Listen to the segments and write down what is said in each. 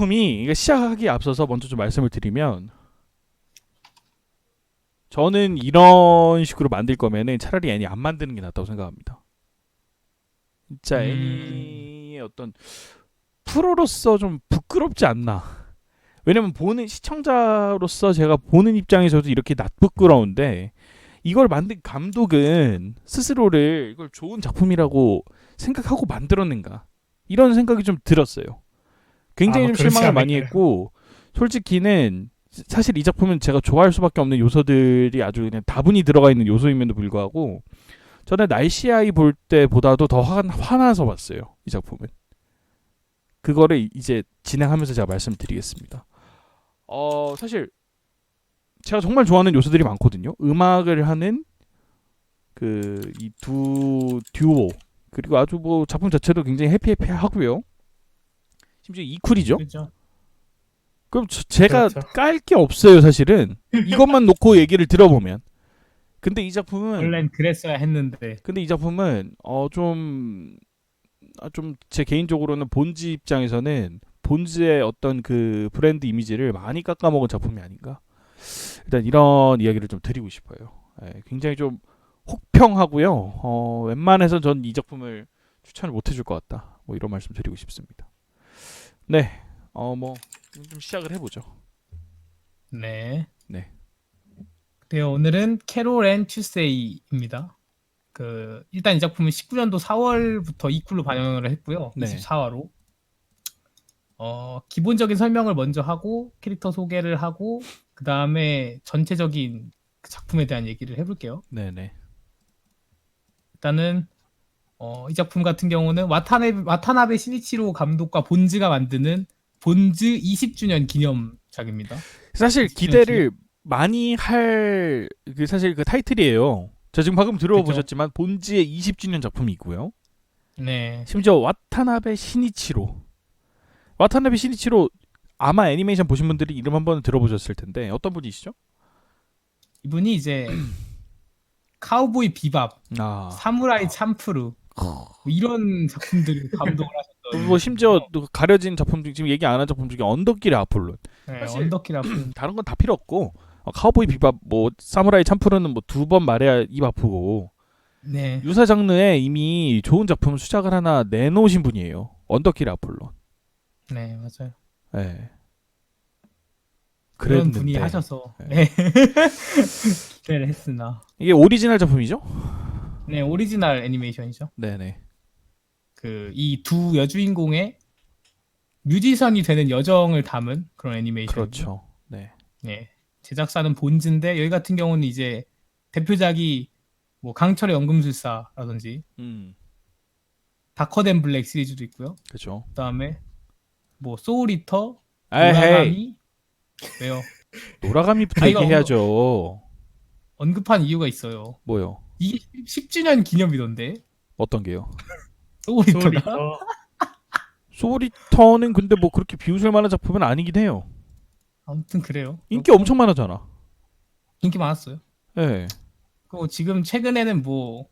작품이 이게 시작하기에 앞서서 먼저 좀 말씀을 드리면 저는 이런 식으로 만들 거면은 차라리 애니 안 만드는 게 낫다고 생각합니다. 진짜 음, 애니의 어떤 프로로서 좀 부끄럽지 않나. 왜냐면 보는 시청자로서 제가 보는 입장에서도 이렇게 낯부끄러운데 이걸 만든 감독은 스스로를 이걸 좋은 작품이라고 생각하고 만들었는가 이런 생각이 좀 들었어요. 굉장히 아마 좀 그렇지 실망을 많이 않을까요? 했고 솔직히는 사실 이 작품은 제가 좋아할 수밖에 없는 요소들이 아주 그냥 다분히 들어가 있는 요소임에도 불구하고 저는 날씨 아이 볼 때보다도 더 화나서 봤어요. 이 작품은. 그거를 이제 진행하면서 제가 말씀드리겠습니다. 사실 제가 정말 좋아하는 요소들이 많거든요. 음악을 하는 그 이 두 듀오 그리고 아주 뭐 작품 자체도 굉장히 해피해피하고요. 심지어 이쿨이죠. 그죠? 그럼 제가 그렇죠. 깔 게 없어요, 사실은. 이것만 놓고 얘기를 들어보면. 근데 이 작품은 원래는 그랬어야 했는데. 근데 이 작품은 좀 제 개인적으로는 본즈 입장에서는 본즈의 어떤 그 브랜드 이미지를 많이 깎아먹은 작품이 아닌가. 일단 이런 이야기를 좀 드리고 싶어요. 굉장히 좀 혹평하고요. 웬만해서 전 이 작품을 추천을 못 해줄 것 같다. 뭐 이런 말씀 드리고 싶습니다. 네, 뭐 좀 시작을 해보죠. 네. 네, 네, 오늘은 캐롤 앤 튜세이입니다. 일단 이 작품은 19년도 4월부터 이쿨로 반영을 했고요. 네, 24화로. 기본적인 설명을 먼저 하고 캐릭터 소개를 하고 그 다음에 전체적인 그 작품에 대한 얘기를 해볼게요. 네, 네. 일단은 이 작품 같은 경우는 와타나베 시니치로 감독과 본즈가 만드는 본즈 20주년 기념작입니다. 사실 20주년 기념. 기대를 많이 할 그 사실 그 타이틀이에요. 저 지금 방금 그죠? 들어보셨지만 본즈의 20주년 작품이고요. 네. 심지어 와타나베 시니치로 아마 애니메이션 보신 분들이 이름 한번 들어보셨을 텐데 어떤 분이시죠? 이분이 이제 카우보이 비밥, 아, 사무라이 참프루 뭐 이런 작품들을 감독을 뭐 하셨던 심지어 분이에요. 또 가려진 작품 중 지금 얘기 안 한 작품 중에 언더길의 아폴론. 네, 사실 언더킬 아픈. 다른 건 다 필요 없고 카우보이 비밥 뭐 사무라이 참프로는 뭐 두 번 말해야 입 아프고 네, 유사 장르에 이미 좋은 작품 수작을 하나 내놓으신 분이에요. 언더길 아폴론. 네, 맞아요. 예. 그런 분이 그랬는데 하셔서 예. 네, 기대를 했으나 이게 오리지널 작품이죠? 네, 오리지널 애니메이션이죠. 네네. 이 두 여주인공의 뮤지션이 되는 여정을 담은 그런 애니메이션이고요. 그렇죠. 네. 네, 제작사는 본즈인데 여기 같은 경우는 이제 대표작이 뭐 강철의 연금술사라든지 음. 다커덴 블랙 시리즈도 있고요. 그렇죠. 그다음에 뭐 소울이터, 에헤이. 노라가미 왜요? 노라가미부터 아 이거 얘기해야죠. 언급한 이유가 있어요. 뭐요? 이게 10주년 기념이던데 어떤 게요? 소울이터가 소울이터. 소리터는 근데 뭐 그렇게 비웃을 만한 작품은 아니긴 해요. 아무튼 그래요. 인기 그렇고 엄청 많았잖아. 인기 많았어요. 예. 그리고 지금 최근에는 뭐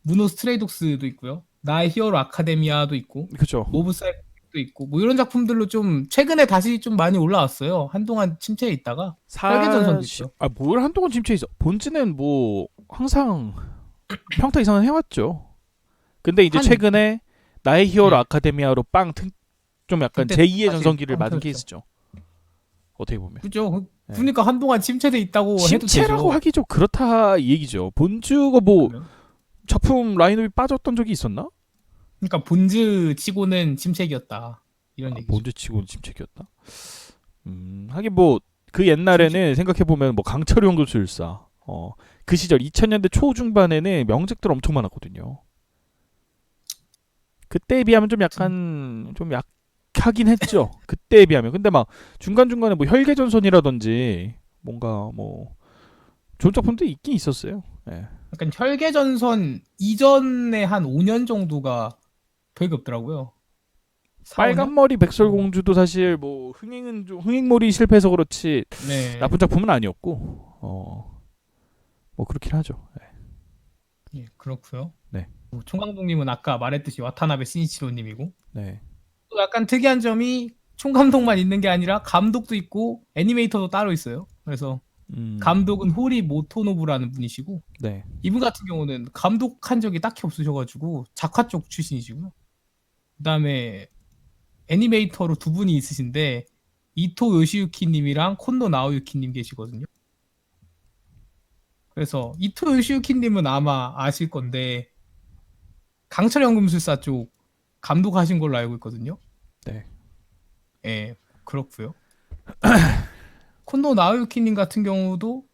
무노 스트레이독스도 있고요. 나의 히어로 아카데미아도 있고 그죠. 모브 사이코도 있고 뭐 이런 작품들로 좀 최근에 다시 좀 많이 올라왔어요. 한동안 침체에 있다가 혈계전선도 사실 있고요. 뭘 한동안 침체 있어. 본즈는 뭐 항상 평타 이상은 해왔죠. 근데 이제 한 최근에 나의 히어로 네, 아카데미아로 좀 약간 그때 제2의 다시 전성기를 빵 맞은 터졌죠. 케이스죠. 어떻게 보면. 그죠? 예. 그러니까 한동안 침체돼 있다고 해도 침체라고 되죠. 하기 좀 그렇다 이 얘기죠. 본즈가 뭐 그러면 작품 라인업이 빠졌던 적이 있었나? 그러니까 본즈 치고는 침체기였다 이런 얘기죠. 본즈 치고는 침체기였다. 하긴 뭐 그 침체 옛날에는 생각해 보면 뭐 강철의 연금술사, 그 시절 2000년대 초중반에는 명작들 엄청 많았거든요. 그때에 비하면 좀 약간 좀 약하긴 했죠. 그때에 비하면. 근데 막 중간 중간에 뭐 혈계전선이라든지 뭔가 뭐 좋은 작품도 있긴 있었어요. 예. 약간 혈계전선 이전에 한 5년 정도가 별게 없더라고요. 4, 5년? 빨간머리 백설공주도 사실 뭐 흥행몰이 실패해서 그렇지 네. 나쁜 작품은 아니었고 뭐 그렇긴 하죠. 예, 그렇고요. 네, 총감독님은 아까 말했듯이 와타나베 신이치로님이고 네, 또 약간 특이한 점이 총감독만 있는 게 아니라 감독도 있고 애니메이터도 따로 있어요. 그래서 감독은 호리 모토노부라는 분이시고 네. 이분 같은 경우는 감독한 적이 딱히 없으셔가지고 작화 쪽 출신이시고요. 그다음에 애니메이터로 두 분이 있으신데 이토 요시유키님이랑 콘노 나오유키님 계시거든요. 그래서 이토 요시유키님은 아마 아실 건데 강철 연금술사 쪽 감독하신 걸로 알고 있거든요. 네. 예, 그렇고요. 콘노 나오유키님 같은 경우도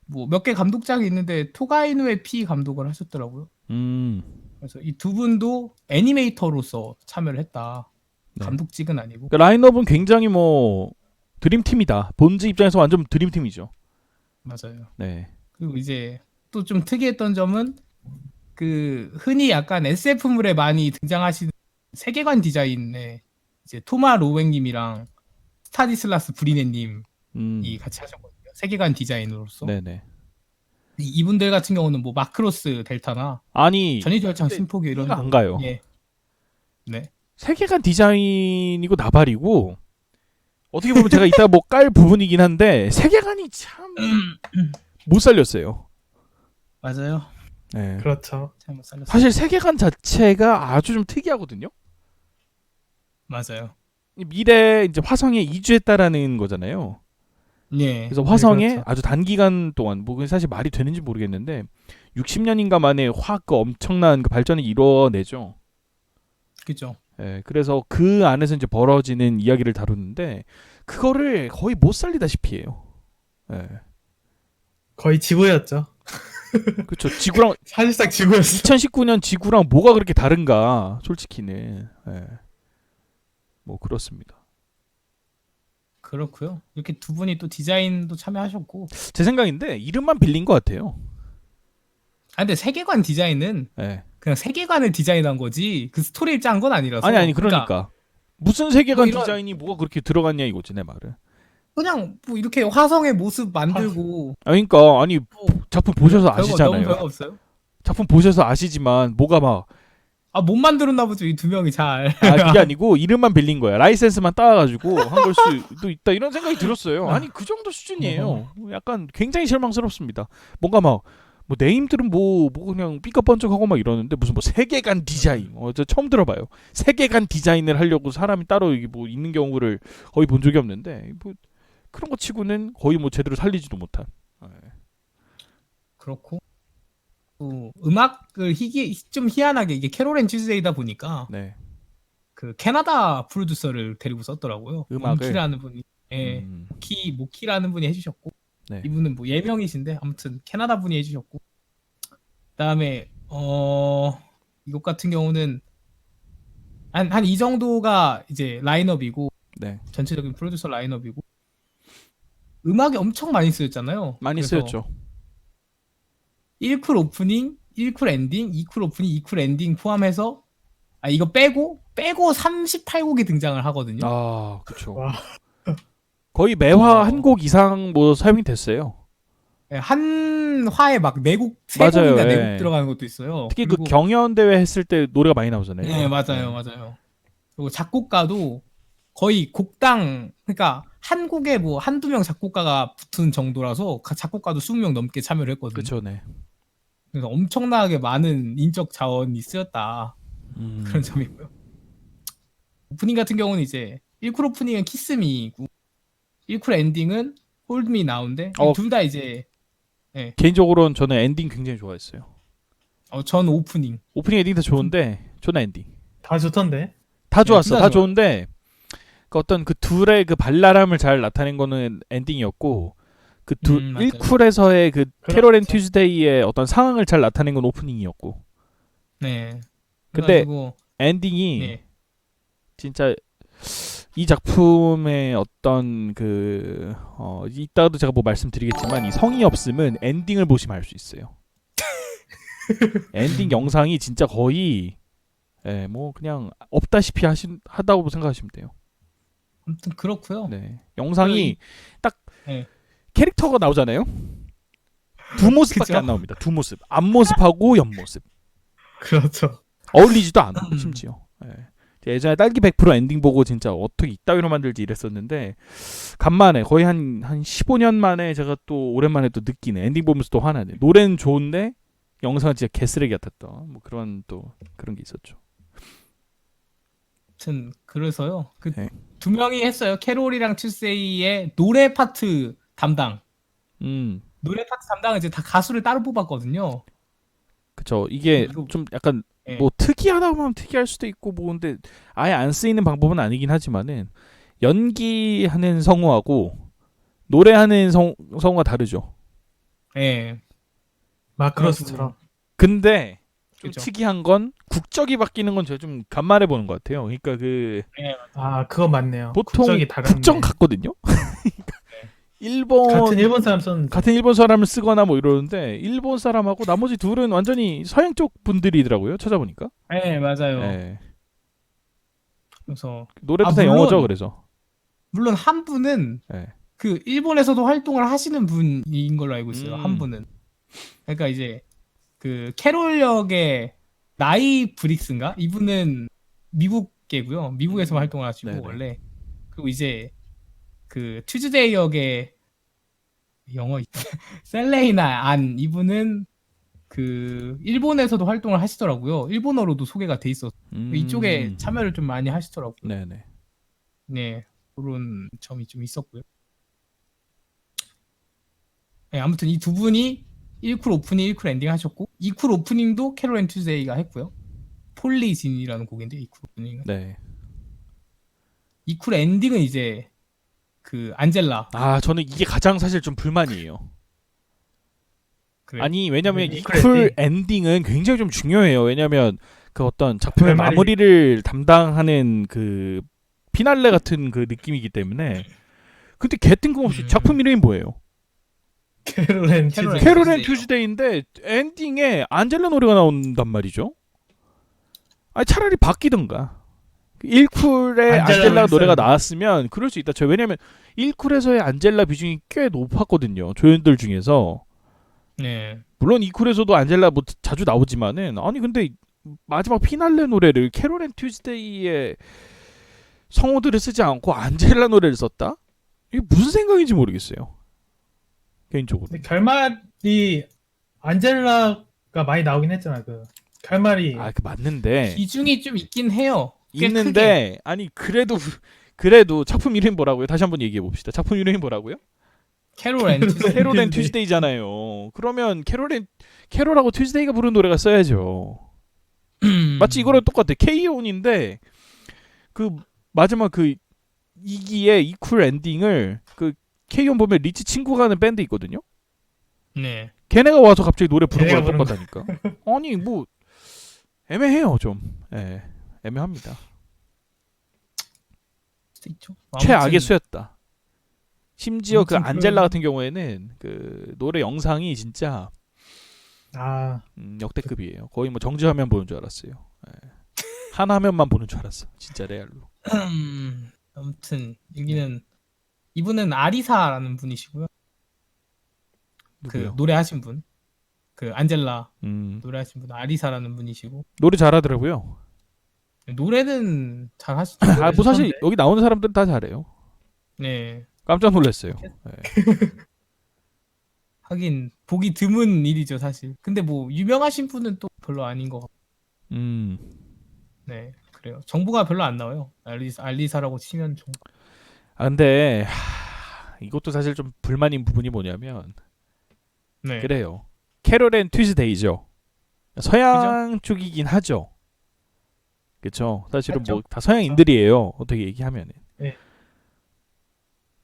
뭐 몇 개 감독작이 있는데 토가이노의 피 감독을 하셨더라고요. 그래서 이 두 분도 애니메이터로서 참여를 했다. 네. 감독직은 아니고. 그 라인업은 굉장히 뭐 드림팀이다. 본즈 입장에서 완전 드림팀이죠. 맞아요. 네. 그리고 이제 또 좀 특이했던 점은 그 흔히 약간 SF물에 많이 등장하시는 세계관 디자인에 이제 토마 로웬님이랑 스타디슬라스 브리네님이 같이 하셨거든요. 세계관 디자인으로서. 네네. 이분들 같은 경우는 뭐 마크로스 델타나 아니 전이절창 신포교 이런 안 가요. 예. 네. 세계관 디자인이고 나발이고 어떻게 보면 제가 이따 뭐 깔 부분이긴 한데 세계관이 참 못 살렸어요. 맞아요. 네. 그렇죠. 잘못 살렸어요. 사실 세계관 자체가 아주 좀 특이하거든요. 맞아요. 미래 이제 화성에 이주했다라는 거잖아요. 예. 그래서 화성에 그렇죠. 아주 단기간 동안 뭐 그게 사실 말이 되는지 모르겠는데 60년인가 만에 화학 그 엄청난 그 발전을 이뤄내죠. 그죠. 예, 그래서 그 안에서 이제 벌어지는 이야기를 다루는데 그거를 거의 못 살리다시피 해요. 예. 거의 지구였죠. 그렇죠. 지구랑 사실상 지구였어. 2019년 지구랑 뭐가 그렇게 다른가? 솔직히는. 예. 뭐 그렇습니다. 그렇고요. 이렇게 두 분이 또 디자인도 참여하셨고. 제 생각인데 이름만 빌린 것 같아요. 아 근데 세계관 디자인은 예. 그냥 세계관을 디자인한 거지 그 스토리를 짠 건 아니라서. 아니 그러니까 무슨 세계관 뭐 이런- 디자인이 뭐가 그렇게 들어갔냐 이거지 내 말은. 그냥 뭐 이렇게 화성의 모습 만들고. 그러니까 아니 작품 보셔서 별거, 아시잖아요. 너무 별거 없어요. 작품 보셔서 아시지만 뭐가 막 아 못 만들었나 보죠 이 두 명이 잘. 그게 아니고 이름만 빌린 거야. 라이센스만 따가지고 한 걸 수도 있다 이런 생각이 들었어요. 아니 그 정도 수준이에요. 약간 굉장히 실망스럽습니다. 뭔가 막 뭐 네임들은 뭐 그냥 삐까뻔쩍하고 막 이러는데 무슨 뭐 세계관 디자인 저 처음 들어봐요. 세계관 디자인을 하려고 사람이 따로 이게 뭐 있는 경우를 거의 본 적이 없는데 뭐 그런 거 치고는 거의 뭐 제대로 살리지도 못한. 그렇고 또 음악을 좀 희한하게 이게 캐롤 앤 튜즈데이다 보니까 네. 그 캐나다 프로듀서를 데리고 썼더라고요. 음악을? 모키라는 분이 예, 모키라는 분이 해주셨고 네. 이분은 뭐 예명이신데 아무튼 캐나다 분이 해주셨고 그다음에 이것 같은 경우는 한 이 정도가 이제 라인업이고 네. 전체적인 프로듀서 라인업이고 음악이 엄청 많이 쓰였잖아요. 많이 그래서 쓰였죠. 1쿨 오프닝, 1쿨 엔딩, 2쿨 오프닝, 2쿨 엔딩 포함해서 이거 빼고 38곡이 등장을 하거든요. 아, 그렇죠. 와. 거의 매화 한 곡 이상 뭐 사용이 됐어요. 예, 한 화에 막 4곡, 맞아요, 3곡인가 예. 4곡 들어가는 것도 있어요. 특히 그 그리고- 경연 대회 했을 때 노래가 많이 나오잖아요. 네, 맞아요. 그리고 작곡가도 거의 곡당, 그러니까 한 곡에 뭐 한두 명 작곡가가 붙은 정도라서 작곡가도 20명 넘게 참여를 했거든요. 그렇죠, 네. 그래서 엄청나게 많은 인적 자원이 쓰였다. 그런 점이고요. 오프닝 같은 경우는 이제 1쿨 오프닝은 키스미이고 1쿨 엔딩은 홀드 미 나운데 둘 다 이제 개인적으로는 저는 엔딩 굉장히 좋아했어요. 전 오프닝. 오프닝 엔딩 다 좋은데 저는 엔딩. 다 좋던데. 다 좋았어. 둘 다 다 좋은데 그 어떤 그 둘의 그 발랄함을 잘 나타낸 거는 엔딩이었고 그 맞아요. 1쿨에서의 그 그렇죠. 캐롤 앤 튜즈데이의 어떤 상황을 잘 나타낸 건 오프닝이었고 네. 근데 그래가지고, 엔딩이 네. 진짜 이 작품의 어떤 이따가도 제가 뭐 말씀드리겠지만 이 성의 없음은 엔딩을 보시면 알 수 있어요. 엔딩 영상이 진짜 거의 뭐 그냥 없다시피 하다고 생각하시면 돼요. 아무튼 그렇고요. 네. 영상이 딱 네. 캐릭터가 나오잖아요. 두 모습밖에 그죠? 안 나옵니다. 두 모습. 앞모습하고 옆모습. 그렇죠. 어울리지도 않아. 심지어. 네. 예전에 딸기 100% 엔딩 보고 진짜 어떻게 이따위로 만들지 이랬었는데 간만에 거의 한 15년 만에 제가 또 오랜만에 또 느끼네. 엔딩 보면서 또 화나네. 노래는 좋은데 영상은 진짜 개쓰레기 같았던 뭐 그런 또 그런 게 있었죠. 아무튼 그래서요. 그 네. 두 명이 했어요. 캐롤이랑 튜세이의 노래 파트 담당. 노래 파트 담당은 이제 다 가수를 따로 뽑았거든요. 그쵸. 이게 이거- 좀 약간 예. 뭐 특이하다고 하면 특이할 수도 있고 뭐 근데 아예 안 쓰이는 방법은 아니긴 하지만은 연기하는 성우하고 노래하는 성우가 다르죠. 예. 마크로스처럼. 근데 좀 그죠. 특이한 건 국적이 바뀌는 건 제가 좀 간만에 보는 것 같아요. 그러니까 그 예. 아, 그거 맞네요. 보통 국적이 다른데. 국적 같거든요. 일본 같은 일본 사람 썼는데. 같은 일본 사람을 쓰거나 뭐 이러는데 일본 사람하고 나머지 둘은 완전히 서양 쪽 분들이더라고요. 찾아보니까. 예, 맞아요. 네. 그래서 노래도 아, 다 물론- 영어죠. 그래서. 물론 한 분은 네. 그 일본에서도 활동을 하시는 분인 걸로 알고 있어요. 한 음. 분은. 그러니까 이제 그 캐롤 역의 나이 브릭스인가? 이분은 미국계고요. 미국에서 활동을 하시고 네네. 원래. 그리고 이제 그 튜즈데이 역의 영어 있다. 셀레이나 안 이분은 그 일본에서도 활동을 하시더라고요. 일본어로도 소개가 돼 있어서 이쪽에 참여를 좀 많이 하시더라고요. 네네. 네, 그런 점이 좀 있었고요. 네, 아무튼 이 두 분이 1쿨 오프닝, 1쿨 엔딩 하셨고 2쿨 오프닝도 캐롤 앤 튜즈데이가 했고요. 폴리진이라는 곡인데 2쿨 오프닝은. 네. 2쿨 엔딩은 이제 그 안젤라. 아 저는 이게 가장 사실 좀 불만이에요. 그래. 아니 왜냐면 네, 이쿨 엔딩은 굉장히 좀 중요해요. 왜냐면 그 어떤 작품의 결말이- 마무리를 담당하는 그 피날레 같은 그 느낌이기 때문에. 근데 개 뜬금없이 작품 이름이 뭐예요? 캐롤 앤 캐롤 튜즈데이. 캐롤 앤 튜즈데이요. 튜즈데이인데 엔딩에 안젤라 노래가 나온단 말이죠. 아니 차라리 바뀌던가. 1쿨에 안젤라 안젤라 노래가 있어요. 나왔으면 그럴 수 있다. 저 왜냐면 1쿨에서의 안젤라 비중이 꽤 높았거든요. 조연들 중에서. 네. 물론 2쿨에서도 안젤라 뭐 자주 나오지만은 아니 근데 마지막 피날레 노래를 캐롤 앤 튜즈데이의 성우들을 쓰지 않고 안젤라 노래를 썼다? 이게 무슨 생각인지 모르겠어요. 개인적으로. 근데 결말이 안젤라가 많이 나오긴 했잖아. 그 결말이 아, 그 맞는데 비중이 좀 있긴 해요. 꽤 크게. 있는데 아니 그래도 작품 이름이 뭐라고요? 다시 한번 얘기해 봅시다. 작품 이름이 뭐라고요? 캐롤 앤 튜즈데이. 캐롤 앤 튜즈데이잖아요. 그러면 캐롤하고 튜즈데이가 부른 노래가 써야죠. 마치 이거랑 똑같아. K-ON인데 그 마지막 그 2기의 이쿨 엔딩을 그 K-ON 보면 리치 친구가 하는 밴드 있거든요. 네. 걔네가 와서 갑자기 노래 부른 걔네가 거랑 부른 똑같다니까. 아니 뭐 애매해요 좀. 예, 애매합니다. 수도 있죠. 최악의 아무튼 수였다. 심지어 그 아무튼 안젤라 같은 경우에는 그 노래 영상이 진짜 아, 역대급이에요. 거의 뭐 정지화면 보는 줄 알았어요. 예. 한 화면만 보는 줄 알았어. 진짜 레알로. 아무튼 여기는 이분은 아리사라는 분이시고요. 누구요? 그 노래하신 분. 그 안젤라 음, 노래하신 분 아리사라는 분이시고 노래 잘하더라고요. 노래는 잘 하시죠. 아, 뭐 사실 좋던데. 여기 나오는 사람들은 다 잘해요. 네. 깜짝 놀랐어요. 예. 하긴 보기 드문 일이죠, 사실. 근데 뭐 유명하신 분은 또 별로 아닌 것 같고. 음, 네. 그래요. 정보가 별로 안 나와요. 알리사라고 치면 정보. 아 근데 이것도 사실 좀 불만인 부분이 뭐냐면 네. 그래요. 캐롤 앤 튜즈데이죠. 서양 쪽이긴 하죠. 그렇죠. 사실은 맞죠. 뭐 다 서양인들이에요. 어떻게 얘기하면은. 네.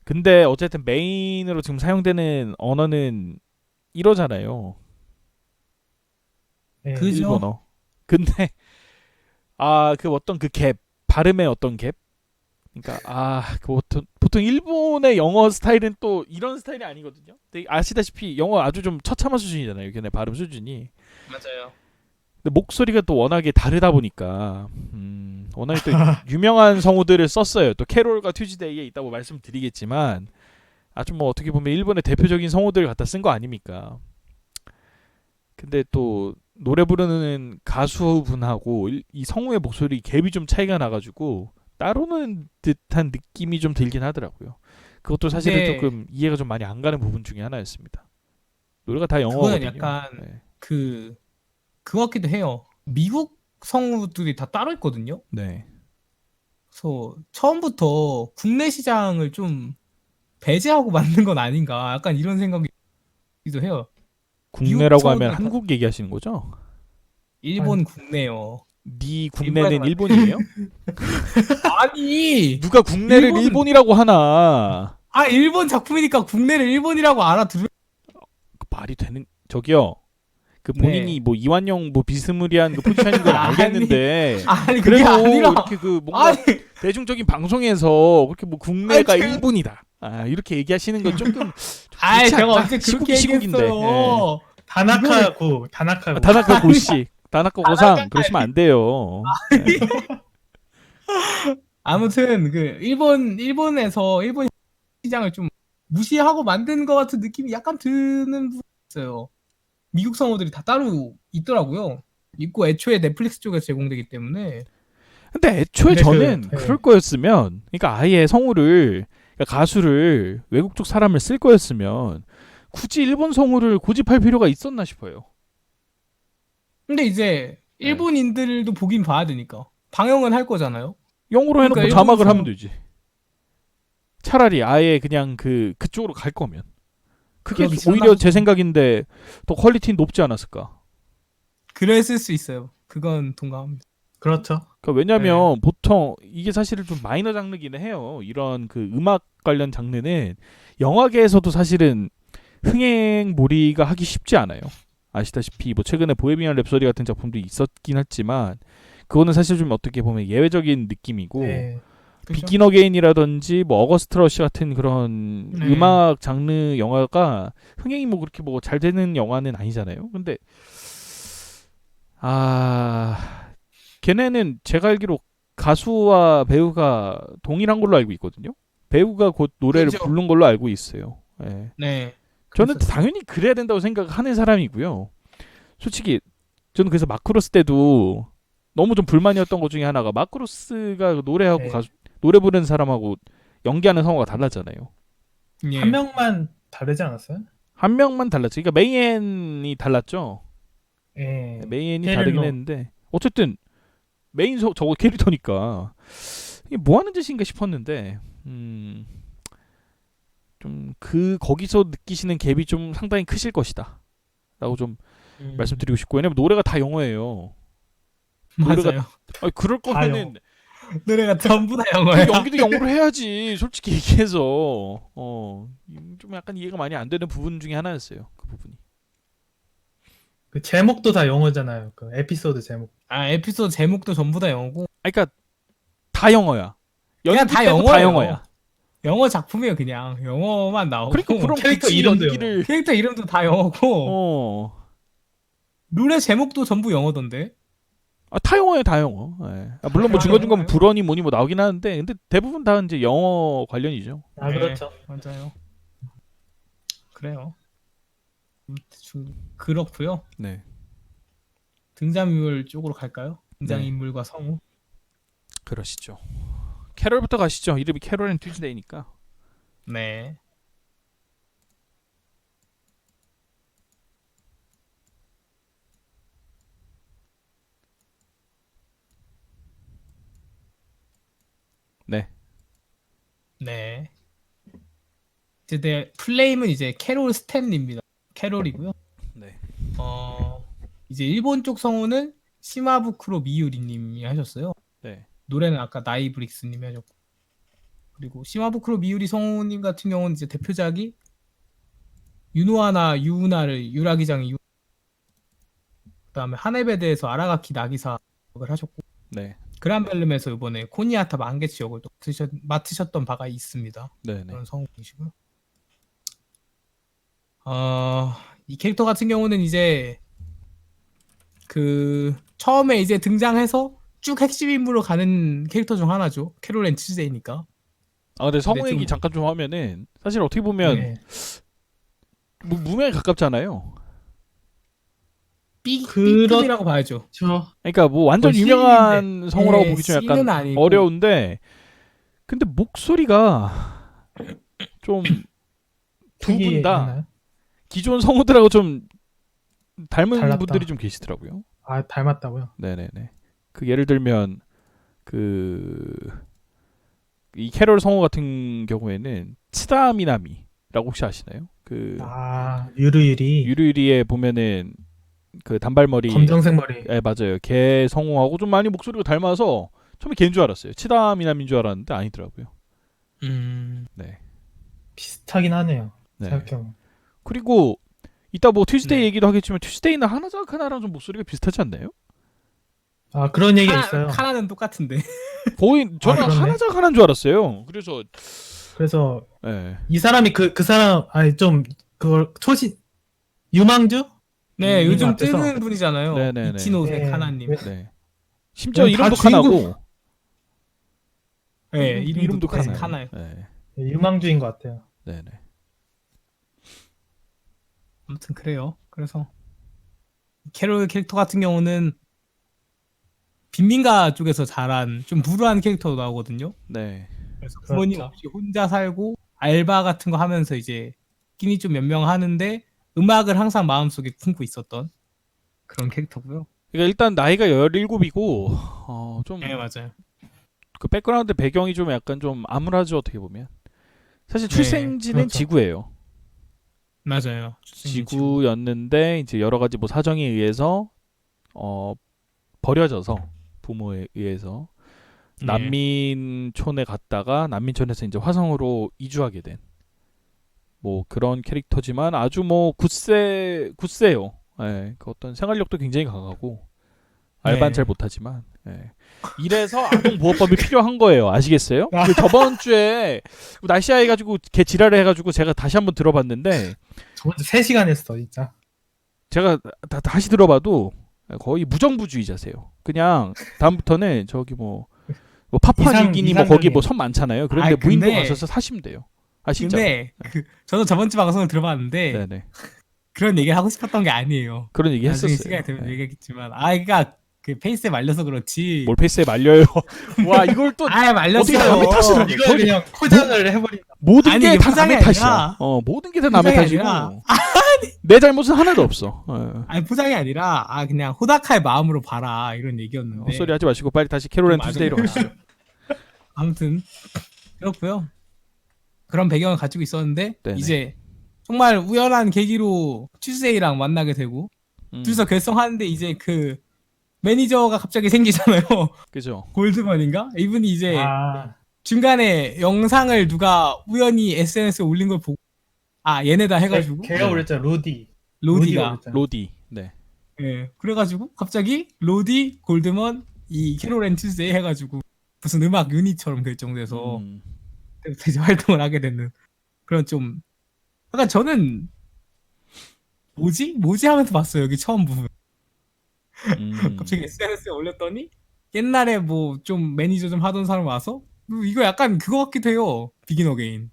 근데 어쨌든 메인으로 지금 사용되는 언어는 이러잖아요. 네. 그죠? 일본어. 근데 그 어떤 그 갭, 발음의 어떤 갭. 그러니까 그 보통 일본의 영어 스타일은 또 이런 스타일이 아니거든요. 근데 아시다시피 영어 아주 좀 처참한 수준이잖아요. 걔네 발음 수준이. 맞아요. 근데 목소리가 또 워낙에 다르다 보니까 워낙에 또 유명한 성우들을 썼어요. 또 캐롤과 튜즈데이에 있다고 말씀드리겠지만 아주 뭐 어떻게 보면 일본의 대표적인 성우들 갖다 쓴 거 아닙니까? 근데 또 노래 부르는 가수분하고 이 성우의 목소리 갭이 좀 차이가 나가지고 따로는 듯한 느낌이 좀 들긴 하더라고요. 그것도 사실은 네. 조금 이해가 좀 많이 안 가는 부분 중에 하나였습니다. 노래가 다 그거는 영어거든요. 약간 네. 그거 같기도 해요. 미국 성우들이 다 따로 있거든요. 네. 그래서 처음부터 국내 시장을 좀 배제하고 만든 건 아닌가. 약간 이런 생각이기도 해요. 국내라고 하면 성우들은 다- 한국 얘기하시는 거죠? 일본 국내요. 네 국내는 일본에서 일본이에요? 아니, 누가 국내를 일본- 일본이라고 하나? 일본 작품이니까 국내를 일본이라고 알아들을. 그 말이 되는 저기요. 그 본인이 네. 뭐 이완용 뭐 비스무리한 그 포지션인 건 아니, 알겠는데 아니 그게 그래도 아니라. 이렇게 그 뭔가 아니, 대중적인 방송에서 그렇게 뭐 국내가 아니, 일본이다. 이렇게 얘기하시는 건 조금 아이 그렇지 제가 않나? 언제 시국- 그렇게 시국인데. 얘기했어요. 다나카구 다나카구. 다나카 고씨, 다나카 고상 그러시면 안 돼요. 네. 아무튼 그 일본에서 일본 시장을 좀 무시하고 만든 것 같은 느낌이 약간 드는 부분이 있어요. 미국 성우들이 다 따로 있더라고요. 있고 애초에 넷플릭스 쪽에서 제공되기 때문에. 근데 애초에 근데 저는 네. 그럴 거였으면, 그러니까 아예 성우를, 그러니까 가수를 외국 쪽 사람을 쓸 거였으면 굳이 일본 성우를 고집할 필요가 있었나 싶어요. 근데 이제 네. 일본인들도 보긴 봐야 되니까 방영은 할 거잖아요. 영어로 해놓고 그러니까 자막을 일본 하면 되지. 차라리 아예 그냥 그쪽으로 갈 거면. 그게 그러기 싫나 오히려 보죠. 제 생각인데 더 퀄리티 높지 않았을까. 그랬을 수 있어요. 그건 동감합니다. 그렇죠. 그러니까 왜냐면 보통 이게 사실은 좀 마이너 장르기는 해요. 이런 그 음악 관련 장르는 영화계에서도 사실은 흥행몰이가 하기 쉽지 않아요. 아시다시피 뭐 최근에 보헤미안 랩소디 같은 작품도 있었긴 했지만 그거는 사실 좀 어떻게 보면 예외적인 느낌이고 네. 그죠? 비긴 어게인이라든지 뭐 어거스트 러시 같은 그런 네. 음악 장르 영화가 흥행이 뭐 그렇게 뭐 잘 되는 영화는 아니잖아요. 근데 걔네는 제가 알기로 가수와 배우가 동일한 걸로 알고 있거든요. 배우가 곧 노래를 그죠. 부른 걸로 알고 있어요. 예. 네. 저는 그랬었어요. 당연히 그래야 된다고 생각하는 사람이고요. 솔직히 저는 그래서 마크로스 때도 너무 좀 불만이었던 것 중에 하나가 마크로스가 노래하고 네. 노래 부르는 사람하고 연기하는 성우가 달랐잖아요. 예. 한 명만 다르지 않았어요? 한 명만 달랐죠. 그러니까 메이엔이 달랐죠. 예. 메이엔이 캐릴로. 다르긴 했는데 어쨌든 메인 저거 캐릭터니까 이게 뭐 하는 짓인가 싶었는데 좀 거기서 느끼시는 갭이 좀 상당히 크실 것이다라고 좀 말씀드리고 싶고 왜냐면 노래가 다 영어예요. 노래가- 맞아요. 그럴 다 거면은 노래가 전부 다 그 영어예요. 연기도 영어로 해야지. 솔직히 얘기해서 좀 약간 이해가 많이 안 되는 부분 중에 하나였어요. 그 부분이. 그 제목도 다 영어잖아요. 그 에피소드 제목. 에피소드 제목도 전부 다 영어고 그러니까 다 영어야. 그냥 연기 다 빼고 영어예요. 다 영어야. 영어 작품이에요. 그냥 영어만 나오고 그러니까 그럼 캐릭터 굳이 이름도 연기를 캐릭터 이름도 다 영어고 노래 제목도 전부 영어던데. 다 영어예요, 다 영어. 예. 물론 뭐 다 중간중간 영어예요? 불어니 뭐니 뭐 나오긴 하는데 근데 대부분 다 이제 영어 관련이죠. 아 네. 그렇죠. 맞아요. 그래요. 그렇고요. 네. 등장인물 쪽으로 갈까요? 네. 등장인물과 성우. 그러시죠. 캐롤부터 가시죠. 이름이 캐롤 앤 튜즈데이니까. 네. 네. 네. 이제 플레임은 이제 캐롤 스탠리입니다. 캐롤이고요. 네. 이제 일본 쪽 성우는 시마부쿠로 미유리님이 하셨어요. 네. 노래는 아까 나이브릭스님이 하셨고, 그리고 시마부쿠로 미유리 성우님 같은 경우는 이제 대표작이 유노하나 유우나를 유라기장이 그다음에 하네베드에서 아라가키 나기사 역을 하셨고, 네. 그란벨름에서 이번에 코니아타 만게치 역을 또 맡으셨던 바가 있습니다. 네, 네. 그런 성우이시고요. 이 캐릭터 같은 경우는 이제 그 처음에 이제 등장해서 쭉 핵심 인물로 가는 캐릭터 중 하나죠. 캐롤 앤 튜즈데이니까. 근데 성우 근데 얘기 좀- 잠깐 좀 하면은 사실 어떻게 보면 네. 무명에 가깝잖아요. B급이라고 봐야죠. 저 그러니까 뭐 완전 거의 유명한 성우라고 예, 보기 좀 C는 약간 아니고. 어려운데 근데 목소리가 좀 두 분 다 특이했나요? 기존 성우들하고 좀 닮은 달랐다. 분들이 좀 계시더라고요. 아 닮았다고요? 네네네. 그 예를 들면 이 캐롤 성우 같은 경우에는 치다 미나미라고 혹시 아시나요? 그 아 유루유리 유리유리에 보면은 그 단발머리 검정색 머리. 예 맞아요. 걔 성우하고 좀 많이 목소리가 닮아서 처음에 걔인 줄 알았어요. 치다 미나미인 줄 알았는데 아니더라고요. 네. 비슷하긴 하네요. 네. 생각해보면. 그리고 이따 뭐 튜스데이 네. 얘기도 하겠지만 튜스데이는 하나작 하나랑 좀 목소리가 비슷하지 않나요? 아 그런 얘기가 있어요. 카나는 똑같은데. 거의 저는 그렇네. 하나작 하나인 줄 알았어요. 그래서 그래서 예. 이 사람이 그 사람 아니 좀 그걸 초신 유망주? 네, 이 요즘 앞에서. 뜨는 분이잖아요. 네네네. 이치노세 네. 카나님. 네. 심지어 다 이름도 주인공. 카나고 네, 이름도 똑같이 카나예요. 카나요. 네. 유망주인 것 같아요. 네네. 아무튼 그래요. 그래서 캐롤 캐릭터 같은 경우는 빈민가 쪽에서 자란 좀 불우한 캐릭터도 나오거든요. 네. 그래서 부모님 그렇죠. 없이 혼자 살고 알바 같은 거 하면서 이제 끼니 좀 몇 명 하는데 음악을 항상 마음속에 품고 있었던 그런 캐릭터고요. 그러니까 일단 나이가 17이고 좀 네, 맞아요. 그 백그라운드 배경이 좀 약간 좀 암울하죠 어떻게 보면. 사실 네, 출생지는 그렇죠. 지구예요. 맞아요. 지구였는데 이제 여러 가지 뭐 사정에 의해서 버려져서 부모에 의해서 네. 난민촌에 갔다가 난민촌에서 이제 화성으로 이주하게 된 뭐 그런 캐릭터지만 아주 뭐 굳세요. 예, 그 어떤 생활력도 굉장히 강하고 알바는 네. 잘 못하지만 예. 이래서 아동보호법이 필요한 거예요. 아시겠어요? 그 저번 주에 날씨 해가지고 걔 지랄을 해가지고 제가 다시 한번 들어봤는데 저번 주 3시간 했어 진짜. 제가 다시 들어봐도 거의 무정부주의자세요. 그냥 다음부터는 저기 뭐 파푸아 뉴기니 뭐 거기 뭐 섬 많잖아요. 그런데 아이, 근데- 무인도 가셔서 사시면 돼요. 아 진짜. 근데 저도 저번 주 방송을 들어봤는데 네네. 그런 얘기를 하고 싶었던 게 아니에요. 그런 얘기 나중에 했었어요. 시간이 되면 네. 얘기하겠지만 그러니까 그 페이스에 말려서 그렇지. 뭘 페이스에 말려요. 와 이걸 또 말렸어요. 어떻게 남의 탓을 하냐. 이걸 그냥 포장을 해버린다. 모든 아니, 게 이게 다 포장이 남의 탓이야. 아니라- 모든 게 다 남의 포장이 탓이고 아니라- 내 잘못은 하나도 없어. 아니 포장이 아니라 그냥 호다카의 마음으로 봐라 이런 얘기였는데. 헛소리 하지 마시고 빨리 다시 캐롤 앤 좀 투스데이로 맞아. 가시죠. 아무튼 그렇고요. 그런 배경을 가지고 있었는데 네네. 이제 정말 우연한 계기로 튜스데이랑 만나게 되고 둘이서 결성하는데 이제 그 매니저가 갑자기 생기잖아요. 그죠. 골드먼인가? 이분이 이제 아 중간에 영상을 누가 우연히 SNS에 올린 걸 보고 얘네다 해가지고 걔가 네. 그랬잖아 로디. 로디가 그랬잖아. 로디. 네. 예 그래가지고 갑자기 로디 골드먼 이 캐롤 앤 튜스데이 해가지고 무슨 음악 유닛처럼 결정돼서 이제 활동을 하게 되는 그런 좀 약간 저는 뭐지 하면서 봤어요. 여기 처음 부분 갑자기 SNS에 올렸더니 옛날에 뭐 좀 매니저 좀 하던 사람 와서 이거 약간 그거 같기도 해요. 비긴 어게인.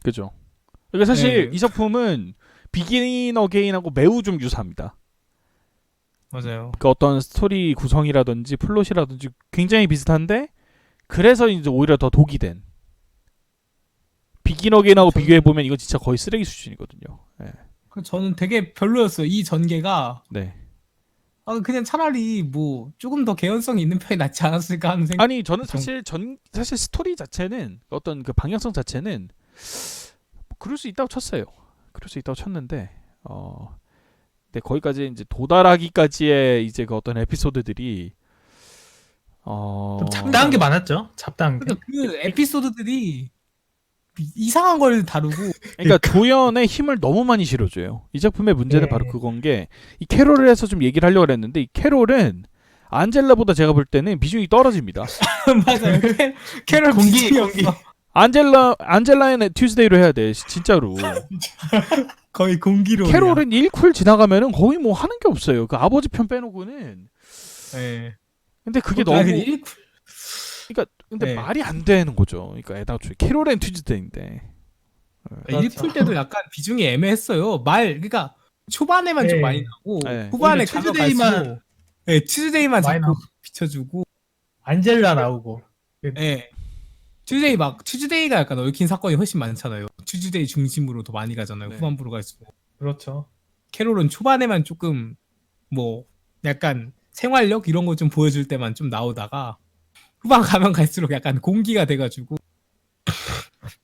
그죠. 그러니까 사실 네. 이 작품은 비긴 어게인하고 매우 좀 유사합니다. 맞아요. 그 어떤 스토리 구성이라든지 플롯이라든지 굉장히 비슷한데 그래서 이제 오히려 더 독이 된. 비긴 어게인하고 비교해 보면 이거 진짜 거의 쓰레기 수준이거든요. 네. 저는 되게 별로였어요. 이 전개가 네. 그냥 차라리 뭐 조금 더 개연성이 있는 편이 낫지 않았을까 하는 생각. 아니 저는 사실 스토리 자체는 어떤 그 방향성 자체는 그럴 수 있다고 쳤어요. 그럴 수 있다고 쳤는데 근데 거기까지 이제 도달하기까지의 이제 그 어떤 에피소드들이 좀 잡다한 게 많았죠. 잡다한 게. 그러니까 그 에피소드들이 이상한 걸 다루고 그러니까 조연의 힘을 너무 많이 실어줘요. 이 작품의 문제는 네. 바로 그건 게 이 캐롤을 해서 좀 얘기를 하려고 했는데 이 캐롤은 안젤라보다 제가 볼 때는 비중이 떨어집니다. 맞아요. 캐롤 공기. 안젤라의 튜스데이로 해야 돼 진짜로. 거의 공기로. 캐롤은 1쿨 지나가면은 거의 뭐 하는 게 없어요. 그 아버지 편 빼놓고는. 네. 근데 그게 너무 근데 근데 네. 말이 안 되는 거죠. 그러니까 애당초에 캐롤 앤 튜스데이인데. 그렇죠. 1풀 때도 약간 비중이 애매했어요. 그러니까 초반에만 좀 네. 많이 나오고 네. 후반에 오히려 가면 투즈데이만 갈수록 네, 투즈데이만 많이 자꾸 나오고. 비춰주고 안젤라 나오고. 네. 투즈데이가 약간 얽힌 사건이 훨씬 많잖아요. 투즈데이 중심으로 더 많이 가잖아요. 네. 후반부로 갈수록. 그렇죠. 캐롤은 초반에만 조금 뭐 약간 생활력 이런 거 좀 보여줄 때만 좀 나오다가 후반 가면 갈수록 약간 공기가 돼가지고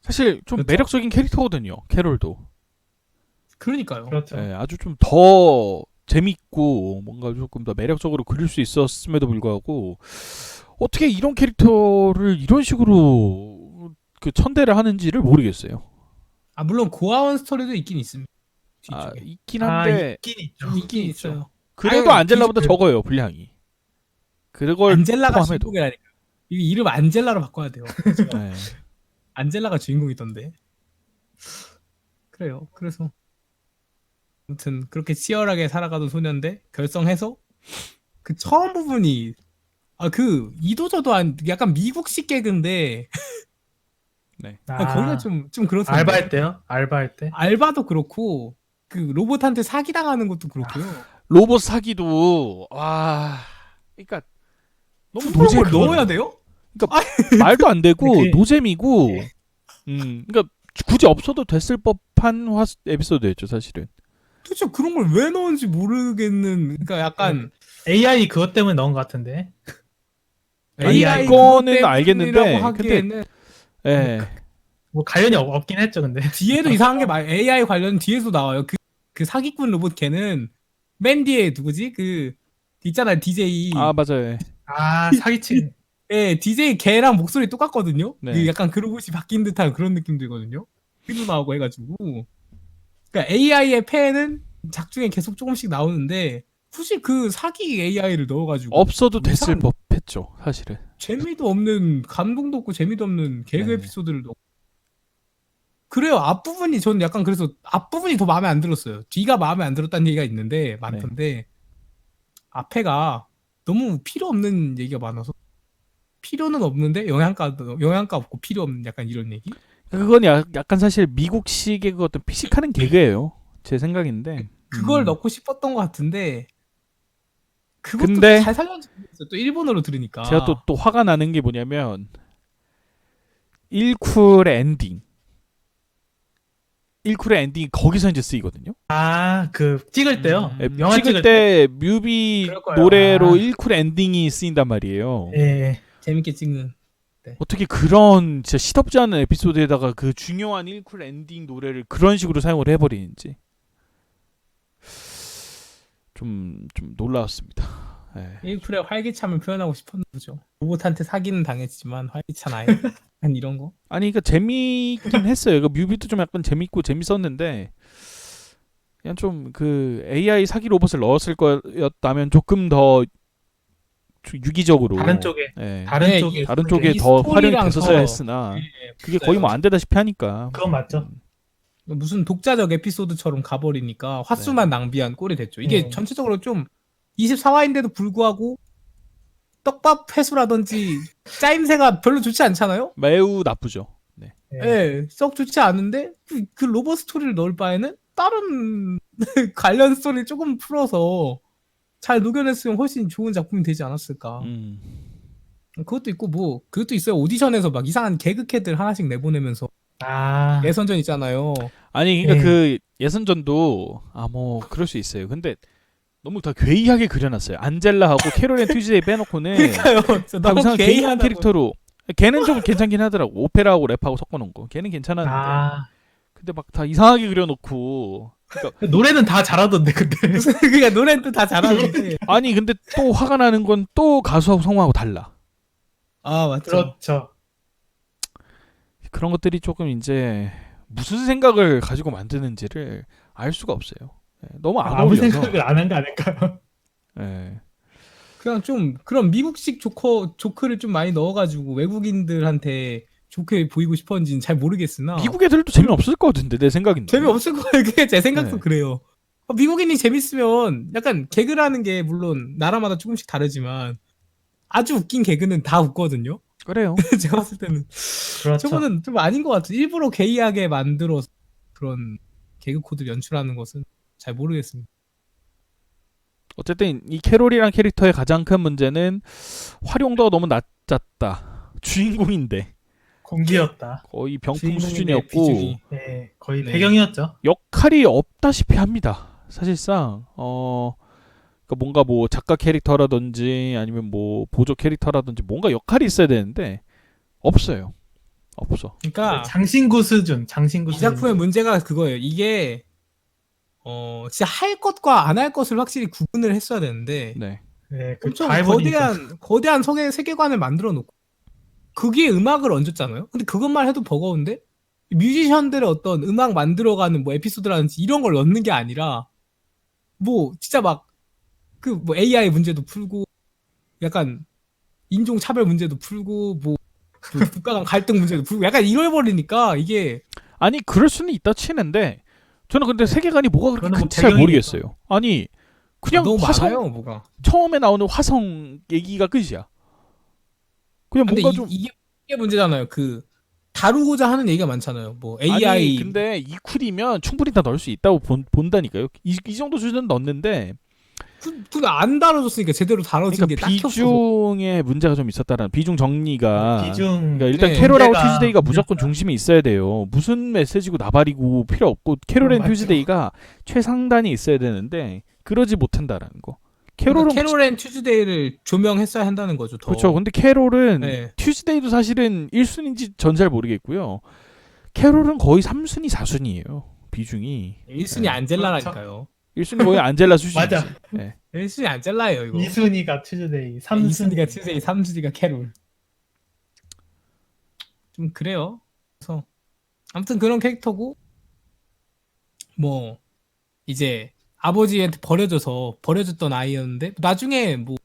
사실 좀 그렇죠. 매력적인 캐릭터거든요. 캐롤도. 그러니까요. 그렇죠. 예, 아주 좀 더 재밌고 뭔가 조금 더 매력적으로 그릴 수 있었음에도 불구하고 어떻게 이런 캐릭터를 이런 식으로 그 천대를 하는지를 모르겠어요. 아 물론 고아원 스토리도 있긴 있습니다. 아, 뒤쪽에. 있긴 한데 있긴 있죠. 있긴 있어요. 그래도 아유, 안젤라보다 뒤집어요. 적어요 분량이. 그걸 안젤라가 포함해도. 주인공이라니까. 이 이름 안젤라로 바꿔야 돼요. 네. 안젤라가 주인공이던데. 그래요. 그래서 아무튼 그렇게 치열하게 살아가던 소년데 결성해서 그 처음 부분이 그 이도저도 안 약간 미국식 개그인데 거기가 좀 그렇던데. 알바할 때요? 알바할 때? 알바도 그렇고 그 로봇한테 사기 당하는 것도 그렇고요. 로봇 사기도 그러니까 너무 그런 걸 노잼 넣어야 돼요? 말도 안 되고 그게- 노잼이고 네. 그러니까 굳이 없어도 됐을 법한 에피소드였죠 사실은. 도대체 그런 걸 왜 넣은지 모르겠는. 그러니까 약간 AI 그것 때문에 넣은 것 같은데. AI 그거는 그것 알겠는데, 때문이라고 하기에는 예. 뭐 관련이 없긴 했죠, 근데. 뒤에도 이상한 게 AI 관련 뒤에도 나와요. 그 사기꾼 로봇 걔는 맨 뒤에 누구지? 그 있잖아요 DJ. 맞아요. 사기친. 예, DJ 걔랑 목소리 똑같거든요. 네. 그 약간 그 로봇이 바뀐 듯한 그런 느낌 들거든요. 피도 나오고 해가지고. 그러니까 AI의 폐는 작중에 계속 조금씩 나오는데 굳이 그 사기 AI를 넣어가지고 없어도 됐을 이상한- 법했죠 사실은. 재미도 없는 감동도 없고 재미도 없는 개그 네. 에피소드를 넣고. 그래요. 앞부분이 저는 약간 그래서 앞부분이 더 마음에 안 들었어요. 뒤가 마음에 안 들었다는 얘기가 있는데 많던데 앞에가 너무 필요 없는 얘기가 많아서 필요는 없는데 영양가 없고 필요 없는 약간 이런 얘기? 그건 약간 사실 미국식의 그 어떤 피식하는 개그예요 제 생각인데. 그걸 넣고 싶었던 것 같은데 그것도 근데 잘 살렸는지 모르겠어요. 또 일본어로 들으니까. 제가 또 화가 나는 게 뭐냐면 1쿨의 엔딩. 1쿨의 엔딩이 거기서 이제 쓰이거든요. 찍을 때요? 영화 찍을 때 뮤비 그럴 거예요. 노래로 1쿨 엔딩이 쓰인단 말이에요. 예. 재밌게 찍는. 어떻게 그런 진짜 시덥지 않은 에피소드에다가 그 중요한 1쿨 엔딩 노래를 그런 식으로 사용을 해버리는지 좀 놀라웠습니다. 예. 1쿨의 활기참을 표현하고 싶었나 보죠. 로봇한테 사기는 당했지만 활기찬 아이. 한 이런 거. 아니 그러니까 재미있긴 했어요. 그 뮤비도 좀 약간 재밌고 재밌었는데 그냥 좀 그 AI 사기 로봇을 넣었을 거였다면 조금 더 유기적으로 다른 쪽에. 예. 다른 네, 쪽에. 다른 이 쪽에 더 활용이 스토리랑 됐었어야 더- 했으나 예, 그게 거의 뭐 안 되다시피 하니까. 그건 맞죠. 무슨 독자적 에피소드처럼 가버리니까 화수만 낭비한 꼴이 됐죠. 이게 네. 전체적으로 좀 24화인데도 불구하고 떡밥 회수라든지 짜임새가 별로 좋지 않잖아요? 매우 나쁘죠. 네. 예, 썩 좋지 않은데 그 로봇 스토리를 넣을 바에는 다른 관련 스토리를 조금 풀어서 잘 녹여냈으면 훨씬 좋은 작품이 되지 않았을까. 그것도 있고 뭐 그것도 있어요. 오디션에서 막 이상한 개그캐들 하나씩 내보내면서 예선전 있잖아요. 아니 그러니까 네. 그 예선전도 뭐 그럴 수 있어요. 근데 너무 다 괴이하게 그려놨어요. 안젤라하고 캐롤앤 튜즈데이 빼놓고는 그러니까요. 진짜 다 너무 이상한 괴이한 개이하다고. 캐릭터로. 걔는 좀 괜찮긴 하더라고. 오페라하고 랩하고 섞어놓은 거. 걔는 괜찮았는데. 근데 막 다 이상하게 그려놓고. 그러니까 노래는 다 잘하던데, 근데. 그러니까 노래는 또 다 잘하는데. 아니 근데 또 화가 나는 건 또 가수하고 성우하고 달라. 맞죠. 그렇죠. 그런 것들이 조금 이제 무슨 생각을 가지고 만드는지를 알 수가 없어요. 너무 안 아무 어울려서. 생각을 안 한 거 아닐까요? 예. 그냥 좀 그런 미국식 조크를 좀 많이 넣어가지고 외국인들한테 좋게 보이고 싶었는지는 잘 모르겠으나 미국 애들도 재미없을 것 같은데 내 생각인데. 재미없을 거예요. 그게 제 생각도 네. 그래요. 미국인이 재밌으면 약간 개그라는 게 물론 나라마다 조금씩 다르지만 아주 웃긴 개그는 다 웃거든요. 그래요. 제가 봤을 때는 그렇죠. 저거는 좀 아닌 것 같아요. 일부러 게이하게 만들어서 그런 개그 코드를 연출하는 것은 잘 모르겠습니다. 어쨌든 이 캐롤이란 캐릭터의 가장 큰 문제는 활용도가 너무 낮았다. 주인공인데 공기였다. 거의 병풍 주인공인데 수준이었고 비중이. 네, 거의 네. 배경이었죠. 역할이 없다시피 합니다. 사실상 그러니까 뭔가 뭐 작가 캐릭터라든지 아니면 뭐 보조 캐릭터라든지 뭔가 역할이 있어야 되는데 없어요. 없어. 그러니까 장신구 수준, 장신구 이 수준. 작품의 문제가 그거예요. 이게 진짜 할 것과 안 할 것을 확실히 구분을 했어야 되는데 네. 네, 그 엄청 다 해버리니까. 거대한 세계관을 만들어 놓고 거기에 음악을 얹었잖아요. 근데 그것만 해도 버거운데 뮤지션들의 어떤 음악 만들어가는 뭐 에피소드라든지 이런 걸 넣는 게 아니라 뭐 진짜 막 그 뭐 AI 문제도 풀고 약간 인종 차별 문제도 풀고 뭐 그 국가 간 갈등 문제도 풀고 약간 이걸 버리니까 이게 아니 그럴 수는 있다 치는데 저는 근데 세계관이 뭐가 그렇게 그거는 뭐 큰지 잘 배경이니까. 모르겠어요. 아니 그냥 너무 화성 많아요 뭐가. 처음에 나오는 화성 얘기가 끝이야. 그냥 근데 뭔가 좀 이게 문제잖아요. 그 다루고자 하는 얘기가 많잖아요. 뭐 AI 아니 근데 이 쿨이면 충분히 다 넣을 수 있다고 본다니까요. 이 정도 수준은 넣는데 근데 안 다뤄줬으니까 제대로 다뤄진 그러니까 게 딱히 없어서. 비중에 문제가 좀 있었다라는 비중 정리가 비중. 그러니까 일단 네, 캐롤하고 문제가 튜즈데이가 무조건 중심에 있어야 돼요. 무슨 메시지고 나발이고 필요 없고 캐롤 앤 맞죠. 튜즈데이가 최상단이 있어야 되는데 그러지 못한다라는 거. 그러니까 캐롤은 캐롤 앤 튜즈데이를 조명했어야 한다는 거죠. 더. 그렇죠. 근데 캐롤은 네. 튜즈데이도 사실은 1순위인지 전 잘 모르겠고요. 캐롤은 거의 3순위, 4순위예요. 비중이. 1순위 네. 안젤라라니까요. 1순위 거의 안젤라 수준이지. 맞아. 네. 1순위 안젤라예요 이거. 2순위가 튜즈데이, 2순위가 3순위가 튜즈데이, 3순위가 캐롤. 좀 그래요. 그래서 아무튼 그런 캐릭터고 뭐 이제 아버지한테 버려졌던 아이였는데 나중에 뭐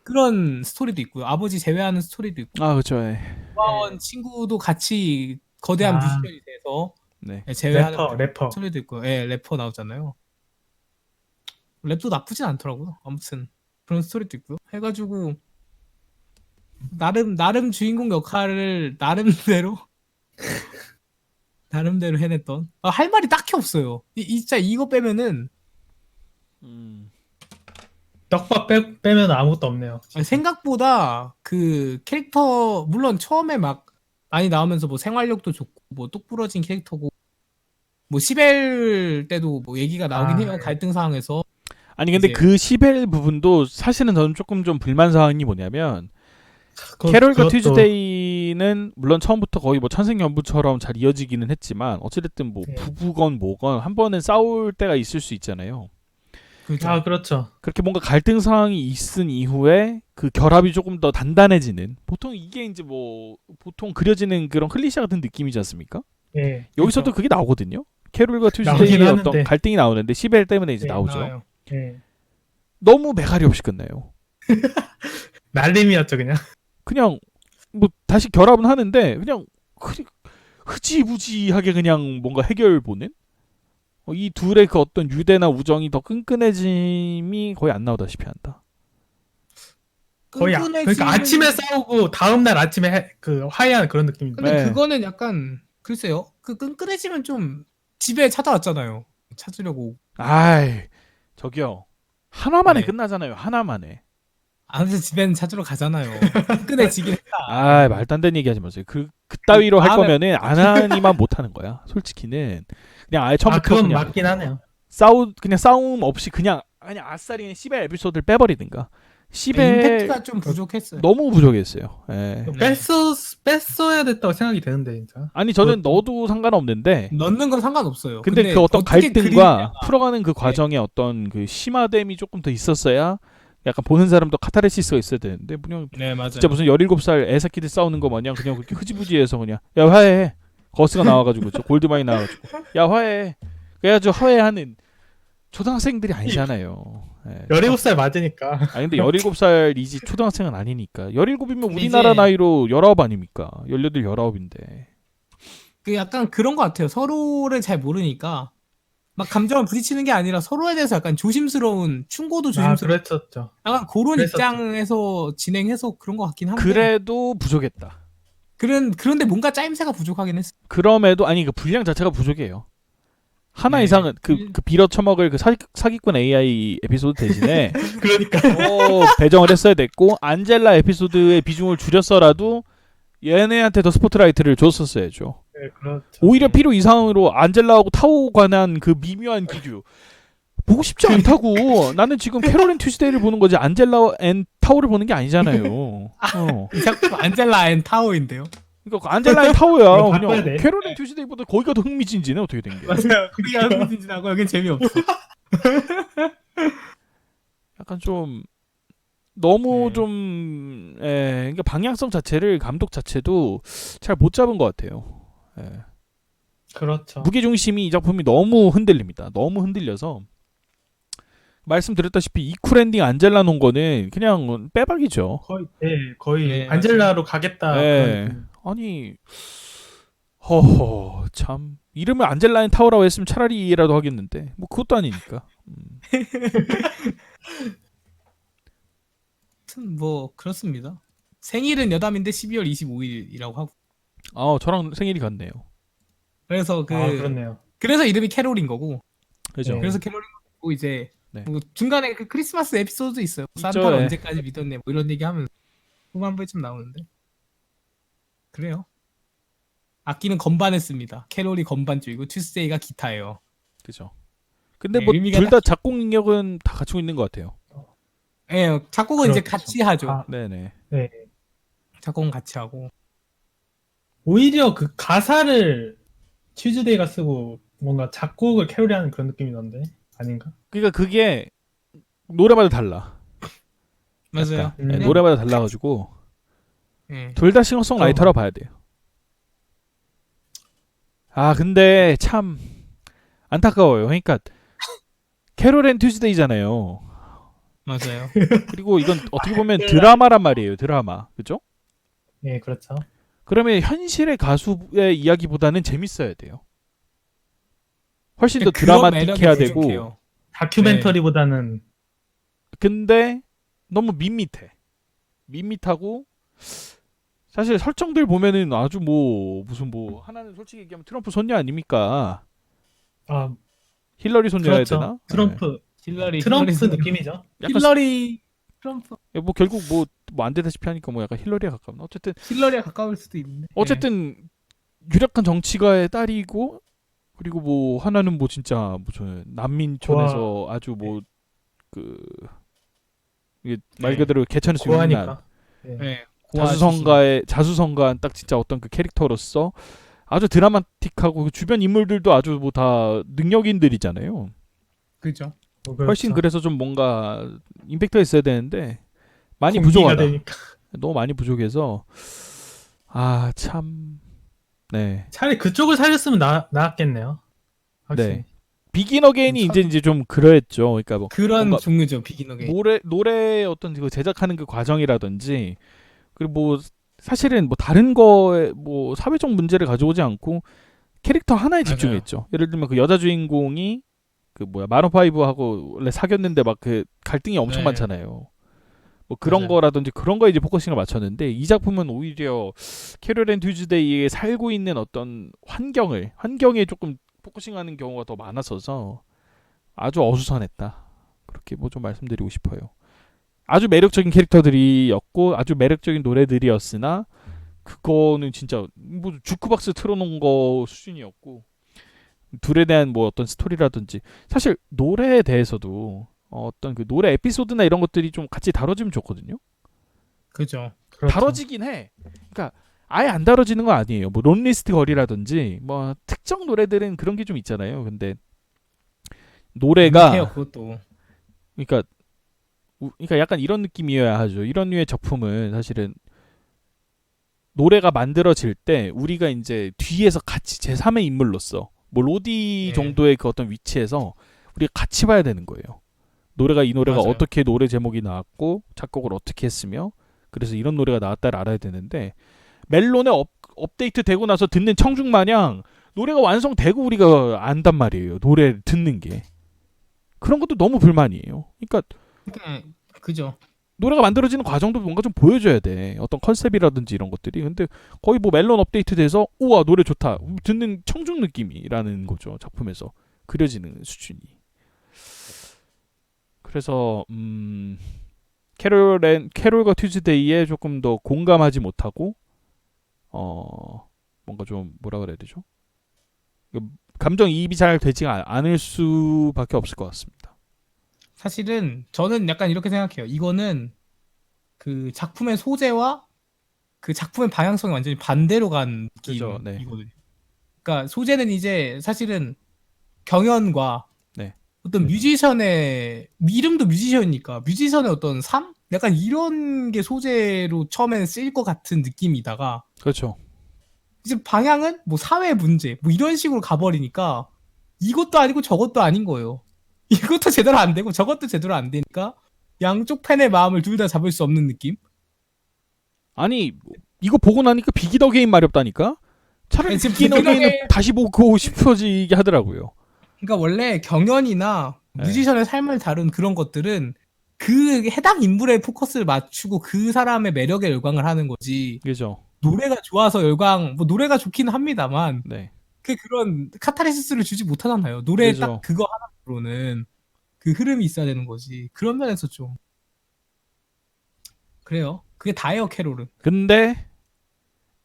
그런 스토리도 있고요. 아버지 제외하는 스토리도 있고 아 그렇죠. 예. 고아원 친구도 같이 거대한 아. 뮤지션이 돼서 네. 제외하는 래퍼. 스토리도 있고, 예, 래퍼 나오잖아요. 랩도 나쁘진 않더라고요. 아무튼 그런 스토리도 있고요. 해가지고 나름 주인공 역할을 나름대로 해냈던. 할 말이 딱히 없어요. 진짜 이거 빼면은 떡밥 빼면 아무것도 없네요. 생각보다 그 캐릭터 물론 처음에 막 많이 나오면서 뭐 생활력도 좋고 뭐 똑부러진 캐릭터고 뭐 시벨 때도 뭐 얘기가 나오긴 해요. 네. 갈등 상황에서. 아니 근데 이제- 그 시벨 부분도 사실은 저는 조금 좀 불만 사항이 뭐냐면 캐롤과 그것도- 튜즈데이는 물론 처음부터 거의 뭐 천생연분처럼 잘 이어지기는 했지만 어찌됐든 뭐 네. 부부건 뭐건 한 번은 싸울 때가 있을 수 있잖아요. 그죠. 아, 그렇죠. 그렇게 뭔가 갈등 상황이 있은 이후에 그 결합이 조금 더 단단해지는 보통 이게 이제 뭐 보통 그려지는 그런 클리셰 같은 느낌이지 않습니까? 예. 여기서도 그렇죠. 그게 나오거든요. 캐롤과 나오긴 튜즈데이의 어떤 하는데. 갈등이 나오는데 시벨 때문에 이제 네, 나오죠. 나와요. 예. 너무 매가리 없이 끝나요. 날림이었죠, 그냥. 그냥 뭐 다시 결합은 하는데 그냥 흐지부지하게 그냥 뭔가 해결 보는 이 둘의 그 어떤 유대나 우정이 더 끈끈해짐이 거의 안 나오다시피 한다. 거의 그러니까 아침에 싸우고 다음 날 아침에 그 화해하는 그런 느낌인데. 근데 네. 그거는 약간 글쎄요. 그 끈끈해지면 좀 집에 찾아왔잖아요. 찾으려고. 아이 저기요 하나만에 네. 끝나잖아요. 하나만에. 아무튼 집에는 찾으러 가잖아요. 끈끈해지긴 했다. 아 말도 안 되는 얘기하지 마세요. 그따위로 할 다음에- 거면은 안 하니만 못 하는 거야. 솔직히는 그냥 아예 아, 처음부터 그건 그냥 맞긴 하네요. 그냥 싸움 없이 그냥 아싸리 그냥 시벨 에피소드를 빼버리든가. 시벨 임팩트가 좀 부족했어요. 너무 부족했어요. 예. 네. 뺐어야 됐다고 생각이 되는데, 진짜. 아니 저는 넣어도 상관없는데 넣는 건 상관없어요. 근데 그 어떤 어떻게 갈등과 그리느냐가- 풀어가는 그 과정에 어떤 그 심화됨이 조금 더 있었어야 약간 보는 사람도 카타르시스가 있어야 되는데 그냥 네 맞아요. 진짜 무슨 17살 애새끼들 싸우는 거 마냥 그냥 그렇게 흐지부지해서 그냥 야 화해해 거스가 나와가지고 저 골드마인 나와가지고 야 화해해 그래가지고 화해하는 초등학생들이 아니잖아요. 예. 17살 맞으니까. 아니 근데 17살이지 초등학생은 아니니까 17이면 근데 우리나라 이제- 나이로 19 아닙니까? 18, 19인데 그 약간 그런 것 같아요. 서로를 잘 모르니까 막 감정을 부딪히는 게 아니라 서로에 대해서 약간 조심스러운 충고도 아, 조심스러운 그랬었죠. 약간 그런 그랬었죠. 입장에서 진행해서 그런 것 같긴 한데 그래도 부족했다. 그런데 뭔가 짜임새가 부족하긴 했어. 그럼에도 아니 그 분량 자체가 부족해요. 하나 네. 이상은 그 빌어 처먹을 그 사기꾼 AI 에피소드 대신에 그러니까 배정을 했어야 됐고 안젤라 에피소드의 비중을 줄였어라도 얘네한테 더 스포트라이트를 줬었어야죠. 네, 그렇죠. 오히려 필요 이상으로 안젤라하고 타오 관한 그 미묘한 기류 보고 싶지 않다고. 나는 지금 캐롤 앤 튜스데이를 보는 거지 안젤라 앤 타오를 보는 게 아니잖아요. 이 작품 안젤라 앤 타오인데요. 그러니까 안젤라 앤 타오야. 이거 바꿔야 그냥 돼. 캐롤 앤 튜스데이보다 거기가 더 흥미진진해. 어떻게 된 게. 맞아요. 그게 흥미진진하고 여긴 재미없어. 약간 좀 너무 네. 좀 그러니까 방향성 자체를 감독 자체도 잘 못 잡은 것 같아요. 예. 그렇죠. 무게중심이 이 작품이 너무 흔들립니다. 너무 흔들려서 말씀드렸다시피 이쿨 엔딩 안젤라 놓은 거는 그냥 빼박이죠. 거의 네, 안젤라로 가겠다. 예. 그런 아니 허허 참 이름을 안젤라 앤 타워라고 했으면 차라리 이해라도 하겠는데 뭐 그것도 아니니까. 아무튼 뭐 그렇습니다. 생일은 여담인데 12월 25일이라고 하고. 저랑 생일이 같네요. 그래서 그렇네요. 그래서 이름이 캐롤인 거고. 그죠? 네. 그래서 캐롤인 거고 이제 네. 뭐 중간에 그 크리스마스 에피소드 있어요. 있죠, 산타를 예. 언제까지 믿었네 뭐 이런 얘기하면 후반부에 좀 나오는데 그래요. 악기는 건반을 씁니다. 캐롤이 건반 쪽이고 튜스데이가 기타예요. 그죠? 근데 네, 뭐 의미가 둘 다 작곡 능력은 다 갖추고 있는 것 같아요. 예, 작곡은 이제 그렇죠. 같이 하죠. 아, 네네. 네. 작곡은 같이 하고. 오히려 그 가사를 튜즈데이가 쓰고 뭔가 작곡을 캐롤이 하는 그런 느낌이 나는데 아닌가? 그러니까 그게 노래마다 달라. 맞아요. 약간. 네, 그냥 노래마다 달라가지고 예. 둘 다 싱어송라이터라 봐야 돼요. 아 근데 참 안타까워요. 그러니까 캐롤 앤 튜즈데이잖아요. 맞아요. 그리고 이건 어떻게 보면 드라마란 말이에요. 드라마. 그죠? 네, 그렇죠. 그러면 현실의 가수의 이야기보다는 재밌어야 돼요. 훨씬 더 그런 매력이 드라마틱해야 되고. 부족해요. 다큐멘터리보다는 근데 너무 밋밋하고 사실 설정들 보면은 아주 뭐 무슨 뭐 하나는 솔직히 얘기하면 트럼프 손녀 아닙니까? 아 힐러리 손녀야 그렇죠. 되나? 트럼프 힐러리 느낌이죠. 약간 힐러리 트럼프 뭐 결국 뭐 안 되다시피 하니까 뭐 약간 힐러리에 가깝나? 어쨌든 힐러리에 가까울 수도 있는데. 어쨌든 유력한 정치가의 딸이고 그리고 뭐 하나는 뭐 진짜 무슨 난민촌에서 아주 뭐 그 이게 말 네. 그대로 개천에서 유명한 고하니까. 예. 네. 네. 자수성가한 딱 진짜 어떤 그 캐릭터로서 아주 드라마틱하고 그 주변 인물들도 아주 뭐 다 능력인들이잖아요. 그죠. 훨씬 그래서 좀 뭔가 임팩트가 있어야 되는데 많이 공기가 부족하다. 되니까. 너무 많이 부족해서 아 참 네. 차라리 그쪽을 살렸으면 나았겠네요. 확실히. 네. 비긴 어게인이 이제 좀 그랬죠. 그러니까 뭐 그런 뭔가 종류죠. 비기너게. 노래 어떤 그 제작하는 그 과정이라든지 그리고 뭐 사실은 뭐 다른 거에 뭐 사회적 문제를 가져오지 않고 캐릭터 하나에 맞아요. 집중했죠. 예를 들면 그 여자 주인공이 그 뭐야 마룬5하고 원래 사귀었는데 막 그 갈등이 엄청 네. 많잖아요. 뭐 그런 맞아요. 거라든지 그런 거에 이제 포커싱을 맞췄는데 이 작품은 오히려 캐롤 앤 튜즈데이에 살고 있는 어떤 환경에 조금 포커싱하는 경우가 더 많았어서 아주 어수선했다. 그렇게 뭐 좀 말씀드리고 싶어요. 아주 매력적인 캐릭터들이었고 아주 매력적인 노래들이었으나 그거는 진짜 뭐 주크박스 틀어놓은 거 수준이었고 둘에 대한 뭐 어떤 스토리라든지 사실 노래에 대해서도 어떤 그 노래 에피소드나 이런 것들이 좀 같이 다뤄지면 좋거든요. 그죠. 그렇죠. 다뤄지긴 해. 그러니까 아예 안 다뤄지는 건 아니에요. 뭐 론리스트 거리라든지 뭐 특정 노래들은 그런 게 좀 있잖아요. 근데 노래가 해요 그것도. 그러니까 약간 이런 느낌이어야 하죠. 이런 류의 작품은 사실은 노래가 만들어질 때 우리가 이제 뒤에서 같이 제3의 인물로서 뭐 로디 예. 정도의 그 어떤 위치에서 우리가 같이 봐야 되는 거예요. 이 노래가 맞아요. 어떻게 노래 제목이 나왔고 작곡을 어떻게 했으며 그래서 이런 노래가 나왔다를 알아야 되는데 멜론에 업데이트 되고 나서 듣는 청중 마냥 노래가 완성되고 우리가 안단 말이에요. 노래 듣는 게. 그런 것도 너무 불만이에요. 그러니까 그죠. 노래가 만들어지는 과정도 뭔가 좀 보여줘야 돼. 어떤 컨셉이라든지 이런 것들이. 근데 거의 뭐 멜론 업데이트 돼서 우와 노래 좋다. 듣는 청중 느낌이라는 거죠. 작품에서. 그려지는 수준이. 그래서 캐롤과 튜즈데이에 조금 더 공감하지 못하고 뭔가 좀 뭐라 그래야 되죠? 감정이입이 잘 되지 않을 수밖에 없을 것 같습니다. 사실은 저는 약간 이렇게 생각해요. 이거는 그 작품의 소재와 그 작품의 방향성이 완전히 반대로 간 그죠, 네. 느낌이거든요. 그러니까 소재는 이제 사실은 경연과 네. 어떤 뮤지션의 이름도 뮤지션이니까 뮤지션의 어떤 삶? 약간 이런 게 소재로 처음에는 쓰일 것 같은 느낌이다가 그렇죠. 이제 방향은 뭐 사회 문제 뭐 이런 식으로 가버리니까 이것도 아니고 저것도 아닌 거예요. 이것도 제대로 안 되고 저것도 제대로 안 되니까 양쪽 팬의 마음을 둘 다 잡을 수 없는 느낌? 아니 이거 보고 나니까 비긴 어게인 말이 없다니까. 차라리 지금 비긴 비긴 어게인은 어게인- 다시 보고 싶어지게 하더라고요. 그러니까 원래 경연이나 네. 뮤지션의 삶을 다룬 그런 것들은 그 해당 인물에 포커스를 맞추고 그 사람의 매력에 열광을 하는 거지. 그죠. 노래가 좋아서 열광, 뭐 노래가 좋기는 합니다만 네. 그런 카타르시스를 주지 못하잖아요. 노래 그죠. 딱 그거 하나로는 그 흐름이 있어야 되는 거지. 그런 면에서 좀 그래요. 그게 다예요, 캐롤은. 근데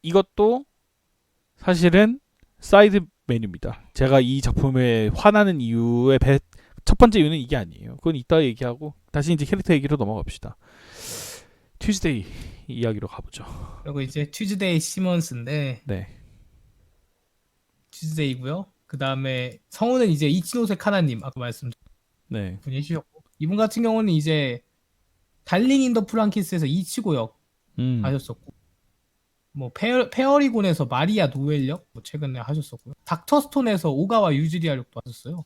이것도 사실은 사이드 메뉴입니다. 제가 이 작품에 화나는 이유의 첫 번째 이유는 이게 아니에요. 그건 이따 얘기하고 다시 이제 캐릭터 얘기로 넘어갑시다. 튜즈데이 이야기로 가보죠. 그리고 이제 튜즈데이 시몬스인데 네. 튜즈데이고요. 그 다음에 성우는 이제 이치노세 카나님 아까 말씀드린 네. 분이 해주셨고 이분 같은 경우는 이제 달링 인더 프랑키스에서 이치고 역 하셨었고 뭐 페어리곤에서 마리아 노엘 역 뭐 최근에 하셨었고요. 닥터 스톤에서 오가와 유즈리아 역도 하셨어요.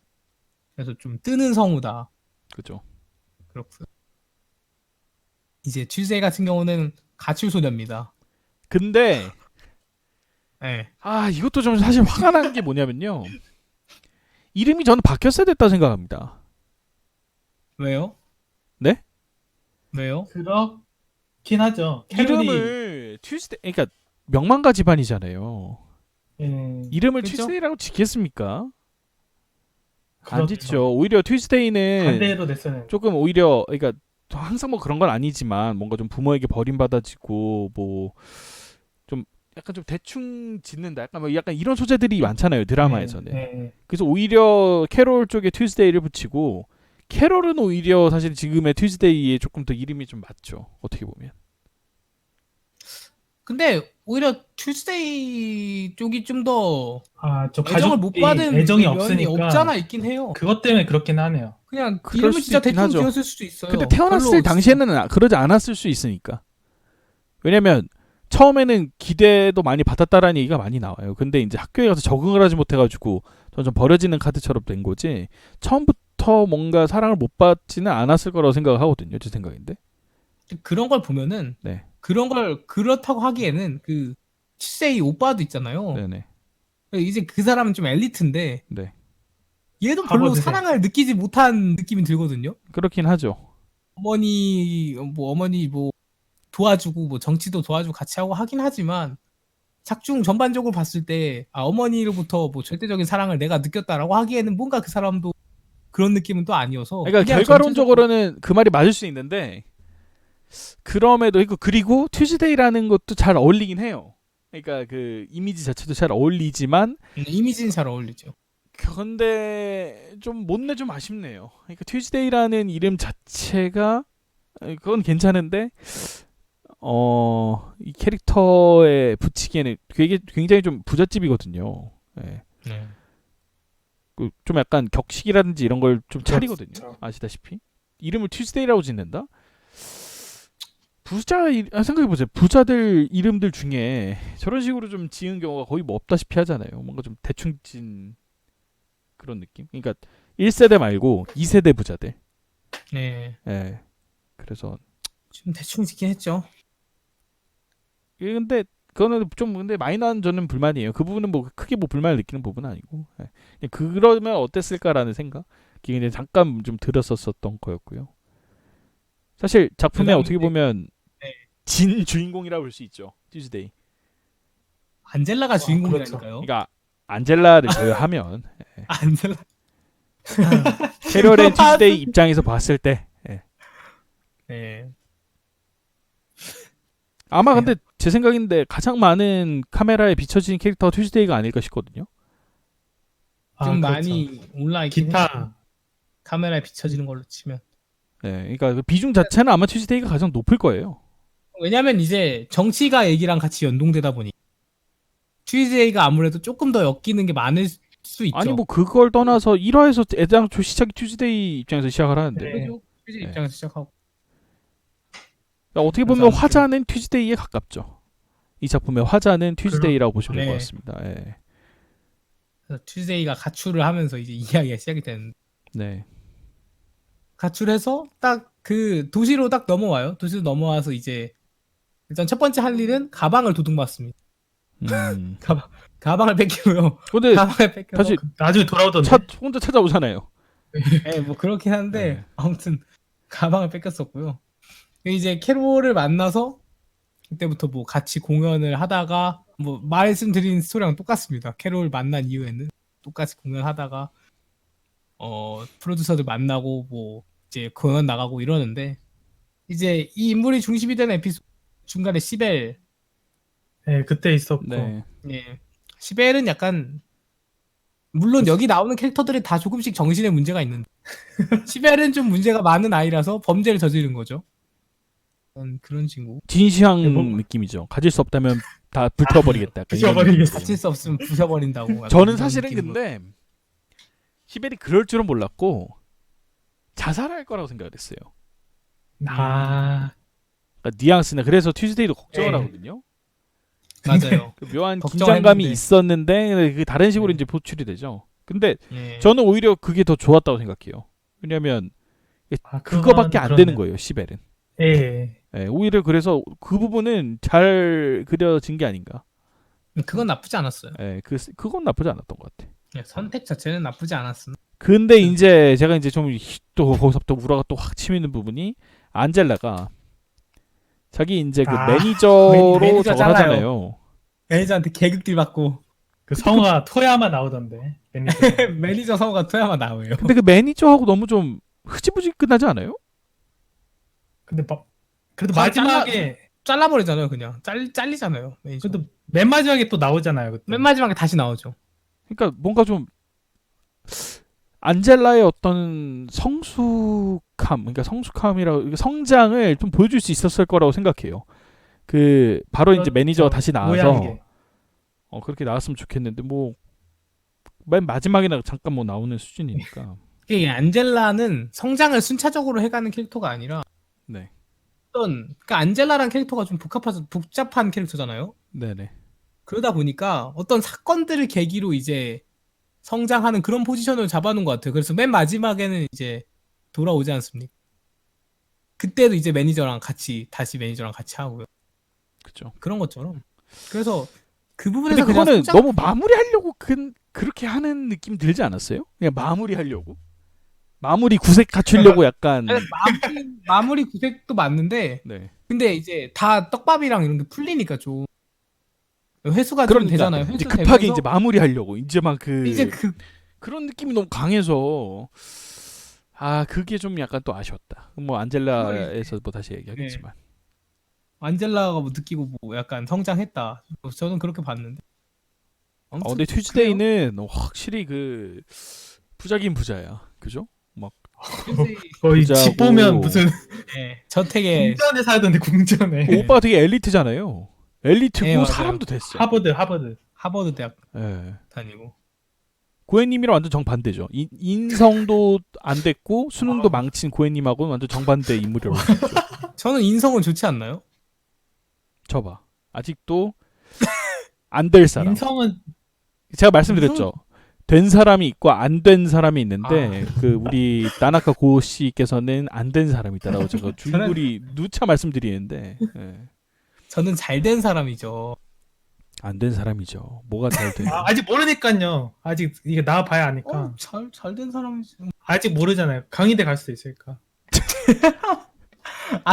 그래서 좀 뜨는 성우다. 그죠. 그렇고요. 이제 튜즈데이 같은 경우는 가출 소녀입니다. 근데 네. 이것도 좀 사실 화가 나는 게 뭐냐면요. 이름이 저는 바뀌었어야 됐다 생각합니다. 왜요? 네? 왜요? 그렇긴 하죠. 캐롤이 이름을 튜즈데이, 그러니까 명망가 집안이잖아요. 이름을 그죠? 튜즈데이라고 짓겠습니까? 안 그렇죠. 짓죠. 오히려 튜즈데이는 반대로 냈어요. 조금 오히려 그러니까 항상 뭐 그런 건 아니지만 뭔가 좀 부모에게 버림받아지고 뭐 좀 약간 좀 대충 짓는다. 약간 뭐 약간 이런 소재들이 많잖아요 드라마에서는. 네. 그래서 오히려 캐롤 쪽에 튜즈데이를 붙이고 캐롤은 오히려 사실 지금의 튜즈데이에 조금 더 이름이 좀 맞죠. 어떻게 보면. 근데 오히려 튜즈데이 쪽이 좀 더 저 애정을 못 가족이 받은 애정이 면이 없으니까 없잖아 있긴 해요. 그것 때문에 그렇긴 하네요. 그냥 그럴 이름을 수도 진짜 있긴 대충 하죠. 지었을 수도 있어요. 근데 태어났을 별로 당시에는 그러지 않았을 수 있으니까. 왜냐면 처음에는 기대도 많이 받았다라는 얘기가 많이 나와요. 근데 이제 학교에 가서 적응을 하지 못해가지고 점점 버려지는 카드처럼 된 거지. 처음부터 뭔가 사랑을 못 받지는 않았을 거라고 생각을 하거든요. 제 생각인데. 그런 걸 보면은 네. 그런 걸 그렇다고 하기에는 그 칠세이 오빠도 있잖아요. 네네. 이제 그 사람은 좀 엘리트인데 네. 얘도 별로 하버드생. 사랑을 느끼지 못한 느낌이 들거든요. 그렇긴 하죠. 어머니 뭐 도와주고 뭐 정치도 도와주고 같이 하고 하긴 하지만 작중 전반적으로 봤을 때 어머니로부터 뭐 절대적인 사랑을 내가 느꼈다라고 하기에는 뭔가 그 사람도 그런 느낌은 또 아니어서 그러니까 그냥 결과론적으로는 그 말이 맞을 수 있는데 그럼에도 있고 그리고 튜즈데이라는 것도 잘 어울리긴 해요. 그러니까 그 이미지 자체도 잘 어울리지만 이미지는 잘 어울리죠. 근데 좀 못내 좀 아쉽네요. 그러니까 튜즈데이라는 이름 자체가 그건 괜찮은데 이 캐릭터에 붙이기에는 되게 굉장히 좀 부잣집이거든요. 예. 네. 좀 약간 격식이라든지 이런 걸 좀 차리거든요. 그렇죠. 아시다시피 이름을 튜즈데이라고 짓는다. 생각해보세요. 부자들 이름들 중에 저런 식으로 좀 지은 경우가 거의 뭐 없다시피 하잖아요. 뭔가 좀 대충 진 그런 느낌. 그러니까 1세대 말고 2세대 부자들. 네. 예. 그래서 좀 대충 짓긴 했죠. 근데 그거는 좀 근데 마이너한 저는 불만이에요. 그 부분은 뭐 크게 뭐 불만을 느끼는 부분은 아니고. 예. 그냥 그러면 어땠을까라는 생각. 그게 그냥 잠깐 좀 들었었던 거였고요. 사실 작품에 그다음에 어떻게 보면 네. 진 주인공이라고 볼 수 있죠. 튜즈데이. 안젤라가 주인공이라니까요. 그렇죠. 그러니까 안젤라를 제외하면 안젤라. 캐롤의 튜즈데이 입장에서 봤을 때 예. 네. 아마 근데 제 생각인데 가장 많은 카메라에 비춰진 캐릭터가 튜즈데이가 아닐까 싶거든요. 좀 그렇죠. 많이 올라 있긴 해요. 기타 카메라에 비춰지는 걸로 치면. 네, 그러니까 그 비중 자체는 아마 튜즈데이가 가장 높을 거예요. 왜냐면 이제 정치가 얘기랑 같이 연동되다 보니 튜즈데이가 아무래도 조금 더 엮이는 게 많을 수 있죠. 아니 뭐 그걸 떠나서 1화에서 애당초 시작이 튜즈데이 입장에서 시작을 하는데 네. 그죠? 튜즈데이 네. 입장에서 시작하고. 그러니까 어떻게 보면 그래서 화자는 튜즈데이에 가깝죠. 이 작품의 화자는 튜즈데이라고 보시면 될 것 네. 같습니다. 예. 그래서 튜즈데이가 가출을 하면서 이제 이야기가 시작이 되는. 네. 가출해서 딱 그 도시로 딱 넘어와요. 도시로 넘어와서 이제 일단 첫 번째 할 일은 가방을 도둑맞습니다. 가방을 뺏기고요. 근데 가방을 뺏겨서 사실 나중에 돌아오던데. 혼자 찾아오잖아요. 네, 뭐 그렇긴 한데 네. 아무튼 가방을 뺏겼었고요. 이제 캐롤을 만나서 그때부터 뭐 같이 공연을 하다가 뭐 말씀드린 스토리랑 똑같습니다. 캐롤 만난 이후에는 똑같이 공연하다가 프로듀서들 만나고 뭐 이제 공연 나가고 이러는데 이제 이 인물이 중심이 되는 에피소드 중간에 시벨 네, 그때 있었고. 네. 예. 시벨은 약간 물론 여기 나오는 캐릭터들이 다 조금씩 정신에 문제가 있는데 시벨은 좀 문제가 많은 아이라서 범죄를 저지른 거죠. 그런 친구. 진시황 뭐- 느낌이죠. 가질 수 없다면 다 불태워버리겠다. 약간 이런 부셔버리겠어. 다칠 수 없으면 부셔버린다고. 약간 저는 이런 사실은 느낌으로. 근데 시벨이 그럴 줄은 몰랐고 자살할 거라고 생각을 했어요. 아, 그러니까 뉘앙스는 그래서 튜즈데이도 걱정을 네. 하거든요. 맞아요. 그 묘한 걱정을 긴장감이 했는데. 있었는데 그 다른 식으로 네. 이제 포출이 되죠. 근데 예. 저는 오히려 그게 더 좋았다고 생각해요. 왜냐하면 아, 그거밖에 안 그러네. 되는 거예요. 시벨은. 예. 예, 오히려 그래서 그 부분은 잘 그려진 게 아닌가. 그건 나쁘지 않았어요. 예, 그건 나쁘지 않았던 것 같아. 예, 선택 자체는 나쁘지 않았습니다. 근데 이제 제가 이제 좀 또 거기서부터 우라가 또 확 치미는 부분이 안젤라가 자기 이제 그 아, 매니저로 매니저 저거 잘라요. 하잖아요. 매니저한테 개극딜 받고 그 성우가 토야마 나오던데. 매니저. 매니저 성우가 토야마 나오요. 근데 그 매니저하고 너무 좀 흐지부지 끝나지 않아요? 근데 그래도 아, 마지막에 잘라버리잖아요, 그냥. 잘리잖아요, 매니저. 그래도 맨 마지막에 또 나오잖아요. 그때. 맨 마지막에 다시 나오죠. 그러니까 뭔가 좀 안젤라의 어떤 그러니까 성숙함이라고 성장을 좀 보여줄 수 있었을 거라고 생각해요. 그 바로 이제 그렇죠. 매니저가 다시 나와서 모양이. 그렇게 나왔으면 좋겠는데 뭐 맨 마지막이나 잠깐 뭐 나오는 수준이니까. 이게 안젤라는 성장을 순차적으로 해가는 캐릭터가 아니라 네, 그러니까 안젤라란 캐릭터가 좀 복잡한 캐릭터잖아요. 네네. 그러다 보니까 어떤 사건들을 계기로 이제 성장하는 그런 포지션을 잡아놓은 것 같아요. 그래서 맨 마지막에는 이제 돌아오지 않습니까? 그때도 이제 다시 매니저랑 같이 하고요. 그죠. 그런 것처럼. 그래서 그 근데 부분에서 그냥 그거는 성장... 너무 마무리하려고 그렇게 하는 느낌 들지 않았어요? 그냥 마무리하려고. 마무리 구색 갖추려고 약간. 아니, 마무리 구색도 맞는데 네. 근데 이제 다 떡밥이랑 이런 게 풀리니까 좀 회수가 좀 되잖아요. 이제 회수 급하게 되면서 이제 마무리하려고 이제 막 이제 그런 느낌이 너무 강해서 그게 좀 약간 또 아쉬웠다. 뭐 안젤라에서 뭐 다시 얘기하겠지만. 안젤라가 뭐 느끼고 뭐 약간 성장했다. 저는 그렇게 봤는데. 아무튼 근데 튜즈데이는 확실히 그 부자긴 부자야. 그죠? 막 그래요. 거의 부자고. 집 보면 무슨 네, 저택에 궁전에 살던데 궁전에. 오빠가 되게 엘리트잖아요. 엘리트고 네, 맞아요. 사람도 됐어. 하버드. 하버드 대학 예. 다니고. 고현님이랑 완전 정반대죠. 인성도 안 됐고 수능도 망친 고현님하고는 완전 정반대 인물이라고. 저는 인성은 좋지 않나요? 저봐. 아직도 안 될 사람. 인성은 제가 말씀드렸죠. 된 사람이 있고 안 된 사람이 있는데 그 우리 나나카 고 씨께서는 안 된 사람이 있다라고 제가 줄줄이 누차 말씀드리는데 저는 잘 된 사람이죠. 안 된 사람이죠. 뭐가 잘 돼? 아직 모르니까요. 아직 이게 나와 봐야 아니까. 잘 된 사람이지. 아직 모르잖아요. 강의대 갈 수도 있으니까.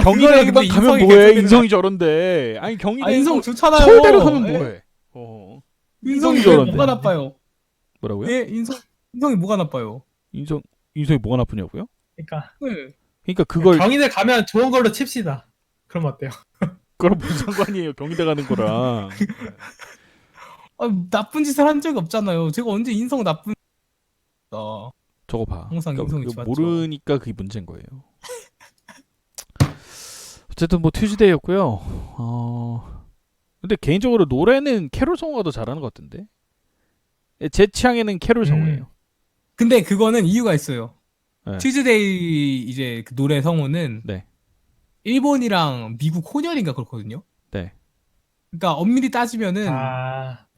경희대만 가면 뭐해? 인성이 저런데. 아니 경희대 인성 좋잖아요. 서울대를 가면 예? 뭐해? 인성이 저런데. 뭐가 나빠요? 뭐라고요? 예, 인성이 뭐가 나빠요? 인성이 뭐가 나쁘냐고요? 그러니까 네. 그러니까 그걸 경희대 가면 좋은 걸로 칩시다. 그럼 어때요? 그럼 무슨 상관이에요? 경희대 가는 거랑. 나쁜 짓을 한 적이 없잖아요. 제가 언제 인성 나쁜 저거 봐. 항상 인성이 그거 좋았죠. 모르니까 그게 문제인 거예요. 어쨌든 뭐 튜즈데이였고요. 근데 개인적으로 노래는 캐롤 성우가 더 잘하는 것 같은데. 제 취향에는 캐롤 성우예요. 근데 그거는 이유가 있어요. 네. 튜즈데이 이제 그 노래 성우는 네. 일본이랑 미국 혼혈인가 그렇거든요. 네. 그러니까 엄밀히 따지면은 좀,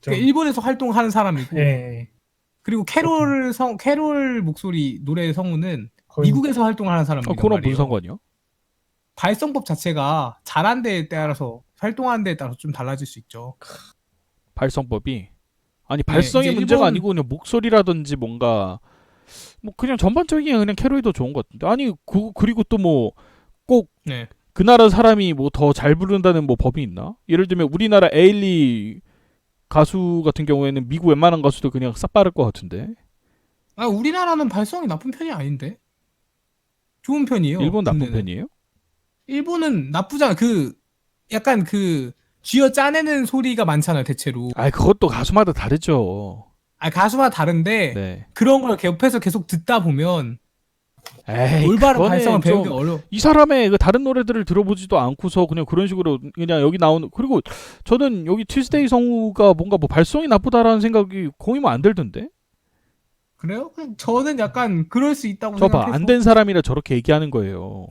그러니까 일본에서 활동하는 사람이고 예. 그리고 캐롤 목소리 노래 성우는 거의 미국에서 활동하는 사람이란 그거랑 말이에요. 무슨 상관이요? 발성법 자체가 잘하는 데에 따라서 활동하는 데에 따라서 좀 달라질 수 있죠. 발성법이 아니 발성이 이제 문제가 일본- 아니고 그냥 목소리라든지 뭔가 뭐 그냥 전반적인 그냥 캐롤이 더 좋은 것 같은데 아니 그리고 또 뭐 꼭 네. 그 나라 사람이 뭐 더 잘 부른다는 뭐 법이 있나? 예를 들면 우리나라 에일리 가수 같은 경우에는 미국 웬만한 가수도 그냥 싹 빠를 것 같은데 우리나라는 발성이 나쁜 편이 아닌데. 좋은 편이에요. 일본 나쁜 근데는. 편이에요? 일본은 나쁘잖아. 약간 쥐어 짜내는 소리가 많잖아요, 대체로. 아 그것도 가수마다 다르죠. 가수마다 다른데 네. 그런 걸 옆에서 계속 듣다 보면 에이, 올바른 그거는 발성을 배우기 좀 어려워. 이 사람의 그 다른 노래들을 들어보지도 않고서 그냥 그런 식으로 그냥 여기 나오는 그리고 저는 여기 튜스데이 성우가 뭔가 뭐 발성이 나쁘다라는 생각이 거의 뭐 안 들던데. 그래요? 그냥 저는 약간 그럴 수 있다고 저봐 생각해서. 안 된 사람이라 저렇게 얘기하는 거예요.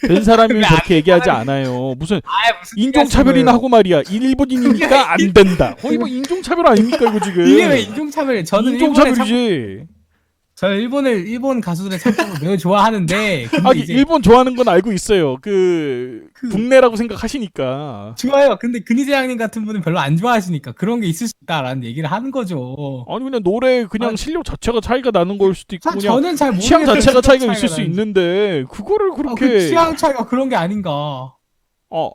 된 사람이 근데 저렇게 안 얘기하지 않아요. 무슨 무슨 인종차별이나 하고 말이야. 일본인이니까 안 된다. 거의 뭐 인종차별 아닙니까 이거 지금? 이게 왜 인종차별이에요? 저는 인종차별이지. 저는 일본 가수들의 창법을 매우 좋아하는데 근데 아니 이제 일본 좋아하는 건 알고 있어요. 국내라고 생각하시니까. 좋아요. 근데 근희재양님 같은 분은 별로 안 좋아하시니까 그런 게 있을 수 있다라는 얘기를 하는 거죠. 아니 그냥 노래 그냥 아니, 실력 자체가 차이가 나는 걸 수도 있고 그냥 저는 잘 모르겠어요. 취향 자체가 차이가 있을 차이가 수 나는지. 있는데 그거를 그 그렇게 취향 차이가 그런 게 아닌가.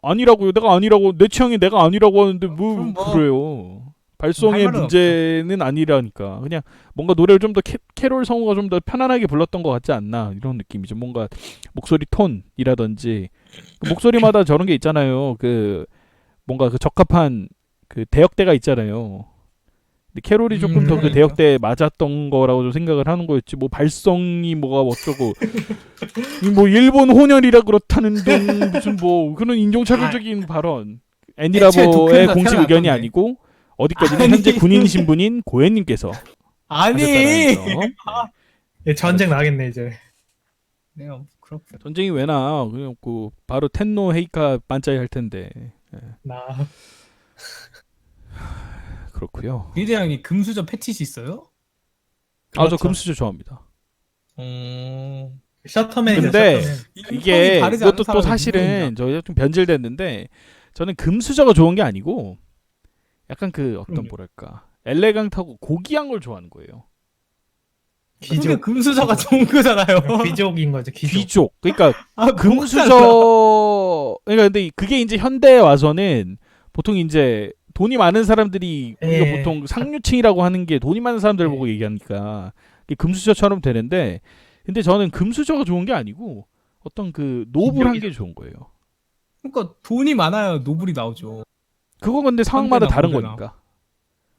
아니라고요. 내가 아니라고 내 취향이 내가 아니라고 하는데 뭐 그럼 뭐 그래요. 할 발성의 말은 문제는 아니라니까. 그냥 뭔가 노래를 좀 더 캐롤 성우가 좀 더 편안하게 불렀던 것 같지 않나 이런 느낌이죠. 뭔가 목소리 톤이라든지 그 목소리마다 저런 게 있잖아요. 뭔가 적합한 대역대가 있잖아요. 근데 캐롤이 조금 더 그 그러니까. 대역대에 맞았던 거라고 좀 생각을 하는 거였지. 뭐 발성이 뭐가 어쩌고 뭐 일본 혼혈이라 그렇다는 등 무슨 뭐 그런 인종차별적인 발언. 애니라보의 독해에서 공식 태어났던데. 의견이 아니고 어디까지는 아니. 현재 군인 신분인 고현님께서 아니. 하셨다는 점. 예, 전쟁 나겠네 이제. 네, 그렇군. 전쟁이 왜 나? 그냥 바로 텐노 헤이카 반짜이 할 텐데. 나 그렇고요. 근희재양님 금수저 패티시 있어요? 저 그렇죠. 금수저 좋아합니다. 셔터맨이죠. 근데 셔터맨. 이게 다르지 않은 이것도 또 사람이 사실은 누구인가? 저희가 좀 변질됐는데 저는 금수저가 좋은 게 아니고 약간 어떤 그럼요. 뭐랄까 엘레강트하고 고귀한 걸 좋아하는 거예요. 그게 귀족. 금수저가 좋은 거잖아요. 귀족인 거죠. 귀족. 귀족. 그러니까 뭐가 달라? 금수저 그러니까 근데 그게 이제 현대에 와서는 보통 이제 돈이 많은 사람들이 우리가 예. 보통 상류층이라고 하는 게 돈이 많은 사람들 예. 보고 얘기하니까 이게 금수저처럼 되는데 근데 저는 금수저가 좋은 게 아니고 어떤 노블한 게 좋은 거예요. 그러니까 돈이 많아야 노블이 나오죠. 그거 근데 상황마다 현대나 다른 모델나. 거니까.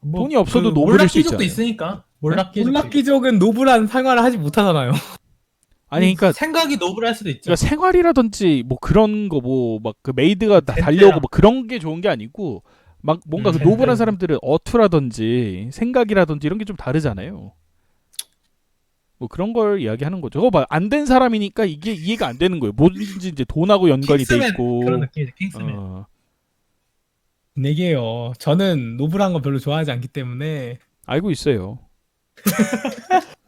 뭐, 돈이 없어도 그 노블일 수 몰락귀족도 있잖아요. 있으니까. 몰락귀족. 몰락귀족은 노블한 생활을 하지 못하잖아요. 아니 그러니까 생각이 노블할 수도 있죠. 그러니까 생활이라든지 뭐 그런 거 뭐 막 메이드가 다 젠틀한. 달려오고 뭐 그런 게 좋은 게 아니고 막 뭔가 젠틀한. 노블한 사람들은 어투라든지 생각이라든지 이런 게 좀 다르잖아요. 뭐 그런 걸 이야기하는 거죠. 저거 봐. 안 된 사람이니까 이게 이해가 안 되는 거예요. 뭐든지 이제 돈하고 연관이 돼 킹스맨 있고. 그런 느낌이죠. 킹스맨. 내게요. 저는 노블한 거 별로 좋아하지 않기 때문에 알고 있어요.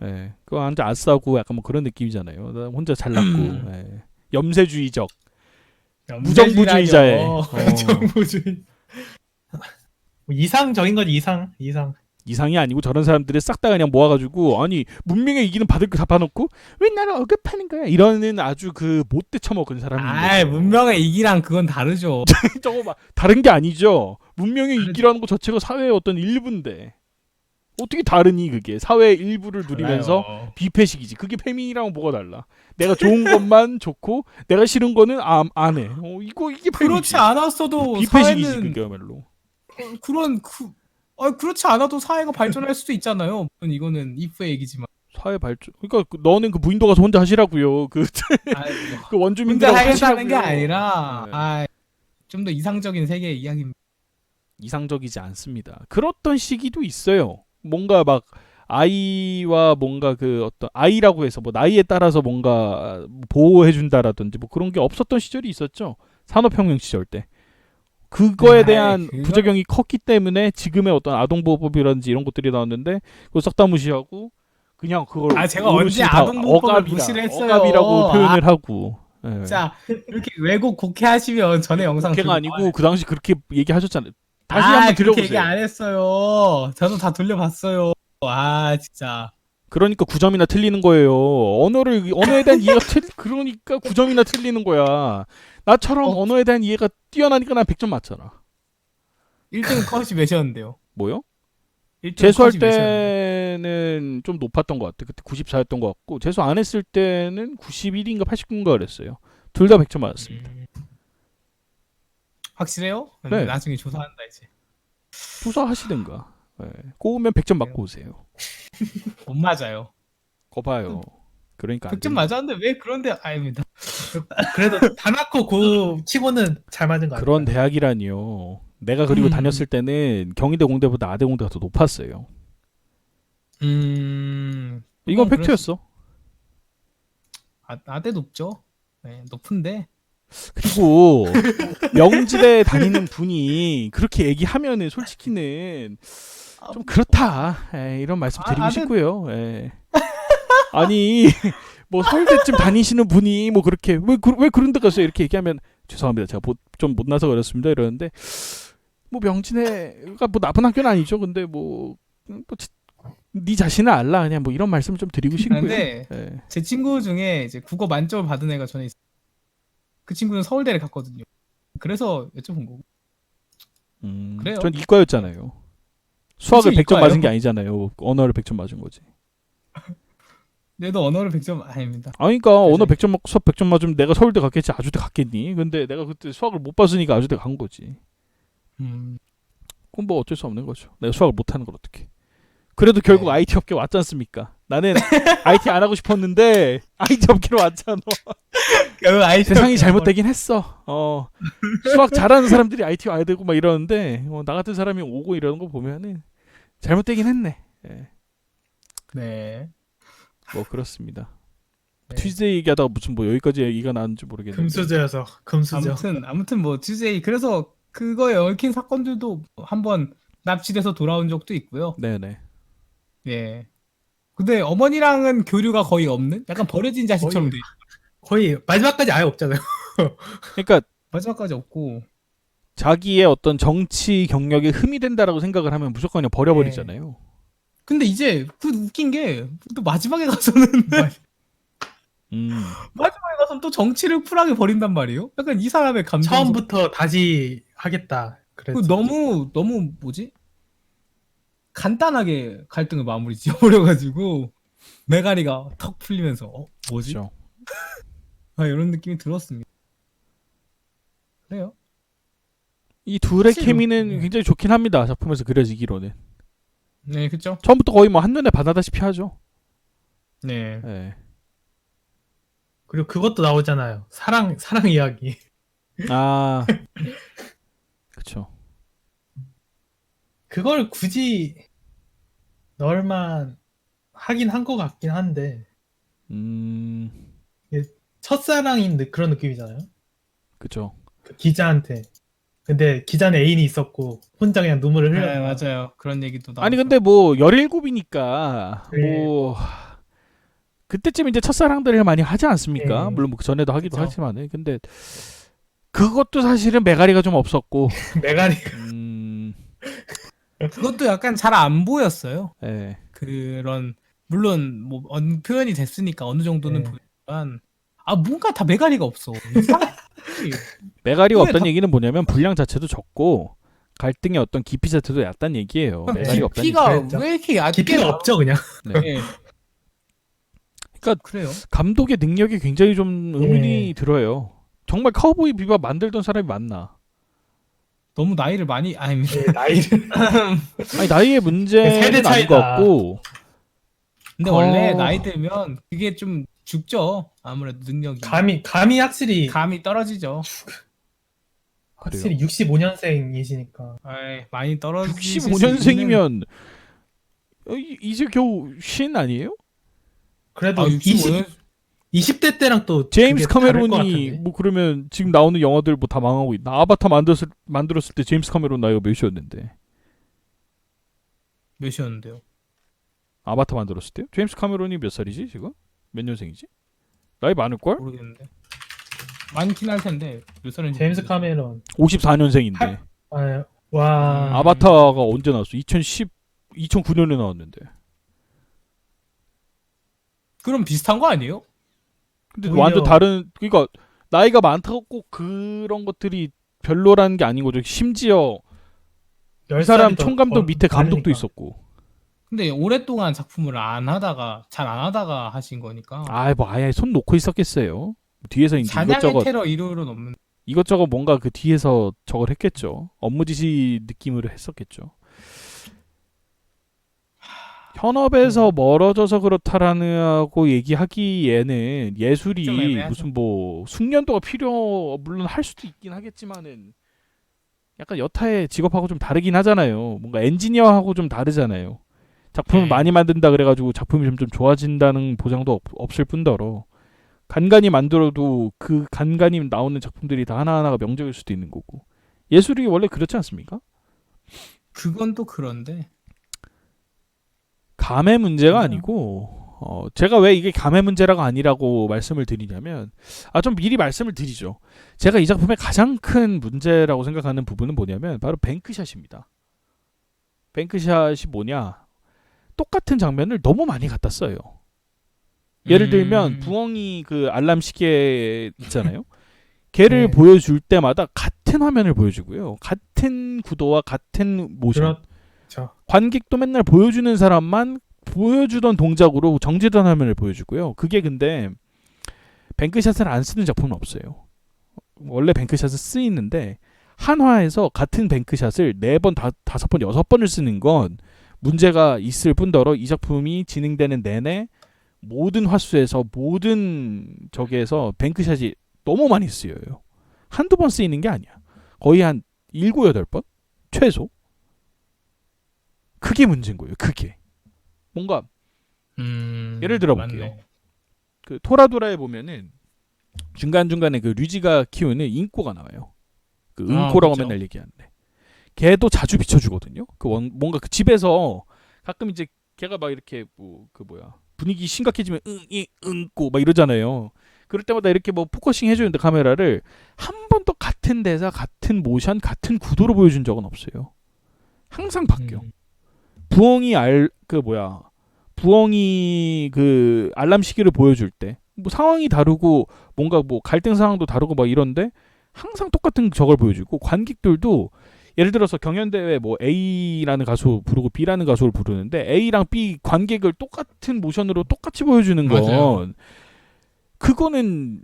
예. 그거 완전 아싸고 약간 뭐 그런 느낌이잖아요. 나 혼자 잘났고. 예. 염세주의적. 무정부주의자의. 무정부주의. 뭐 이상적인 거지 이상. 이상이 아니고 저런 사람들을 싹 다 그냥 모아가지고 아니 문명에 이기는 받을 거 다 봐놓고 왜 나를 억압하는 거야 이러는 아주 못돼 처먹은 사람인데 문명의 이기랑 그건 다르죠. 저거 막 다른 게 아니죠. 문명에 이기라는 거 자체가 사회의 어떤 일부인데 어떻게 다르니 그게 사회의 일부를 누리면서 달라요. 비패식이지. 그게 페미니랑 뭐가 달라? 내가 좋은 것만 좋고 내가 싫은 거는 안 해. 이게 그렇지 페미니지. 않았어도 비패식이지 사회는 그게야말로. 그렇지 않아도 사회가 발전할 수도 있잖아요. 물론 이거는 if의 얘기지만. 사회 발전. 그러니까 너는 그 무인도 가서 혼자 하시라고요. 그 아이고. 그 원주민들 혼자 하겠다는 게 아니라 네. 좀 더 이상적인 세계의 이야기입니다. 이상적이지 않습니다. 그렇던 시기도 있어요. 뭔가 막 아이와 뭔가 그 어떤 아이라고 해서 뭐 나이에 따라서 뭔가 보호해 준다라든지 뭐 그런 게 없었던 시절이 있었죠. 산업혁명 시절 때. 그거에 대한 그거- 부작용이 컸기 때문에 지금의 어떤 아동보호법이라든지 이런 것들이 나왔는데 그거 싹 다 무시하고 그냥 그걸 제가 오롯이 언제 다 아동보호법을 무시를 했어요. 억압이라고 표현을 하고. 예. 자, 이렇게 왜곡 곡해하시면 전에 영상 국회가 들고 아니고 그 당시 그렇게 얘기하셨잖아요. 다시 나와요. 한번 그렇게 얘기 들려보세요. 안 했어요. 저도 다 돌려봤어요. 진짜. 그러니까 9점이나 틀리는 거예요. 언어에 대한 이해가 그러니까 9점이나 틀리는 거야. 나처럼 언어에 대한 이해가 뛰어나니까 난 100점 맞잖아. 1등 컷이 몇이었는데요? 뭐요? 1등 재수할 컷이 몇이었는데? 때는 좀 높았던 것 같아. 그때 94였던 것 같고 재수 안 했을 때는 91인가 89인가 그랬어요. 둘 다 100점 맞았습니다. 확실해요? 네. 나중에 조사한다 이제. 조사하시든가. 네. 꼬우면 100점 맞고 오세요. 못 맞아요. 거 봐요. 그러니까 안 100점 됩니다. 맞았는데 왜 그런데 아닙니다. 그래도 다나코 고 치고는 잘 맞은 거 그런 아니에요? 대학이라니요. 내가 그리고 다녔을 때는 경희대 공대보다 아대 공대가 더 높았어요. 이건 이건 그럴 팩트였어. 아대 높죠. 네, 높은데 그리고 명지대 다니는 분이 그렇게 얘기하면은 솔직히는 좀 그렇다. 이런 말씀 드리고 아대- 싶고요. 아니 뭐 서울대쯤 다니시는 분이 뭐 그렇게 왜 그런 데 가서 이렇게 얘기하면 죄송합니다. 제가 좀 못나서 그렇습니다. 이러는데 뭐 명진대가 뭐 나쁜 학교는 아니죠. 근데 네 자신을 알라 그냥 뭐 이런 말씀 좀 드리고 싶고요. 근데 예. 제 친구 중에 이제 국어 만점을 받은 애가 전에 있어요. 그 친구는 서울대를 갔거든요. 그래서 여쭤본 거고. 그래요? 전 이과였잖아요. 수학을 그치, 100점 이과예요. 맞은 게 아니잖아요. 언어를 100점 맞은 거지. 얘도 언어를 100점 아닙니다. 아니, 그러니까 그치. 언어 100점 맞고 수학 100점 맞으면 내가 서울대 갔겠지. 아주대 갔겠니? 근데 내가 그때 수학을 못 봤으니까 아주대 간 거지. 그건 뭐 어쩔 수 없는 거죠. 내가 수학을 못하는 걸 어떻게. 그래도 결국 네. IT 업계 왔지 않습니까? 나는 IT 안 하고 싶었는데 IT 업계로 왔잖아. 세상이 잘못되긴 했어. 수학 잘하는 사람들이 IT 와야 되고 막 이러는데 나 같은 사람이 오고 이러는 거 보면은 잘못되긴 했네. 예. 네. 뭐 그렇습니다. 네. 튜즈데이 얘기하다가 무슨 뭐 여기까지 얘기가 나왔는지 모르겠는데. 금수저여서 금수저. 아무튼 뭐 주제이 그래서 그거에 얽힌 사건들도 한번 납치돼서 돌아온 적도 있고요. 네네. 예. 근데 어머니랑은 교류가 거의 없는? 약간 버려진 자식처럼 돼. 거의 마지막까지 아예 없잖아요. 그러니까 마지막까지 없고. 자기의 어떤 정치 경력에 흠이 된다라고 생각을 하면 무조건 그냥 버려버리잖아요. 근데 이제 그 웃긴 게 또 마지막에 가서는 마지막에 가서는 또 정치를 쿨하게 버린단 말이에요. 약간 이 사람의 감정. 처음부터 다시 하겠다. 그래서 너무 뭐지? 간단하게 갈등을 마무리 지어버려가지고 메가리가 턱 풀리면서 뭐지? 그렇죠. 이런 느낌이 들었습니다. 그래요? 이 둘의 사실 케미는 네. 굉장히 좋긴 합니다. 작품에서 그려지기로는. 네, 그렇죠. 처음부터 거의 뭐 한눈에 반하다시피 하죠. 네. 예. 그리고 그것도 나오잖아요. 사랑 이야기. 아, 그렇죠. 그걸 굳이 넣을만 하긴 한 것 같긴 한데 첫사랑인 그런 느낌이잖아요. 그렇죠. 그 기자한테. 근데 기자는 애인이 있었고 혼자 그냥 눈물을 네, 흘렸다. 맞아요. 그런 얘기도 나오고. 아니 근데 뭐 17이니까 네. 뭐 그때쯤 이제 첫사랑들을 많이 하지 않습니까? 네. 물론 뭐 전에도 하기도 그쵸. 하지만은 근데 그것도 사실은 메가리가 좀 없었고 메가리. 그것도 약간 잘 안 보였어요. 예. 그런 물론 뭐 표현이 됐으니까 어느 정도는 네. 보였지만 뭔가 다 메가리가 없어. 이상해. 메가리가 왜 없다는 다- 얘기는 뭐냐면 분량 자체도 적고 갈등의 어떤 깊이 자체도 얕다는 얘기예요. 그럼 메달이 없다는 깊이가 그랬죠. 왜 이렇게 얕게 깊이가 나와? 없죠 그냥. 네. 그러니까 그래요. 감독의 능력이 굉장히 좀 의문이 들어요. 정말 카우보이 비밥 만들던 사람이 맞나? 너무 나이를 많이 아니 예, 나이를 아니 나이의 문제는 세대 아닌 것 차이다. 같고 근데 원래 나이 들면 그게 좀 죽죠. 아무래도 능력이 감이 확실히 감이 떨어지죠. 확실히 65년생이시니까. 에이, 많이 떨어지. 65년생이면 이제 겨우 쉰 아니에요? 그래도 아, 65년 20대 때랑 또 제임스 그게 다를 것 카메론이 같은데. 뭐 그러면 지금 나오는 영화들 뭐 다 망하고 있나? 아바타 만들었을 때 제임스 카메론 나이가 몇이었는데? 몇이었는데요? 아바타 만들었을 때요? 제임스 카메론이 몇 살이지 지금? 몇 년생이지? 나이 많을걸? 모르겠는데. 많긴 할 텐데 몇 살인지. 제임스 카메론. 54년생인데 와. 아바타가 언제 나왔어? 2009년에 나왔는데. 그럼 비슷한 거 아니에요? 근데 오히려- 완전 다른 그러니까 나이가 많다고 꼭 그런 것들이 별로라는 게 아닌 거죠. 심지어 이 10살이 사람 더 총감독 밑에 감독도 많으니까. 있었고. 근데 오랫동안 작품을 잘 안 하다가 하신 거니까. 뭐 아예 손 놓고 있었겠어요. 뒤에서 이제 사냥의 이것저것 테러 이론은 없는. 이것저것 뭔가 그 뒤에서 저걸 했겠죠. 업무 지시 느낌으로 했었겠죠. 현업에서 멀어져서 그렇다라고 얘기하기에는 좀 예술이 애매하죠. 무슨 뭐 숙련도가 물론 할 수도 있긴 하겠지만은 약간 여타의 직업하고 좀 다르긴 하잖아요. 뭔가 엔지니어하고 좀 다르잖아요. 작품을 네. 많이 만든다 그래가지고 작품이 좀 좋아진다는 보장도 없을 뿐더러 간간히 만들어도 그 간간히 나오는 작품들이 다 하나하나가 명작일 수도 있는 거고. 예술이 원래 그렇지 않습니까? 그건 또 그런데. 감의 문제가 맞아요. 아니고 제가 왜 이게 감의 문제라가 아니라고 말씀을 드리냐면 좀 미리 말씀을 드리죠. 제가 이 작품의 가장 큰 문제라고 생각하는 부분은 뭐냐면 바로 뱅크샷입니다. 뱅크샷이 뭐냐? 똑같은 장면을 너무 많이 갖다 써요. 예를 들면 부엉이 그 알람 시계 있잖아요. 걔를 네. 보여줄 때마다 같은 화면을 보여주고요. 같은 구도와 같은 모션. 그렇죠. 관객도 맨날 보여주는 사람만 보여주던 동작으로 정제된 화면을 보여주고요. 그게 근데 뱅크샷을 안 쓰는 작품은 없어요. 원래 뱅크샷을 쓰이는데 한화에서 같은 뱅크샷을 4번, 5번, 6번을 쓰는 건 문제가 있을 뿐더러 이 작품이 진행되는 내내 모든 화수에서 모든 저기에서 뱅크샷이 너무 많이 쓰여요. 한두 번 쓰이는 게 아니야. 거의 한 7, 8번? 최소? 그게 문제인 거예요. 그게. 뭔가 예를 들어 볼게요. 맞네. 그 토라도라에 보면은 중간중간에 그 류지가 키우는 인꼬가 나와요. 그 은꼬라고 그쵸. 맨날 얘기하는데. 걔도 자주 비춰주거든요. 뭔가 그 집에서 가끔 이제 걔가 막 이렇게 분위기 심각해지면 은꼬 막 이러잖아요. 그럴 때마다 이렇게 뭐 포커싱 해주는데 카메라를 한 번도 같은 대사, 같은 모션, 같은 구도로 보여준 적은 없어요. 항상 바뀌어. 부엉이 그 알람 시계를 보여줄 때 뭐 상황이 다르고 뭔가 뭐 갈등 상황도 다르고 막 이런데 항상 똑같은 저걸 보여주고 관객들도 예를 들어서 경연대회 뭐 A라는 가수 부르고 B라는 가수를 부르는데 A랑 B 관객을 똑같은 모션으로 똑같이 보여주는 건 맞아요. 그거는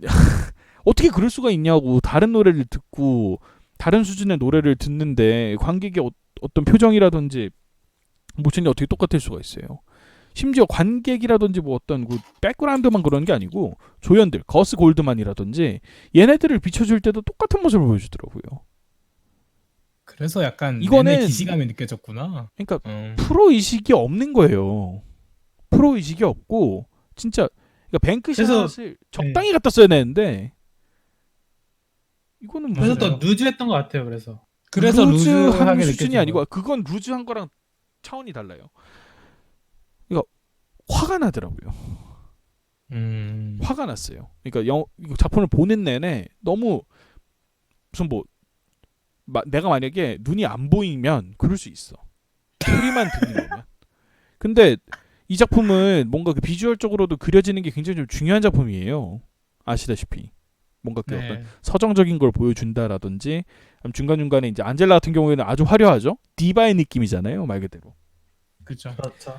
어떻게 그럴 수가 있냐고. 다른 노래를 듣고 다른 수준의 노래를 듣는데 관객의 어떤 표정이라든지 모션이 어떻게 똑같을 수가 있어요. 심지어 관객이라든지 뭐 어떤 그 백그라운드만 그런 게 아니고 조연들, 거스 골드만이라든지 얘네들을 비춰줄 때도 똑같은 모습을 보여주더라고요. 그래서 약간 이거는- 내내 기시감이 느껴졌구나. 그러니까 음. 프로 의식이 없는 거예요. 프로 의식이 없고 진짜 그러니까 뱅크샷을 적당히 갖다 써야 되는데 이거는 그래서 무슨 또 루즈했던 것 같아요. 그래서 그래서 루즈한 루즈하게 수준이 느껴진 아니고 거예요. 그건 루즈한 거랑 차원이 달라요. 그러니까 화가 나더라고요. 화가 났어요. 그러니까 이거 작품을 보는 내내 너무 무슨 내가 만약에 눈이 안 보이면 그럴 수 있어. 소리만 듣는 거면. 근데 이 작품은 뭔가 그 비주얼적으로도 그려지는 게 굉장히 좀 중요한 작품이에요. 아시다시피. 뭔가 그 어떤 네. 서정적인 걸 보여준다라든지 중간중간에 이제 안젤라 같은 경우에는 아주 화려하죠. 디바의 느낌이잖아요, 말 그대로. 그렇죠. 그렇죠.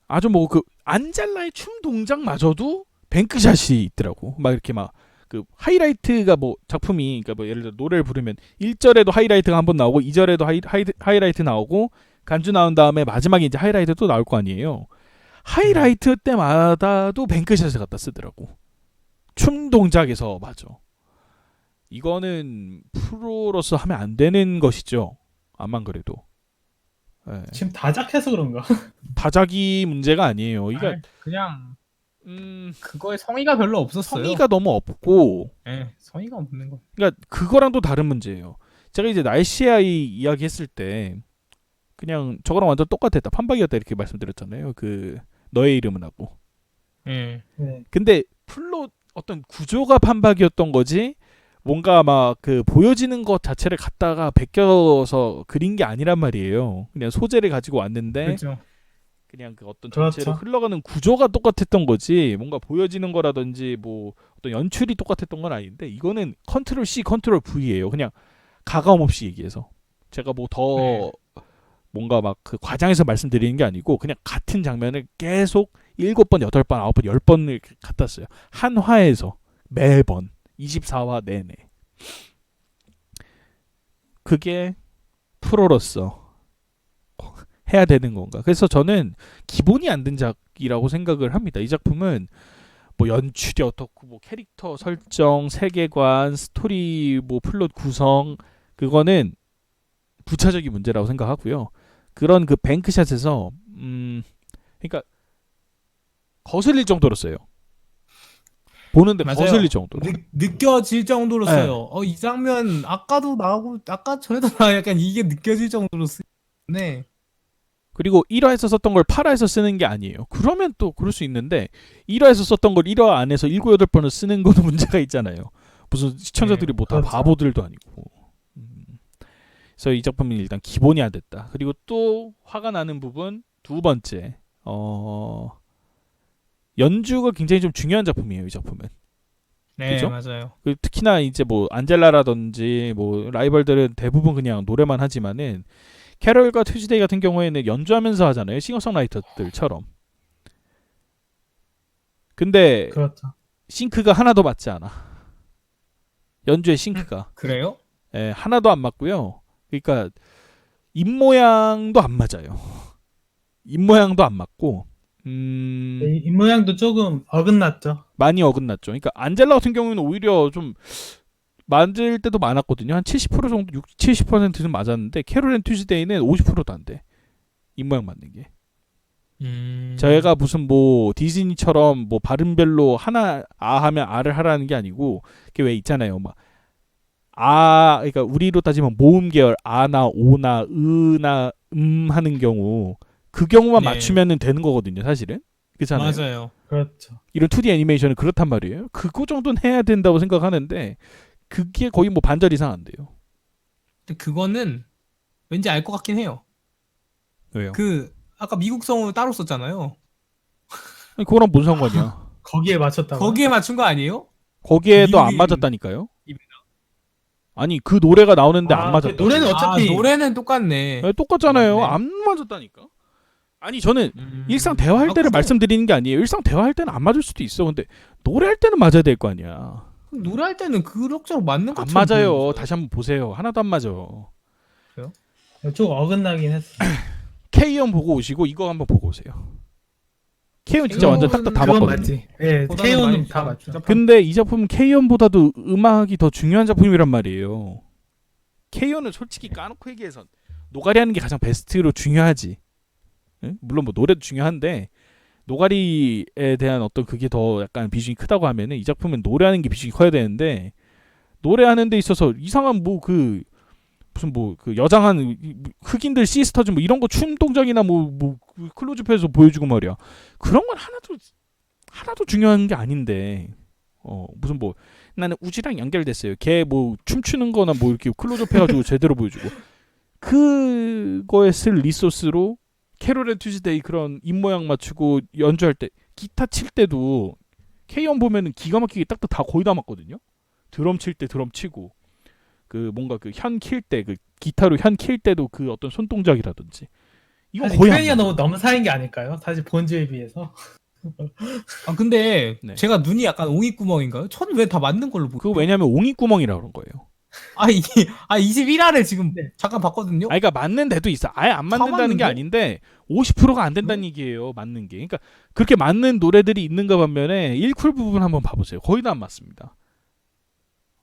아주 뭐 그 안젤라의 춤 동작마저도 뱅크샷이 있더라고. 막 이렇게 막 그 하이라이트가 뭐 작품이 그러니까 뭐 예를 들어 노래를 부르면 1절에도 하이라이트가 한 번 나오고 2절에도 하이라이트 나오고 간주 나온 다음에 마지막에 이제 하이라이트 또 나올 거 아니에요. 하이라이트 때마다도 뱅크샷을 갖다 쓰더라고. 춤 동작에서 맞아. 이거는 프로로서 하면 안 되는 것이죠. 암만 그래도. 예. 지금 다작해서 그런가? 다작이 문제가 아니에요. 이거 아이, 그냥 그거에 성의가 별로 없었어요. 성의가 너무 없고, 네, 성의가 없는 거. 그러니까 그거랑 또 다른 문제예요. 제가 이제 날씨아이 이야기했을 때 그냥 저거랑 완전 똑같았다. 판박이었다 이렇게 말씀드렸잖아요. 그 너의 이름은 하고. 예. 네. 근데 플롯 어떤 구조가 판박이었던 거지. 뭔가 막 그 보여지는 것 자체를 갖다가 베껴서 그린 게 아니란 말이에요. 그냥 소재를 가지고 왔는데 그렇죠. 그냥 그 어떤 그렇죠. 전체로 흘러가는 구조가 똑같았던 거지. 뭔가 보여지는 거라든지 뭐 어떤 연출이 똑같았던 건 아닌데 이거는 컨트롤 C, 컨트롤 V예요. 그냥 가감 없이 얘기해서 제가 뭐 더 네. 뭔가 막 그 과장해서 말씀드리는 게 아니고 그냥 같은 장면을 계속 7번, 8번, 9번, 10번을 갖다 써요. 한 화에서 매번 24화 내내. 그게 프로로서 해야 되는 건가? 그래서 저는 기본이 안 된 작이라고 생각을 합니다. 이 작품은 뭐 연출이 어떻고 뭐 캐릭터 설정, 세계관, 스토리 뭐 플롯 구성 그거는 부차적인 문제라고 생각하고요. 그런 그 뱅크샷에서 그러니까 거슬릴 정도로 써요. 보는데 맞아요. 거슬릴 정도로. 느껴질 정도로 네. 써요. 이 장면 아까도 나오고 아까 전에도 나 약간 이게 느껴질 정도로 쓰네. 그리고 1화에서 썼던 걸 8화에서 쓰는 게 아니에요. 그러면 또 그럴 수 있는데 1화에서 썼던 걸 1화 안에서 7, 8번을 쓰는 거는 문제가 있잖아요. 무슨 시청자들이 네, 뭐 다 그렇죠. 바보들도 아니고. 그래서 이 작품은 일단 기본이 안 됐다. 그리고 또 화가 나는 부분 두 번째. 연주가 굉장히 좀 중요한 작품이에요, 이 작품은. 네, 그죠? 맞아요. 그 특히나 이제 뭐 안젤라라든지 뭐 라이벌들은 대부분 그냥 노래만 하지만은 캐럴과 튜즈데이 같은 경우에는 연주하면서 하잖아요. 싱어송라이터들처럼. 근데 그렇죠. 싱크가 하나도 맞지 않아. 연주의 싱크가 그래요? 하나도 안 맞고요. 그러니까 입 모양도 안 맞아요. 입 모양도 안 맞고 이 모양도 조금 어긋났죠. 많이 어긋났죠. 그러니까 안젤라 같은 경우는 오히려 좀 맞을 때도 많았거든요. 한 70% 정도, 60, 70%는 맞았는데 캐롤 앤 튜즈데이는 50%도 안 돼. 입 모양 맞는 게. 저희가 무슨 뭐 디즈니처럼 뭐 발음별로 하나 아 하면 아를 하라는 게 아니고 그게 왜 있잖아요. 막 아, 그러니까 우리로 따지면 모음 계열 아나 오나 으나 하는 경우 그 경우만 네. 맞추면은 되는 거거든요, 사실은. 그렇잖아요. 맞아요. 그렇죠. 이런 2D 애니메이션은 그렇단 말이에요. 그거 정도는 해야 된다고 생각하는데 그게 거의 뭐 반절 이상 안 돼요. 근데 그거는 왠지 알 것 같긴 해요. 왜요? 그 아까 미국 성우 따로 썼잖아요. 아니, 그거랑 뭔 상관이야? 거기에 맞췄다고. 거기에 맞춘 거 아니에요? 거기에도 안 미국인- 맞았다니까요. 아니 그 노래가 나오는데 안 그 맞았다. 노래는 어차피 노래는 똑같네. 똑같잖아요. 맞네. 안 맞았다니까. 아니 저는 음. 일상 대화할 때를 그거 말씀드리는 게 아니에요. 일상 대화할 때는 안 맞을 수도 있어. 근데 노래할 때는 맞아야 될 거 아니야. 노래할 때는 그럭저럭 맞는 안 것처럼 맞아요. 보여요. 다시 한번 보세요. 하나도 안 맞아. 좀 어긋나긴 했어. K-연 보고 오시고 이거 한번 보고 오세요. K-연 진짜 완전 딱딱 다 그건 맞거든요. 맞지. 예, 보다는 태연은 많이 다 맞죠. 복잡한- 근데 이 작품은 K-연보다도 음악이 더 중요한 작품이란 말이에요. K-연은 솔직히 까놓고 얘기해서 노가리 하는 게 가장 베스트로 중요하지. 응? 물론 뭐 노래도 중요한데 노가리에 대한 어떤 그게 더 약간 비중이 크다고 하면은 이 작품은 노래하는 게 비중이 커야 되는데 노래하는 데 있어서 이상한 뭐 그 무슨 뭐 그 여장한 흑인들 시스터즈 뭐 이런 거 춤 동작이나 뭐 클로즈업해서 보여주고 말이야. 그런 건 하나도 중요한 게 아닌데 무슨 뭐 나는 우지랑 연결됐어요. 걔 뭐 춤추는 거나 뭐 이렇게 클로즈업 해가지고 제대로 보여주고 그거에 쓸 리소스로 캐롤 앤 튜즈데이 그런 입 모양 맞추고 연주할 때 기타 칠 때도 K-연 보면은 기가 막히게 딱딱 다 거의 다 맞거든요. 드럼 칠 때 드럼 치고 그 뭔가 그 현 킬 때 그 기타로 현 킬 때도 그 어떤 손 동작이라든지 이건 사실 거의 안 큐엔이가 나와요. 너무 넘사인 게 아닐까요? 사실 본즈에 비해서. 아 근데 네. 제가 눈이 약간 옹이구멍인가요? 저는 왜 다 맞는 걸로 보여요? 그거 왜냐면 옹이구멍이라 그런 거예요. 아 이게 21화를 지금 네. 잠깐 봤거든요. 아, 그러니까 맞는 데도 있어. 아예 안 맞는다는 게 맞는데? 아닌데 50%가 안 된다는 얘기예요. 맞는 게. 그러니까 그렇게 맞는 노래들이 있는가 반면에 1쿨 부분 한번 봐보세요. 거의 다 안 맞습니다.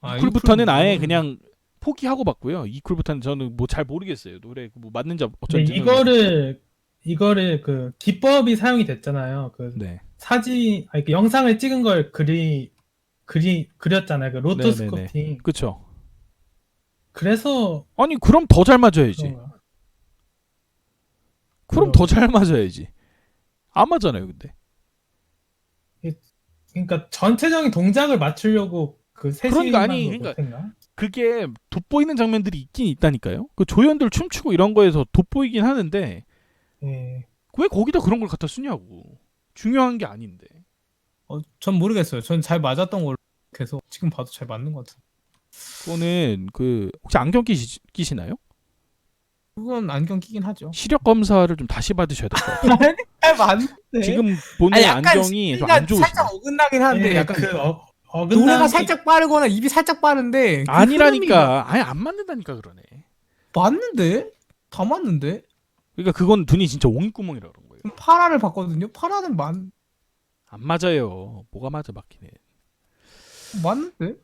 아, 2쿨부터는 아예 1쿨 그냥 포기하고 봤고요. 2쿨부터는 저는 뭐 잘 모르겠어요. 노래 뭐 맞는지 근데 어쩐지. 이거를 그 기법이 사용이 됐잖아요. 그 네. 사진, 아니 그 영상을 찍은 걸 그렸잖아요. 그 네네네. 로토스코팅. 그렇죠. 그래서 아니 그럼 더 잘 맞아야지. 그런가. 그럼 더 잘 맞아야지. 안 맞잖아요, 근데. 그러니까 전체적인 동작을 맞추려고 그 그러니까 세심한 아니, 걸 그러니까 못했나? 그게 돋보이는 장면들이 있긴 있다니까요. 그 조연들 춤추고 이런 거에서 돋보이긴 하는데 예. 왜 거기다 그런 걸 갖다 쓰냐고. 중요한 게 아닌데. 전 모르겠어요. 전 잘 맞았던 걸로 계속 지금 봐도 잘 맞는 것 같아요. 그거는 그 혹시 안경 끼시나요? 그건 안경 끼긴 하죠. 시력 검사를 좀 다시 받으셔야 될 것 같아요. 잘 맞는데. 지금 보는 안경이 좀 안 좋으시네. 살짝 어긋나긴 하는데 예, 약간 그 노래가 어긋남이- 살짝 빠르거나 입이 살짝 빠른데 그 흐름이 아니라니까. 아예 안 맞는다니까 그러네. 맞는데? 다 맞는데? 그러니까 그건 눈이 진짜 옹이구멍이라 그런 거예요. 그럼 파라를 봤거든요. 파라는 안 맞아요. 뭐가 맞아 맞긴 해. 맞는데?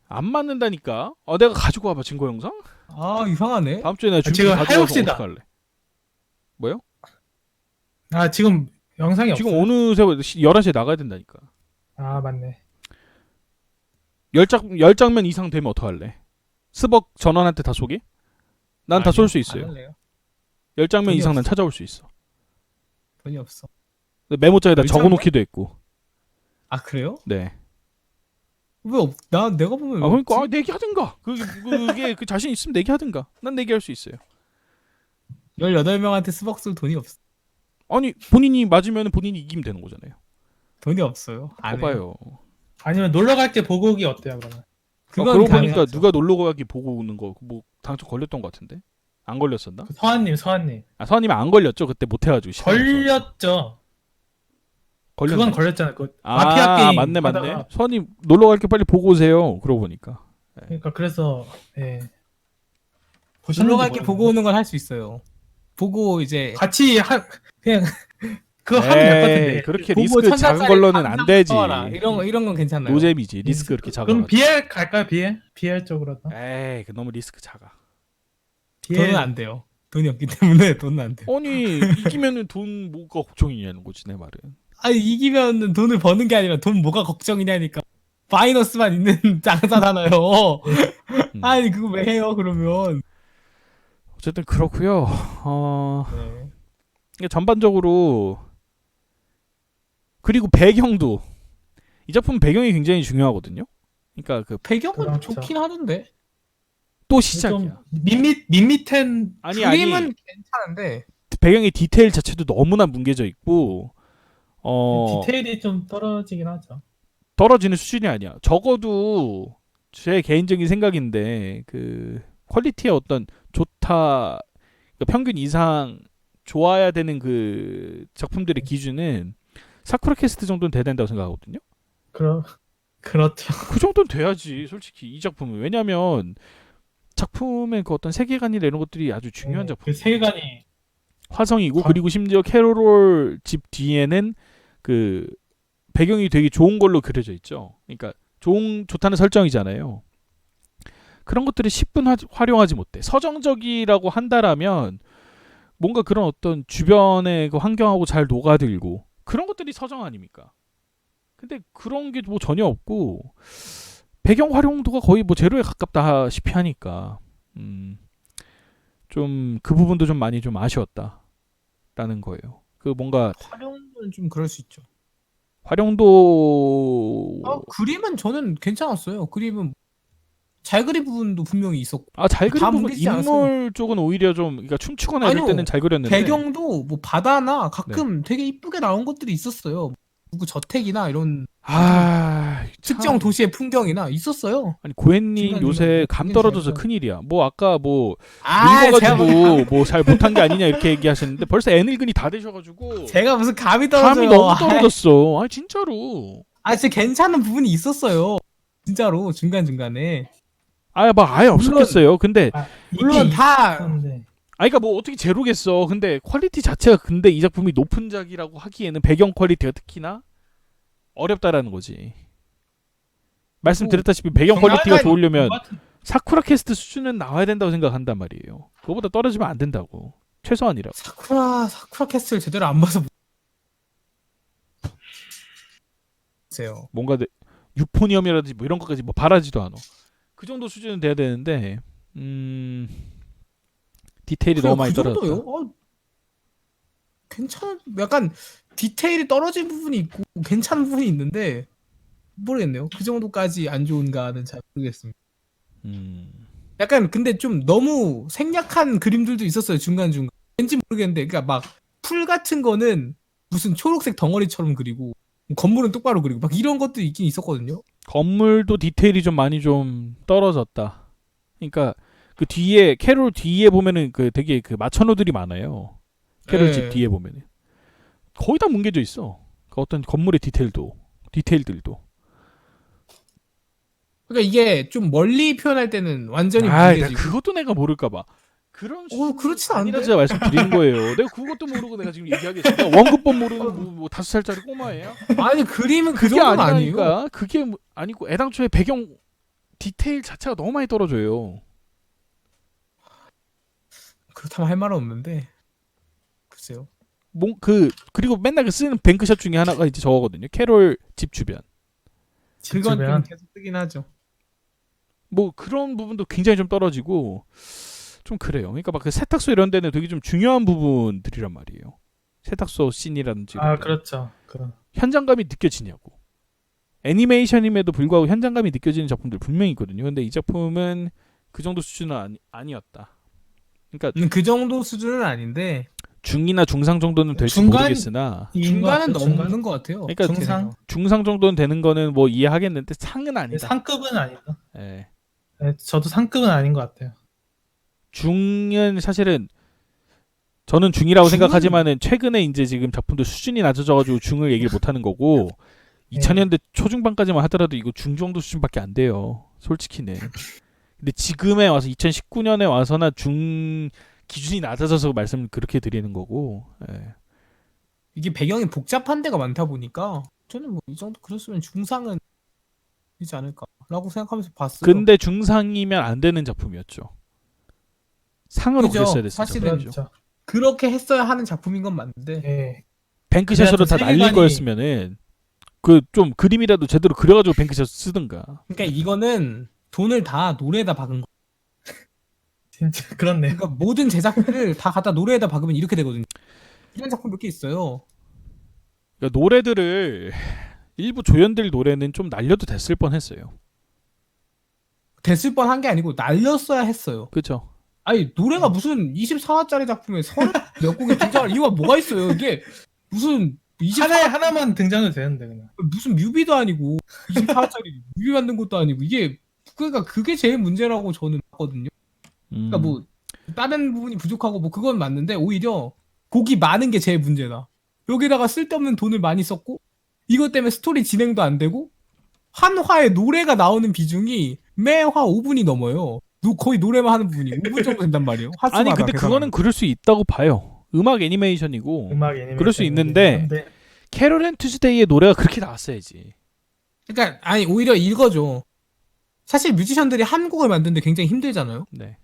안 맞는다니까. 내가 가지고 와봐 증거 영상. 아 이상하네. 다음 주에 내가 준비 지금 가져와서 해봅시다. 어떡할래? 뭐요? 아 지금 영상이 지금 없어요? 어느새 11시에 나가야 된다니까. 아 맞네. 10장면 이상 되면 어떡할래? 스벅 전원한테 다 쏘기? 난 다 쏠 수 있어요. 10장면 돈이 이상 난 없어. 찾아올 수 있어. 돈이 없어. 메모장에다 10장면? 적어놓기도 했고. 아 그래요? 네. 내가 보면 왜 그러니까 없지? 내기하든가. 그게 그 자신 있으면 내기하든가. 난 내기할 수 있어요. 18명한테 스벅 쓸 돈이 없어. 아니 본인이 맞으면 본인이 이기면 되는 거잖아요. 돈이 없어요. 안 해요. 봐봐요. 아니면 놀러 갈 때 보고 오기 어때요 그러면? 그건 그러고 보니까 가능하죠. 누가 놀러 가기 보고 오는 거 뭐 당초 걸렸던 것 같은데 안 걸렸었나? 그 서한님. 서한님 안 걸렸죠 그때 못 해가지고 시간이 없어서. 걸렸죠. 걸렸네. 그건 걸렸잖아요. 그 마피아 게임 맞네. 하다가. 서한님 놀러 갈 게 빨리 보고 오세요. 그러고 보니까 그러니까 그래서 예. 놀러 갈게 모르겠네. 보고 오는 건 할 수 있어요. 보고 이제 같이 그냥 그거 하면 될 것 같은데. 그렇게 보고 리스크 작은 천사짜리 걸로는 안 감상 되지. 써라. 이런 건 괜찮아요. 노잼이지 리스크 그렇게 작아. 그럼 BL 갈까요? BL 쪽으로. 에이 그 너무 리스크 작아. 돈은 안 돼요. 돈이 없기 때문에 돈은 안 돼요. 아니 이기면은 돈 뭐가 걱정이냐는 거지 내 말은. 아니 이기면 돈을 버는 게 아니라 돈 뭐가 걱정이냐니까. 마이너스만 있는 장사잖아요. 아니 그거 왜 해요 그러면. 어쨌든 그렇고요. 네. 이게 전반적으로 그리고 배경도 이 작품 배경이 굉장히 중요하거든요. 그러니까 그 배경은 그렇죠. 좋긴 하던데. 또 시작이야. 좀 밋밋한 아니 그림은 괜찮은데 배경의 디테일 자체도 너무나 뭉개져 있고 디테일이 좀 떨어지긴 하죠. 떨어지는 수준이 아니야. 적어도 제 개인적인 생각인데 그 퀄리티의 어떤 좋다 그러니까 평균 이상 좋아야 되는 그 작품들의 기준은 사쿠라 캐스트 정도는 돼야 된다고 생각하거든요. 그렇죠. 그 정도는 돼야지 솔직히 이 작품은. 왜냐면 작품의 그 어떤 세계관이나 이런 것들이 아주 중요한 작품. 그 세계관이 화성이고 그리고 심지어 캐롤 집 뒤에는 그 배경이 되게 좋은 걸로 그려져 있죠. 그러니까 좋다는 설정이잖아요. 그런 것들을 10분 활용하지 못해. 서정적이라고 한다라면 뭔가 그런 어떤 주변의 그 환경하고 잘 녹아들고 그런 것들이 서정 아닙니까? 근데 그런 게 뭐 전혀 없고 배경 활용도가 거의 뭐 제로에 가깝다시피 하니까 좀 그 부분도 좀 많이 좀 아쉬웠다라는 거예요. 그 뭔가 활용은 좀 그럴 수 있죠. 활용도 그림은 저는 괜찮았어요. 그림은 잘 그린 부분도 분명히 있었고 잘 그린 다 부분 뭉개지지 인물 쪽은 오히려 좀 그러니까 춤추거나 이럴 아니요. 때는 잘 그렸는데 배경도 뭐 바다나 가끔 되게 이쁘게 나온 것들이 있었어요. 누구 저택이나 이런 특정 도시의 풍경이나 있었어요. 아니 고현님 중간중간 요새 감 굉장히 떨어져서 재밌어요. 큰일이야. 뭐 아까 뭐 제가 늙어가지고 뭐 잘 못한 게 아니냐 이렇게 얘기하셨는데 벌써 애늙은이 다 되셔가지고 제가 무슨 감이 떨어져요. 감이 너무 떨어졌어. 아 진짜로. 진짜 괜찮은 부분이 있었어요. 진짜로 중간중간에. 막 아예 없었겠어요. 근데 물론 있긴 다 있었는데. 그러니까 뭐 어떻게 제로겠어. 근데 퀄리티 자체가 근데 이 작품이 높은 작이라고 하기에는 배경 퀄리티가 특히나 어렵다라는 거지. 말씀드렸다시피 배경 퀄리티가 정확하게 좋으려면 사쿠라 캐스트 수준은 나와야 된다고 생각한단 말이에요. 그거보다 떨어지면 안 된다고. 최소한이라고. 사쿠라 캐스트를 제대로 안 봐서 보세요. 뭔가 유포니엄이라든지 뭐 이런 것까지 뭐 바라지도 않아. 그 정도 수준은 돼야 되는데 디테일이 너무 많이 떨어졌다. 정도요? 약간 디테일이 떨어진 부분이 있고 괜찮은 부분이 있는데 모르겠네요. 그 정도까지 안 좋은가는 잘 모르겠습니다. 약간 근데 좀 너무 생략한 그림들도 있었어요. 중간중간. 왠지 모르겠는데 그러니까 막 풀 같은 거는 무슨 초록색 덩어리처럼 그리고 건물은 똑바로 그리고 막 이런 것도 있긴 있었거든요. 건물도 디테일이 좀 많이 좀 떨어졌다. 그러니까 그 뒤에 캐롤 뒤에 보면은 그 되게 그 마천루들이 많아요. 캐롤 집 네. 뒤에 보면은 거의 다 뭉개져 있어. 그 어떤 건물의 디테일들도. 그러니까 이게 좀 멀리 표현할 때는 완전히 나 무뎌지고 그것도 내가 모를까봐. 그런 그렇진 않은데. 아니라 제가 말씀드린 거예요. 내가 그것도 모르고 내가 지금 얘기하겠어. 원급법 모르는 뭐 5살짜리 꼬마예요? 아니 그림은 그 그게 정도는 아니에요. 아니라니까. 그게 아니고 애당초에 배경 디테일 자체가 너무 많이 떨어져요. 그렇다면 할 말은 없는데 글쎄요. 그리고 맨날 그 쓰는 뱅크샷 중에 하나가 이제 저거거든요. 캐롤 집 주변. 그건 좀 주변. 계속 뜨긴 하죠. 뭐 그런 부분도 굉장히 좀 떨어지고 좀 그래요. 그러니까 막 그 세탁소 이런 데는 되게 좀 중요한 부분들이란 말이에요. 세탁소 씬이라든지 이런 데. 그렇죠. 그런. 현장감이 느껴지냐고. 애니메이션임에도 불구하고 현장감이 느껴지는 작품들 분명히 있거든요. 근데 이 작품은 그 정도 수준은 아니었다. 그러니까 그 정도 수준은 아닌데 중이나 중상 정도는 될지 중간- 모르겠으나 중간은 중간? 넘는 것 같아요. 그러니까 중상? 중상 정도는 되는 거는 뭐 이해하겠는데 상은 아니다. 상급은 아니다. 예. 네, 저도 상급은 아닌 것 같아요. 중은 사실은 저는 중이라고 중은- 생각하지만은 최근에 이제 지금 작품들 수준이 낮아져가지고 중을 얘기를 못하는 거고 네. 2000년대 초중반까지만 하더라도 이거 중 정도 수준밖에 안 돼요. 솔직히는. 근데 지금에 와서 2019년에 와서나 중 기준이 낮아져서 말씀 그렇게 드리는 거고. 예. 이게 배경이 복잡한 데가 많다 보니까 저는 뭐 이 정도 그랬으면 중상은 되지 않을까라고 생각하면서 봤어요. 근데 중상이면 안 되는 작품이었죠. 상으로 그죠. 그랬어야 됐을 사실은 작품이죠. 그렇죠. 그렇게 했어야 하는 작품인 건 맞는데 예. 뱅크샷으로 다 그래야 좀 날릴 세계관이- 거였으면은 그 좀 그림이라도 제대로 그려가지고 뱅크샷 쓰든가. 그러니까 이거는 돈을 다 노래에다 박은 거. 진짜 그렇네요. 그러니까 모든 제작비를 다 갖다 노래에다 박으면 이렇게 되거든요. 이런 작품 몇 개 있어요. 그러니까 노래들을 일부 조연들 노래는 좀 날려도 됐을 뻔했어요. 됐을 뻔한 게 아니고 날렸어야 했어요. 그렇죠. 아니 노래가 무슨 24화짜리 작품에 30몇 곡이 등장할 이유가 뭐가 있어요. 이게 무슨 24화 하나만 등장해도 되는데 그냥. 무슨 뮤비도 아니고 24화짜리 뮤비 만든 것도 아니고 이게 그러니까 그게 제일 문제라고 저는 봤거든요. 그러니까 뭐 다른 부분이 부족하고 뭐 그건 맞는데 오히려 곡이 많은 게 제일 문제다. 여기다가 쓸데없는 돈을 많이 썼고 이것 때문에 스토리 진행도 안 되고 한 화에 노래가 나오는 비중이 매 화 5분이 넘어요. 거의 노래만 하는 부분이 5분 정도 된단 말이에요. 아니 화수마다 근데 계산하면. 그거는 그럴 수 있다고 봐요. 음악 애니메이션이고 음악 애니메이션. 그럴 수 있는데 캐롤 앤 투스데이의 노래가 그렇게 나왔어야지. 그러니까 아니 오히려 이거죠. 사실 뮤지션들이 한 곡을 만드는데 굉장히 힘들잖아요. 네.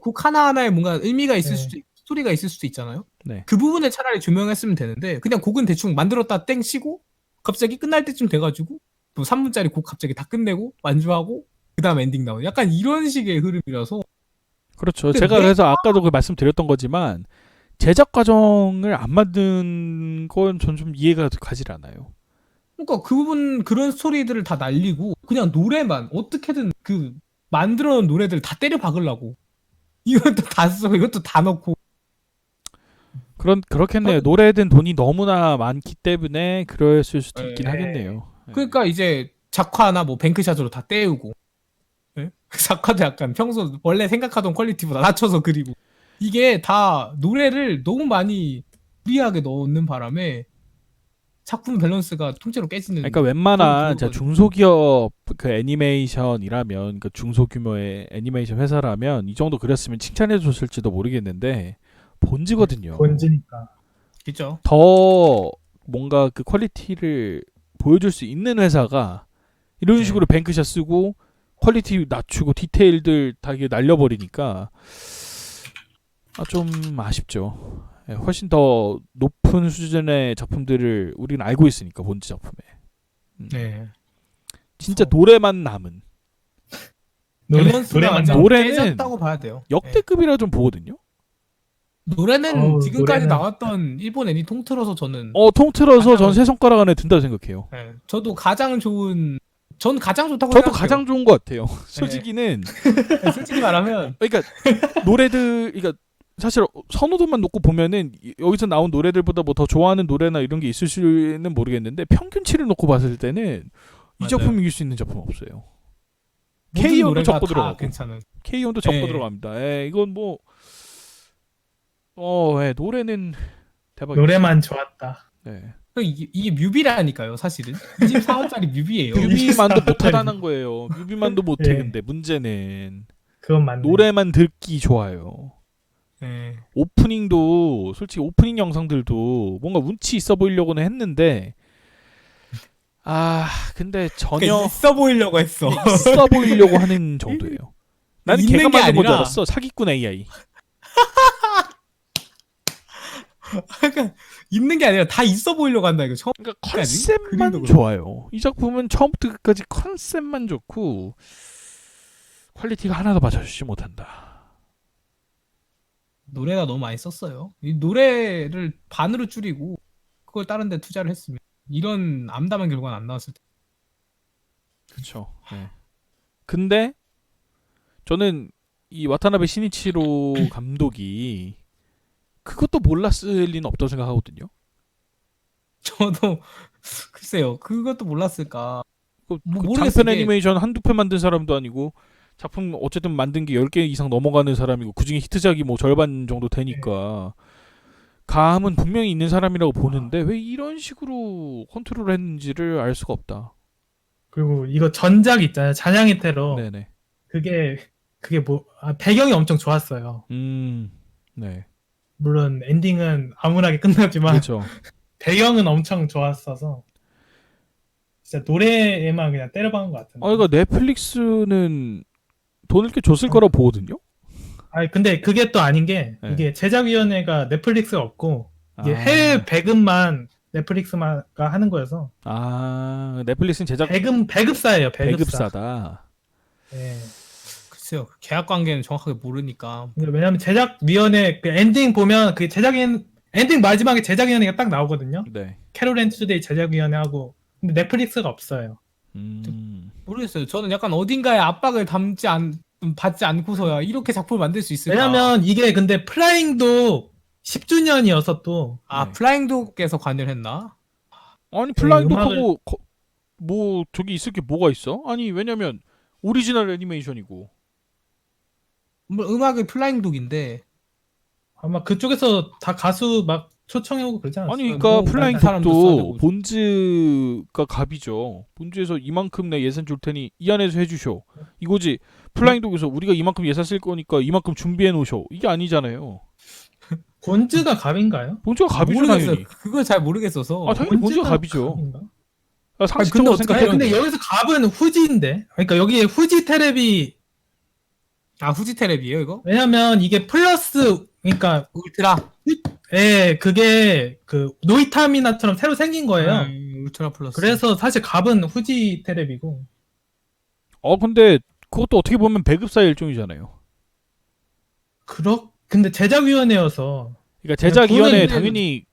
곡 하나하나에 뭔가 의미가 있을 네. 수도 있고 스토리가 있을 수도 있잖아요. 네. 그 부분을 차라리 조명했으면 되는데 그냥 곡은 대충 만들었다 땡 치고 갑자기 끝날 때쯤 돼가지고 뭐 3분짜리 곡 갑자기 다 끝내고 완주하고 그 다음 엔딩 나오는 약간 이런 식의 흐름이라서 그렇죠. 근데 제가 왜- 그래서 아까도 그 말씀드렸던 거지만 제작 과정을 안 만든 건 전 좀 이해가 가질 않아요. 그러니까 그 부분 그런 스토리들을 다 날리고 그냥 노래만 어떻게든 그 만들어 놓은 노래들 다 때려 박으려고 이것도 다 쓰고 이것도 다 넣고 그렇겠네요. 노래에 든 돈이 너무나 많기 때문에 그랬을 수도 있긴 네. 하겠네요. 네. 그러니까 이제 작화나 뭐 뱅크샷으로 다 때우고, 예? 작화도 약간 평소 원래 생각하던 퀄리티보다 낮춰서 그리고, 이게 다 노래를 너무 많이 무리하게 넣는 바람에 작품 밸런스가 통째로 깨지는. 그러니까 웬만한 그건 진짜 그거거든요. 중소기업 그 애니메이션이라면 그 중소규모의 애니메이션 회사라면 이 정도 그렸으면 칭찬해 줬을지도 모르겠는데 본즈거든요. 본지니까. 그죠? 더 뭔가 그 퀄리티를 보여줄 수 있는 회사가 이런 네. 식으로 뱅크샷 쓰고 퀄리티 낮추고 디테일들 다 이게 날려버리니까 좀 아쉽죠. 예, 훨씬 더 높은 수준의 작품들을 우리는 알고 있으니까 본즈 작품에 네. 진짜 노래만 남은 밸런스가 노래만 완전 노래는 깨졌다고 봐야 돼요. 네. 역대급이라 좀 보거든요. 노래는 어우, 지금까지 노래는- 나왔던 일본 애니 통틀어서 저는 통틀어서 가장- 전 세 손가락 안에 든다고 생각해요. 네, 저도 가장 좋은, 전 가장 좋다고 저도 생각해요. 가장 좋은 것 같아요. 솔직히는 네, 솔직히 말하면 그러니까 노래들 그러니까 사실 선호도만 놓고 보면은 여기서 나온 노래들보다 뭐 더 좋아하는 노래나 이런 게 있을 수는 모르겠는데 평균치를 놓고 봤을 때는 이 맞아요. 작품 이길 수 있는 작품 없어요. 모든 K-O도 노래가 적고 다 들어가고. 괜찮은. K-ON도 접고 네. 들어갑니다. 이건 뭐 노래는 대박이죠. 노래만 좋았다. 네. 이게 뮤비라니까요, 사실은. 24화짜리 뮤비예요. 뮤비만도 24 못하다는 거예요. 뮤비만도 못해. 예. 근데 문제는 그건 맞네. 노래만 듣기 좋아요. 네. 오프닝도 솔직히 오프닝 영상들도 뭔가 운치 있어 보이려고는 했는데 근데 전혀 있어 보이려고 했어. 있어 보이려고 하는 정도예요. 나는 있는 걔가 게 만든 건줄 아니라- 알았어. 사기꾼 AI. 그러니까 있는 게 아니라 다 있어 보이려고 한다, 이거. 처음. 그러니까 그래야지. 컨셉만 그림도 좋아요. 이 작품은 처음부터 끝까지 컨셉만 좋고 퀄리티가 하나도 받쳐주지 못한다. 노래가 너무 많이 썼어요. 이 노래를 반으로 줄이고 그걸 다른 데 투자를 했으면 이런 암담한 결과는 안 나왔을 텐데. 그렇죠. 네. 근데 저는 이 와타나베 시니치로 감독이 그것도 몰랐을 리는 없다고 생각하거든요. 저도 글쎄요. 그것도 몰랐을까. 그 모르겠어요. 장편 이게- 애니메이션 한두 편 만든 사람도 아니고 작품 어쨌든 만든 게 10개 이상 넘어가는 사람이고 그중에 히트작이 뭐 절반 정도 되니까 감은 분명히 있는 사람이라고 보는데 왜 이런 식으로 컨트롤을 했는지를 알 수가 없다. 그리고 이거 전작 있잖아요. 잔향의 테러. 네네. 그게 배경이 엄청 좋았어요. 네. 물론 엔딩은 암울하게 끝나지만 그렇죠. 배경은 엄청 좋았어서 진짜 노래에만 그냥 때려박은 것 같은데. 그러니까 넷플릭스는 돈을 꽤 줬을 거라고 보거든요. 아니 근데 그게 또 아닌 게 네. 이게 제작위원회가 넷플릭스가 없고 이게 아. 해외 배급만 넷플릭스가 하는 거여서 넷플릭스는 제작 배급사예요. 배급사. 배급사다. 네. 글쎄요. 계약 관계는 정확하게 모르니까. 근데 왜냐면 제작위원회 그 엔딩 보면 그 제작위원 엔딩 마지막에 제작위원회가 딱 나오거든요. 네. 캐롤 앤 투데이 제작위원회하고 근데 넷플릭스가 없어요. 모르겠어요. 저는 약간 어딘가에 압박을 받지 않고서야 이렇게 작품을 만들 수 있을까. 왜냐면 이게 근데 플라잉도 10주년이어서 또 네. 플라잉독에서 관여를 했나? 아니 플라잉 음악을- 독하고 뭐 저기 있을 게 뭐가 있어? 아니 왜냐면 오리지널 애니메이션이고. 뭐 음악이 플라잉독인데 아마 그쪽에서 다 가수 막 초청해오고 그러지 않았어요? 아니 그러니까 뭐 플라잉 사람도 독도 써내고. 본즈가 갑이죠. 본즈에서 이만큼 내 예산 줄 테니 이 안에서 해주쇼. 이거지. 플라잉 독에서 우리가 이만큼 예산 쓸 거니까 이만큼 준비해 놓으쇼. 이게 아니잖아요. 본즈가 갑인가요? 본즈가 갑이죠 모르겠어요. 당연히. 그걸 잘 모르겠어서. 당연히 본즈가 갑이죠. 갑인가? 상식적으로 근데 생각해. 근데 여기서 갑은 후지인데 그러니까 여기에 후지 테레비 후지 테레비예요 이거? 왜냐면 이게 플러스 그러니까 울트라. 그게 그 노이타미나처럼 새로 생긴 거예요. 울트라 플러스. 그래서 사실 갑은 후지 테레비고 근데 그것도 어떻게 보면 배급사의 일종이잖아요. 근데 제작위원회여서 그러니까 제작위원회 돈은 당연히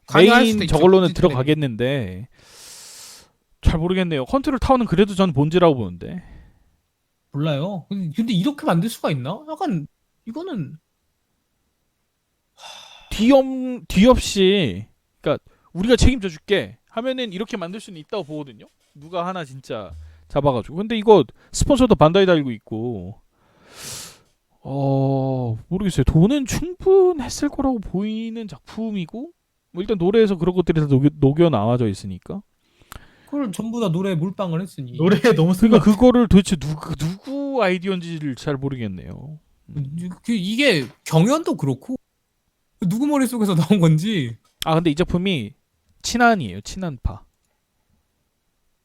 관여할 수도 메인 있죠, 저걸로는 후지 들어가겠는데 잘 모르겠네요. 컨트롤 타워는 그래도 전 본즈라고 보는데. 몰라요. 근데 이렇게 만들 수가 있나? 약간 이거는 뒤 없이 그러니까 우리가 책임져 줄게 하면은 이렇게 만들 수는 있다고 보거든요. 누가 하나 진짜 잡아가지고. 근데 이거 스폰서도 반다이 달고 있고, 모르겠어요. 돈은 충분했을 거라고 보이는 작품이고, 뭐 일단 노래에서 그런 것들이 다 녹여 나와져 있으니까. 그걸 전부 다 노래에 몰빵을 했으니. 노래에 너무 쓴 그러니까 거. 그거를 도대체 누구 아이디어인지를 잘 모르겠네요. 이게 경연도 그렇고 누구 머릿속에서 나온 건지. 아 근데 이 작품이 친한이에요. 친한파.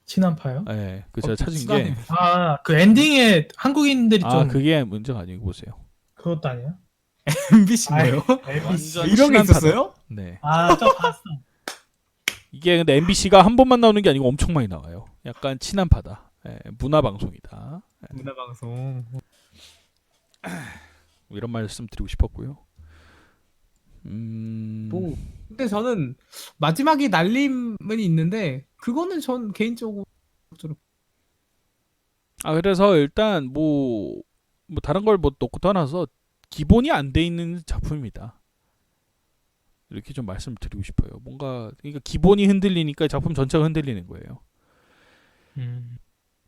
친한파요? 네, 그 제가 찾은 친한이. 게. 아, 그 엔딩에 한국인들이 아 좀 그게 문제가 아니고 보세요. 그것도 아니야? MBC 아이, 뭐요? MBC. 완전 이런 게 친한파다. 있었어요? 네. 아, 저 봤어. 이게 근데 MBC가 한 번만 나오는 게 아니고 엄청 많이 나와요. 약간 친한파다. 예, 문화 방송이다. 문화방송. 뭐 이런 말씀 드리고 싶었고요. 뭐 근데 저는 마지막에 날림은 있는데 그거는 전 개인적으로 아 그래서 일단 뭐 다른 걸 뭐 놓고 떠나서 기본이 안 돼 있는 작품입니다. 이렇게 좀 말씀을 드리고 싶어요. 뭔가 그러니까 기본이 흔들리니까 작품 전체가 흔들리는 거예요.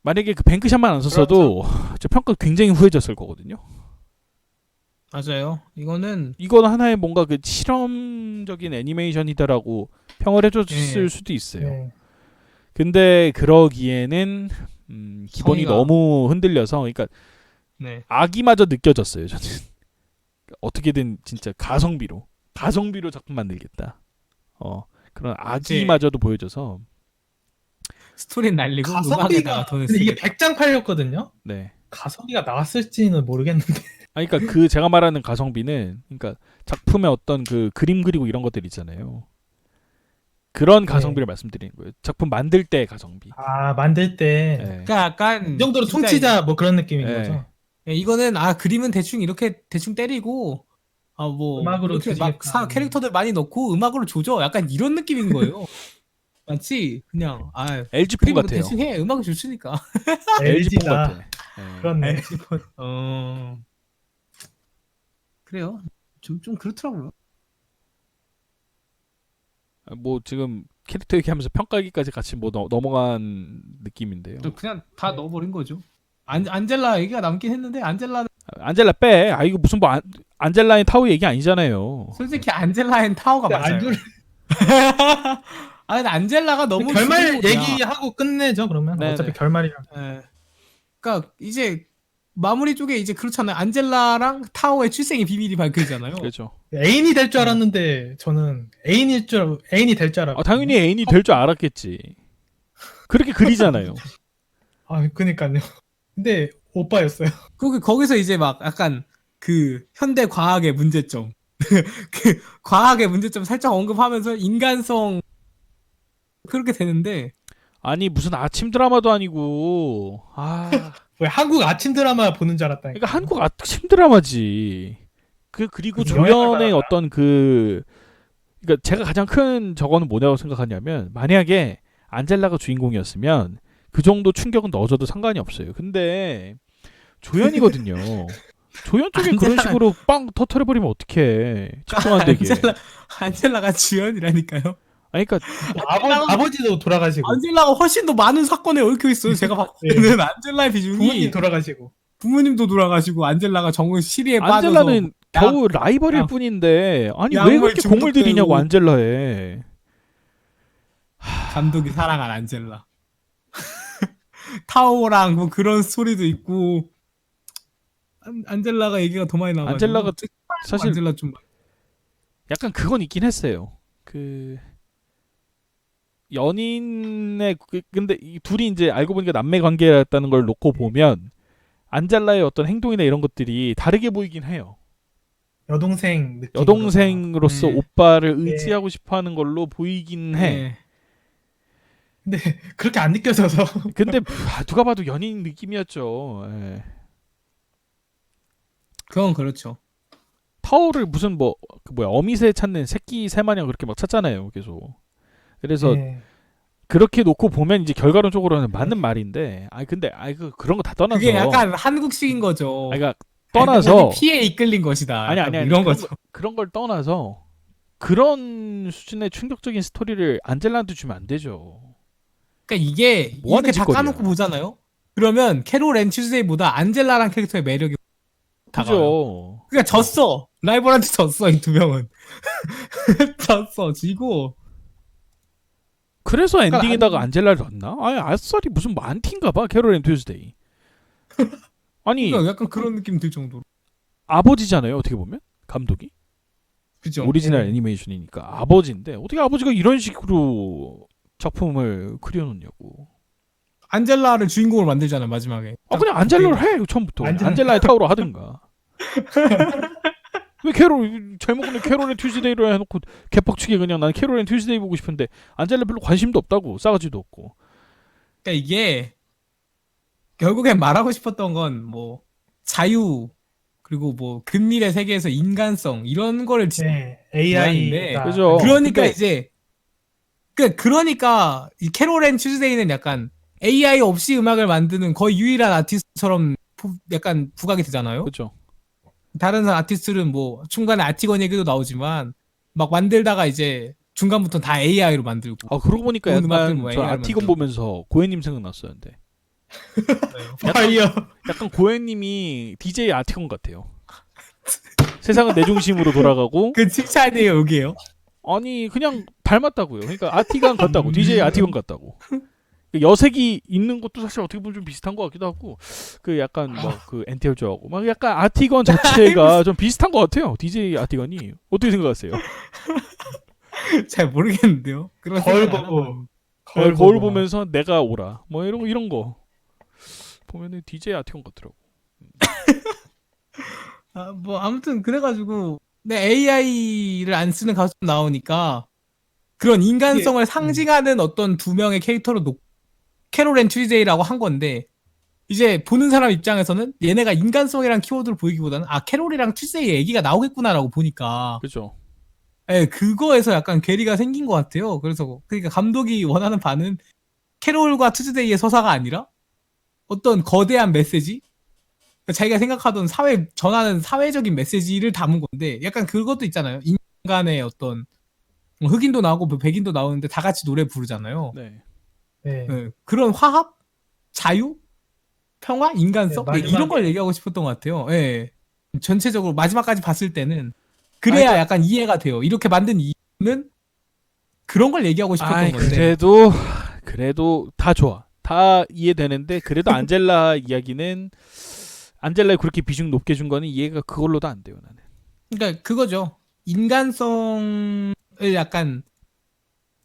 만약에 그 뱅크샷만 안 썼어도 저 평가 굉장히 후해졌을 거거든요. 맞아요. 이거는 이건 하나의 뭔가 그 실험적인 애니메이션이다라고 평을 해줬을 네. 수도 있어요. 네. 근데 그러기에는 기본이 성의가- 너무 흔들려서 그러니까 네. 악의마저 느껴졌어요. 저는 어떻게든 진짜 가성비로 작품 만들겠다. 그런 악의마저도 보여져서 스토리는 날리고 음악에다가 가성비가 돈을 근데 이게 쓰겠다. 100장 팔렸거든요. 네. 가성비가 나왔을지는 모르겠는데. 아니, 그러니까 그 제가 말하는 가성비는 그러니까 작품의 어떤 그 그림 그리고 이런 것들 있잖아요. 그런 가성비를 말씀드리는 거예요. 작품 만들 때 가성비. 아, 만들 때 이 네. 그러니까 약간 정도로 진짜 퉁치자 뭐 그런 느낌인 네. 거죠. 이거는 그림은 대충 이렇게 대충 때리고 뭐 음악으로 이렇게 막 조지겠다. 캐릭터들 많이 넣고 음악으로 조져 약간 이런 느낌인 거예요. 맞지? 그냥 LG폰 그림 뭐 같아요. 대충 해 음악이 좋으니까. LG폰 LG다. 같아. 네. 그렇네. 그래요. 좀 그렇더라고요. 뭐 지금 캐릭터 얘기하면서 평가기까지 같이 뭐 넘어간 느낌인데요. 또 그냥 다 넣어버린 거죠. 안젤라 얘기가 남긴 했는데 안젤라는 안젤라 빼. 이거 무슨 뭐 안젤라인 타워 얘기 아니잖아요. 솔직히 안젤라인 타워가 근데 맞아요. 근데 안젤라가 너무 결말 주인공이야. 얘기하고 끝내죠. 그러면 네네. 어차피 결말이랑. 예. 그러니까 이제 마무리 쪽에 이제 그렇잖아요. 안젤라랑 타워의 출생의 비밀이 밝혀지잖아요. 그렇죠. 애인이 될 줄 알았는데 저는 애인이 될 줄 알았고. 당연히 애인이 될 줄 알았겠지. 그렇게 그리잖아요. 그니까요. 근데 오빠였어요. 거기서 이제 막 약간 그 현대 과학의 문제점, 그 과학의 문제점 살짝 언급하면서 인간성 그렇게 되는데 아니 무슨 아침 드라마도 아니고 왜 한국 아침 드라마 보는 줄 알았다니까. 그러니까 한국 아침 드라마지. 그리고 그죠? 조연의 어떤 그러니까 제가 가장 큰 저거는 뭐냐고 생각하냐면 만약에 안젤라가 주인공이었으면 그 정도 충격은 넣어줘도 상관이 없어요. 근데 조연이거든요. 조연 쪽에 그런 식으로 빵 터트려버리면 어떡해. 집중 안 되게. 안젤라가 주연이라니까요. 아니 그러니까 아버지도 돌아가시고 안젤라가 훨씬 더 많은 사건에 얽혀 있어요. 제가 봤을 때는 안젤라의 비중이 부모님 돌아가시고. 부모님도 돌아가시고 안젤라가 정말 시리에 빠져서 안젤라는 겨우 라이벌일 뿐인데 아니 왜 약물 그렇게 공을 중독되고. 들이냐고 안젤라에. 감독이 사랑한 안젤라. 타오랑 뭐 그런 스토리도 있고 안젤라가 얘기가 더 많이 나와요. 안젤라가 사실 안젤라 좀 약간 그건 있긴 했어요. 그 연인의 근데 이 둘이 이제 알고 보니까 남매 관계였다는 걸 놓고 보면 안젤라의 어떤 행동이나 이런 것들이 다르게 보이긴 해요. 여동생 느낌. 여동생으로서 네. 오빠를 의지하고 싶어하는 걸로 보이긴 해. 네. 근데 그렇게 안 느껴져서. 근데 누가 봐도 연인 느낌이었죠. 예. 그건 그렇죠. 타워를 무슨 어미새 찾는 새끼 새 마냥 그렇게 막 찾잖아요, 계속. 그래서 네. 그렇게 놓고 보면 이제 결과론적으로는 맞는 말인데, 근데 그런 거 다 떠나서. 그게 약간 한국식인 거죠. 그러니까 떠나서 피해 이끌린 것이다. 아니 이런 거죠. 그런 걸 떠나서 그런 수준의 충격적인 스토리를 안젤라한테 주면 안 되죠. 그러니까 이게 뭐 하는 이렇게 다 짓거리야. 까놓고 보잖아요. 그러면 캐롤 앤 튜즈데이보다 안젤라란 캐릭터의 매력이 다가요. 그죠. 그러니까 졌어. 라이벌한테 졌어 이 두 명은. 졌어. 지고. 그래서 그러니까 엔딩에다가 안젤라를 넣었나? 아니 아싸리 무슨 만티인가 봐 캐롤 앤 튜즈데이. 아니 그러니까 약간 그런 느낌 들 정도로. 아버지잖아요 어떻게 보면 감독이 그죠? 오리지널 네. 애니메이션이니까 아버지인데 어떻게 아버지가 이런 식으로 작품을 그려놓냐고. 안젤라를 주인공으로 만들잖아요 마지막에. 아 그냥 안젤라를 해 처음부터. 안젤라. 안젤라의 타워로 하든가. 왜 캐롤 제목은 캐롤 앤 튜즈데이로 해놓고 개빡치게 그냥 난 캐롤 앤 튜즈데이 보고 싶은데 안젤라 별로 관심도 없다고 싸가지도 없고. 그러니까 이게 결국엔 말하고 싶었던 건 뭐 자유 그리고 뭐 근밀의 세계에서 인간성 이런 거를 네, 뭐였는데, AI가 그죠. 그러니까 근데- 이제 그러니까 이 캐롤 앤 튜즈데이는 약간 AI 없이 음악을 만드는 거의 유일한 아티스트처럼 약간 부각이 되잖아요. 그죠. 다른 아티스트는 뭐 중간에 아티건 얘기도 나오지만 막 만들다가 이제 중간부터 다 AI로 만들고. 아 그러고 보니까 좋은 음악들 약간 뭐 저 AR 아티건 만들고. 보면서 고해님 생각났었는데. 파이어. 약간 고해님이 DJ 아티건 같아요. 세상은 내 중심으로 돌아가고 그 칭찬이에요, 여기에요. 아니 그냥 닮았다고요. 그러니까 아티건 같다고 DJ 아티건 같다고. 여색이 있는 것도 사실 어떻게 보면 좀 비슷한 것 같기도 하고 그 약간 뭐 그 엔티얼저하고 막 약간 아티건 자체가 좀 비슷한 것 같아요. DJ 아티건이 어떻게 생각하세요? 잘 모르겠는데요. 그런 거울 생각 안 보고. 하고. 거울 보고 보면서 내가 오라 뭐 이런 거 보면은 DJ 아티건 같더라고. 아, 뭐 아무튼 그래가지고 내 AI를 안 쓰는 가수 나오니까 그런 인간성을 상징하는 어떤 두 명의 캐릭터로 캐롤 앤 튜즈데이라고 한 건데 이제 보는 사람 입장에서는 얘네가 인간성이란 키워드를 보이기보다는 아 캐롤이랑 튜즈데이 얘기가 나오겠구나라고 보니까 그죠. 예, 그거에서 약간 괴리가 생긴 것 같아요. 그래서 그러니까 감독이 원하는 바는 캐롤과 튜즈데이의 서사가 아니라 어떤 거대한 메시지 자기가 생각하던 전하는 사회적인 메시지를 담은 건데 약간 그것도 있잖아요. 인간의 어떤 흑인도 나오고 뭐 백인도 나오는데 다 같이 노래 부르잖아요. 네. 네. 예, 그런 화합, 자유, 평화, 인간성 네, 이런 걸 마지막에- 얘기하고 싶었던 것 같아요. 예. 전체적으로 마지막까지 봤을 때는 그래야 그러니까- 약간 이해가 돼요. 이렇게 만든 이유는 그런 걸 얘기하고 싶었던 아이, 건데. 그래도 다 좋아. 다 이해되는데 그래도 안젤라 이야기는 안젤라를 그렇게 비중 높게 준 거는 이해가 그걸로도 안 돼요 나는. 그러니까 그거죠. 인간성을 약간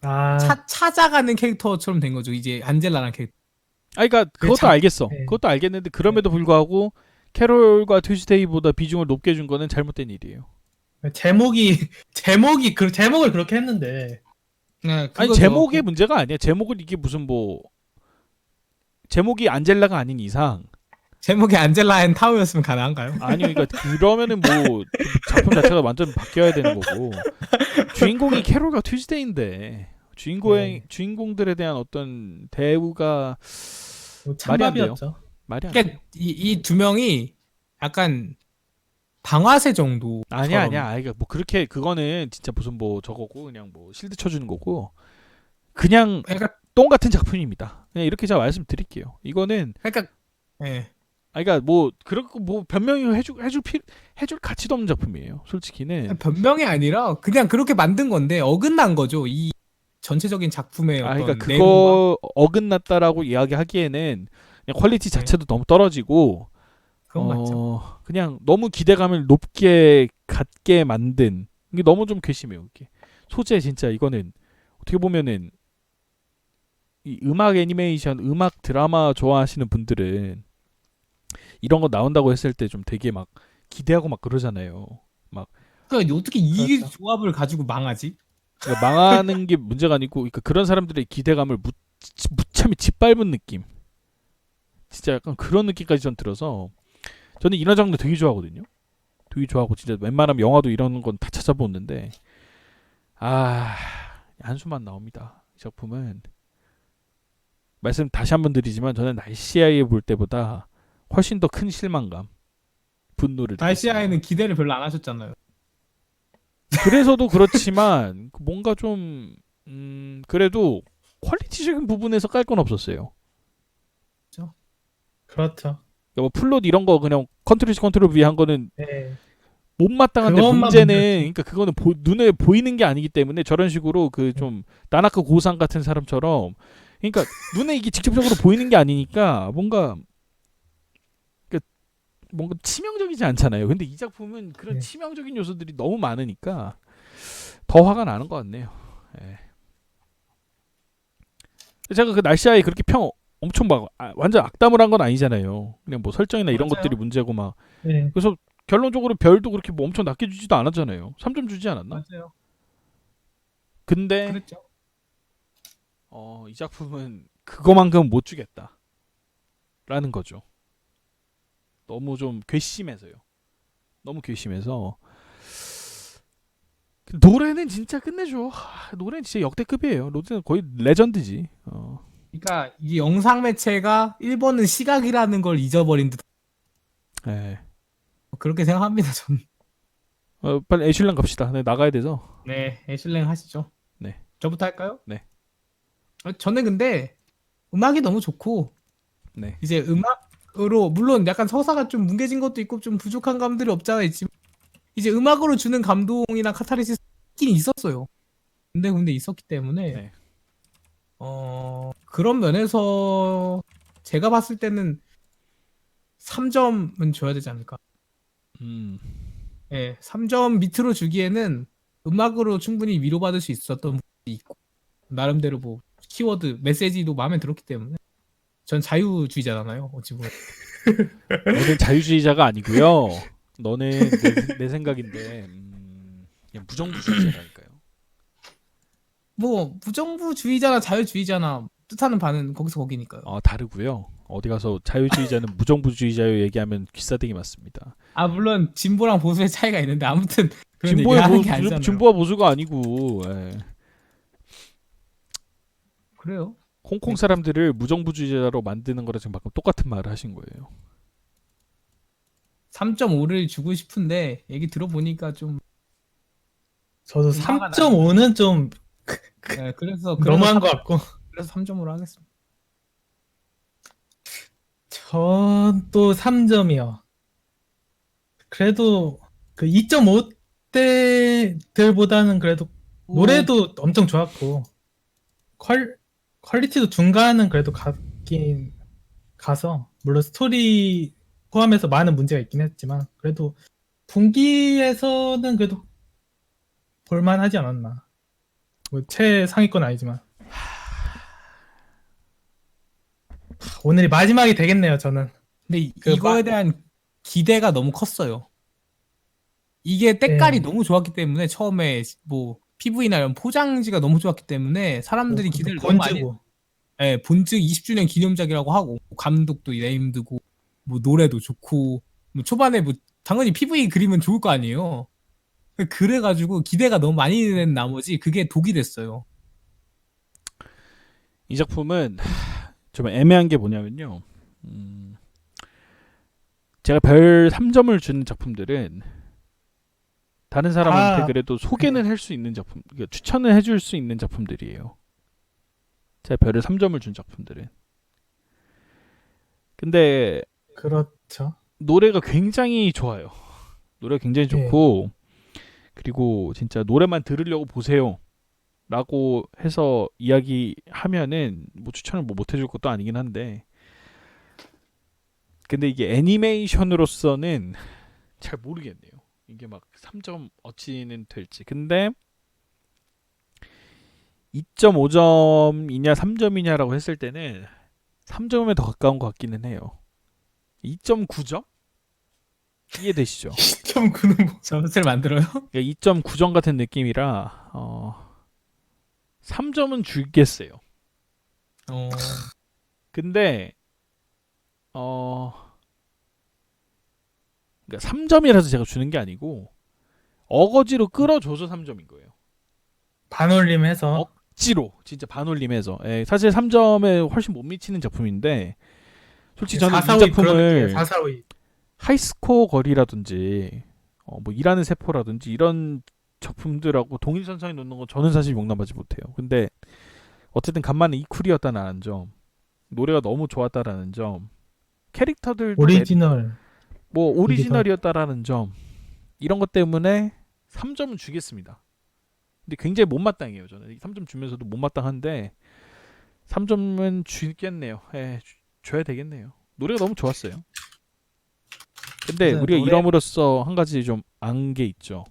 아, 찾아가는 캐릭터처럼 된 거죠. 이제 안젤라라는 캐릭터. 아 그러니까 그것도 알겠어. 네. 그것도 알겠는데 그럼에도 불구하고 캐롤과 튜즈데이보다 비중을 높게 준 거는 잘못된 일이에요. 제목을 그렇게 했는데 네, 아니 그거죠. 제목의 문제가 아니야. 제목을 이게 무슨 뭐 제목이 안젤라가 아닌 이상 제목이 안젤라 앤 타우였으면 가능한가요? 아니 그러니까 그러면은 뭐 작품 자체가 완전 바뀌어야 되는 거고 주인공이 캐롤과 튜즈데이인데 주인공들에 대한 어떤 대우가 뭐 말이 안 돼요. 찬밥이었죠. 말이 안 돼. 그러니까 이 두 명이 약간 방아쇠 정도. 아니야. 그러니까 뭐 그렇게 그거는 진짜 무슨 뭐 저거고 그냥 뭐 실드 쳐주는 거고 그냥 약간 똥 같은 작품입니다. 그냥 이렇게 제가 말씀드릴게요. 이거는 그러니까 예. 그러니까 뭐 그렇고 뭐 변명이 해줄 가치도 없는 작품이에요. 솔직히는. 변명이 아니라 그냥 그렇게 만든 건데 어긋난 거죠. 이 전체적인 작품의 어떤 그러니까 내용과. 그거 어긋났다라고 이야기하기에는 그냥 퀄리티 자체도 너무 떨어지고 그건 맞죠. 그냥 너무 기대감을 높게 갖게 만든 이게 너무 좀 괘씸해요. 이게 소재 진짜 이거는 어떻게 보면은 이 음악 애니메이션, 음악 드라마 좋아하시는 분들은 이런 거 나온다고 했을 때 좀 되게 막 기대하고 막 그러잖아요. 그러니까 어떻게 이 그렇죠. 조합을 가지고 망하지? 그러니까 망하는 게 문제가 아니고 그러니까 그런 사람들의 기대감을 무참히 짓밟은 느낌. 진짜 약간 그런 느낌까지 전 들어서 저는 이런 장르 되게 좋아하거든요. 되게 좋아하고 진짜 웬만하면 영화도 이런 건 다 찾아보는데 한숨만 나옵니다. 이 작품은 말씀 다시 한번 드리지만 저는 날씨아이에 볼 때보다 훨씬 더 큰 실망감, 분노를 날씨아이는 기대를 별로 안 하셨잖아요. 그래서도 그렇지만 뭔가 좀 그래도 퀄리티적인 부분에서 깔 건 없었어요. 그렇죠. 그렇죠. 그러니까 뭐 플롯 이런 거 그냥 컨트롤 위한 거는 네. 못마땅한데 그것만 문제는 문제였지. 그러니까 그거는 눈에 보이는 게 아니기 때문에 저런 식으로 그 좀 나나크 고상 같은 사람처럼 그러니까 눈에 이게 직접적으로 보이는 게 아니니까 뭔가 치명적이지 않잖아요. 근데 이 작품은 그런 네. 치명적인 요소들이 너무 많으니까 더 화가 나는 것 같네요. 예. 제가 그 날씨아이 그렇게 엄청 막 완전 악담을 한 건 아니잖아요. 그냥 뭐 설정이나 이런 맞아요. 것들이 문제고 막 네. 그래서 결론적으로 별도 그렇게 뭐 엄청 낮게 주지도 않았잖아요. 3점 주지 않았나? 맞아요. 근데 그랬죠. 이 작품은 그거만큼 못 주겠다라는 거죠. 너무 좀 괘씸해서요. 너무 괘씸해서 노래는 진짜 끝내줘. 노래는 진짜 역대급이에요. 노래는 거의 레전드지. 그러니까 이 영상 매체가 1번은 시각이라는 걸 잊어버린 듯 예. 그렇게 생각합니다. 저는. 빨리 애슐랭 갑시다. 네, 나가야 돼서. 네, 애슐랭 하시죠. 네. 저부터 할까요? 네. 저는 근데 음악이 너무 좋고 네. 이제 음악으로 물론 약간 서사가 좀 뭉개진 것도 있고 좀 부족한 감들이 없잖아 있지만 이제 음악으로 주는 감동이나 카타르시스 있긴 있었어요. 근데 있었기 때문에 네. 그런 면에서 제가 봤을 때는 3점은 줘야 되지 않을까. 음. 예, 3점 밑으로 주기에는 음악으로 충분히 위로받을 수 있었던 부분이 있고 나름대로 뭐 키워드 메시지도 마음에 들었기 때문에 전 자유주의자잖아요. 어찌 보면. 너는 자유주의자가 아니고요. 너는 내 생각인데 그냥 무정부주의자라니까요. 뭐 무정부주의자나 자유주의자나 뜻하는 바는 거기서 거기니까요. 다르고요. 어디 가서 자유주의자는 무정부주의자요 얘기하면 귀싸대기 맞습니다. 아 물론 진보랑 보수의 차이가 있는데 아무튼 그런 얘기 하는 게 아니잖아요. 진보와 보수가 아니고 그래요. 홍콩 사람들을 무정부주의자로 만드는 거랑 지금 방금 똑같은 말을 하신 거예요. 3.5를 주고 싶은데 얘기 들어보니까 좀 저도 화가 3.5는 좀 네, 그래서 너무한 것 같고. 그래서 3점으로 하겠습니다. 전 또 3점이요. 그래도 그 2.5대들보다는 그래도 노래도 엄청 좋았고 퀄리티도 중간은 그래도 갔긴 가서 물론 스토리 포함해서 많은 문제가 있긴 했지만 그래도 분기에서는 그래도 볼만하지 않았나. 뭐 최상위권 아니지만 오늘이 마지막이 되겠네요. 저는 근데 그 이거에 대한 기대가 너무 컸어요. 이게 때깔이 네. 너무 좋았기 때문에 처음에 뭐 PV나 이런 포장지가 너무 좋았기 때문에 사람들이 기대를 너무 많이 본주고 예, 본즉 20주년 기념작이라고 하고 감독도 네임드고 뭐 노래도 좋고 뭐 초반에 뭐 당연히 PV 그림은 좋을 거 아니에요. 그래가지고 기대가 너무 많이 된 나머지 그게 독이 됐어요. 이 작품은 좀 애매한 게 뭐냐면요. 제가 별 3점을 주는 작품들은 다른 사람한테 그래도 소개는 할 수 있는 작품, 그러니까 추천을 해줄 수 있는 작품들이에요. 제가 별을 3점을 준 작품들은. 근데 그렇죠. 노래가 굉장히 좋아요. 노래가 굉장히 좋고 그리고 진짜 노래만 들으려고 보세요. 라고 해서 이야기하면은 뭐 추천을 뭐 못 해줄 것도 아니긴 한데 근데 이게 애니메이션으로서는 잘 모르겠네요. 이게 막 3점 어치는 될지. 근데 2.5점이냐 3점이냐라고 했을 때는 3점에 더 가까운 것 같기는 해요. 2.9점? 이해되시죠? 2.9는 뭐 점수를 만들어요? 그러니까 2.9점 같은 느낌이라 3점은 주겠어요. 근데 그러니까 3점이라서 제가 주는 게 아니고 어거지로 끌어줘서 3점인 거예요. 반올림해서 억지로 진짜 반올림해서. 사실 3점에 훨씬 못 미치는 작품인데 솔직히 저는 이 445 그런 작품을 느낌이에요. 445. 하이스코어 거리라든지 뭐 일하는 세포라든지 이런 작품들하고 동일선상에 놓는 건 저는 사실 용납하지 못해요. 근데 어쨌든 간만에 이쿨이었다는 점, 노래가 너무 좋았다라는 점, 캐릭터들도 오리지널. 뭐 오리지널이었다라는 점 이런 것 때문에 3점은 주겠습니다. 근데 굉장히 못마땅해요. 저는 3점 주면서도 못마땅한데 3점은 주겠네요. 예, 줘야 되겠네요. 노래가 너무 좋았어요. 근데 맞아요. 우리가 노래- 이럼으로써 한 가지 좀 안 게 있죠.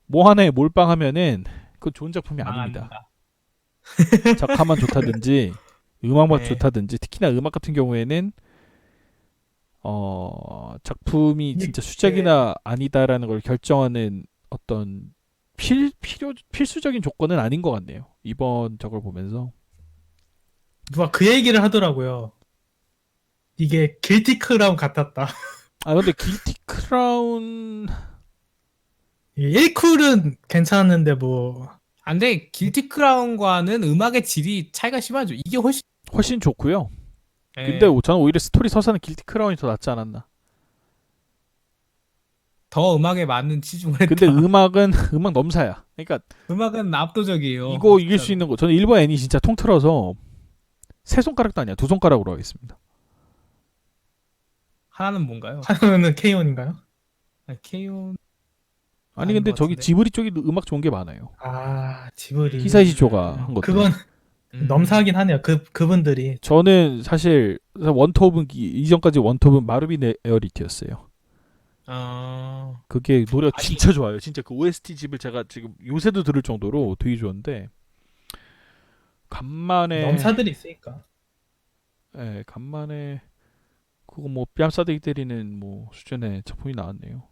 뭐 하나에 몰빵하면은 그건 좋은 작품이 아닙니다. 망한다. 작화만 좋다든지 음악만 네. 좋다든지 특히나 음악 같은 경우에는 작품이 이게- 진짜 수작이나 아니다라는 걸 결정하는 어떤 필수적인 조건은 아닌 것 같네요. 이번 저걸 보면서 누가 그 얘기를 하더라고요. 이게 길티 크라운 같았다. 근데 길티 크라운 1쿨은 괜찮았는데 뭐 안돼 길티 크라운과는 음악의 질이 차이가 심하죠. 이게 훨씬 좋고요. 예, 근데 저는 오히려 스토리 서사는 길티 크라운이 더 낫지 않았나. 더 음악에 맞는 치중을 했다. 근데 음악은 음악 넘사야. 그러니까 음악은 압도적이에요. 이거 이길 수 진짜로. 있는 거 저는 일본 애니 진짜 통틀어서 세 손가락도 아니야. 두 손가락으로 하겠습니다. 하나는 뭔가요? 하나는 K-ON인가요? 케이온 아니 아닌 근데 것 저기 같은데. 지브리 쪽에도 음악 좋은 게 많아요. 아 지브리. 히사이시조가 한 것들. 그건 넘사하긴 하네요. 그분들이. 저는 사실 원톱은 이전까지 원톱은 마루비 에어리티였어요. 그게 노래가 아니- 진짜 좋아요. 진짜 그 OST 집을 제가 지금 요새도 들을 정도로 되게 좋은데 간만에 넘사들이 있으니까. 간만에 그거 뭐 뺨싸대기 때리는 뭐 수준의 작품이 나왔네요.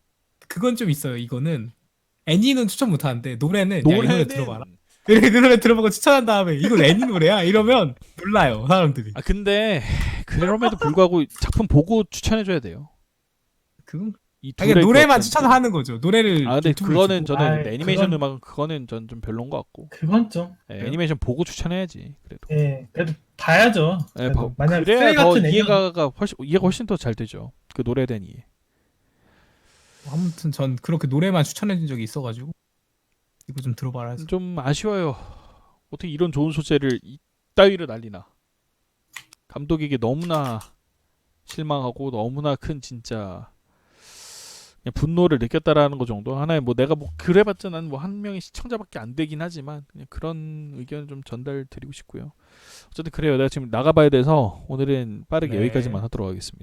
그건 좀 있어요. 이거는 애니는 추천 못 하는데 노래는 야, 이 노래 노래는 들어봐라. 이 노래 들어보고 추천한 다음에 이건 애니 노래야 이러면 몰라요 사람들이. 근데 그럼에도 불구하고 작품 보고 추천해줘야 돼요. 그건 이 아니, 둘의 노래만 그 어떤- 추천하는 거죠. 노래를 근데 유튜브로 그거는 주고. 저는 아이, 애니메이션 그건- 음악은 그거는 전 좀 별론 것 같고 그건 좀. 애니메이션 보고 추천해야지. 그래도 그래도 봐야죠. 그래도. 만약 그래야 쓰레기 더 같은 애니 이해가 훨씬 더 잘 되죠. 그 노래에 대한 이해. 아무튼 전 그렇게 노래만 추천해준 적이 있어가지고 이거 좀 들어봐라 해서. 좀 아쉬워요. 어떻게 이런 좋은 소재를 이따위로 날리나. 감독에게 너무나 실망하고 너무나 큰 진짜 그냥 분노를 느꼈다라는 거 정도. 하나의 뭐 내가 뭐 그래봤자 난 뭐 한 명의 시청자밖에 안 되긴 하지만 그냥 그런 의견을 좀 전달드리고 싶고요. 어쨌든 그래요. 내가 지금 나가봐야 돼서 오늘은 빠르게 네. 여기까지만 하도록 하겠습니다.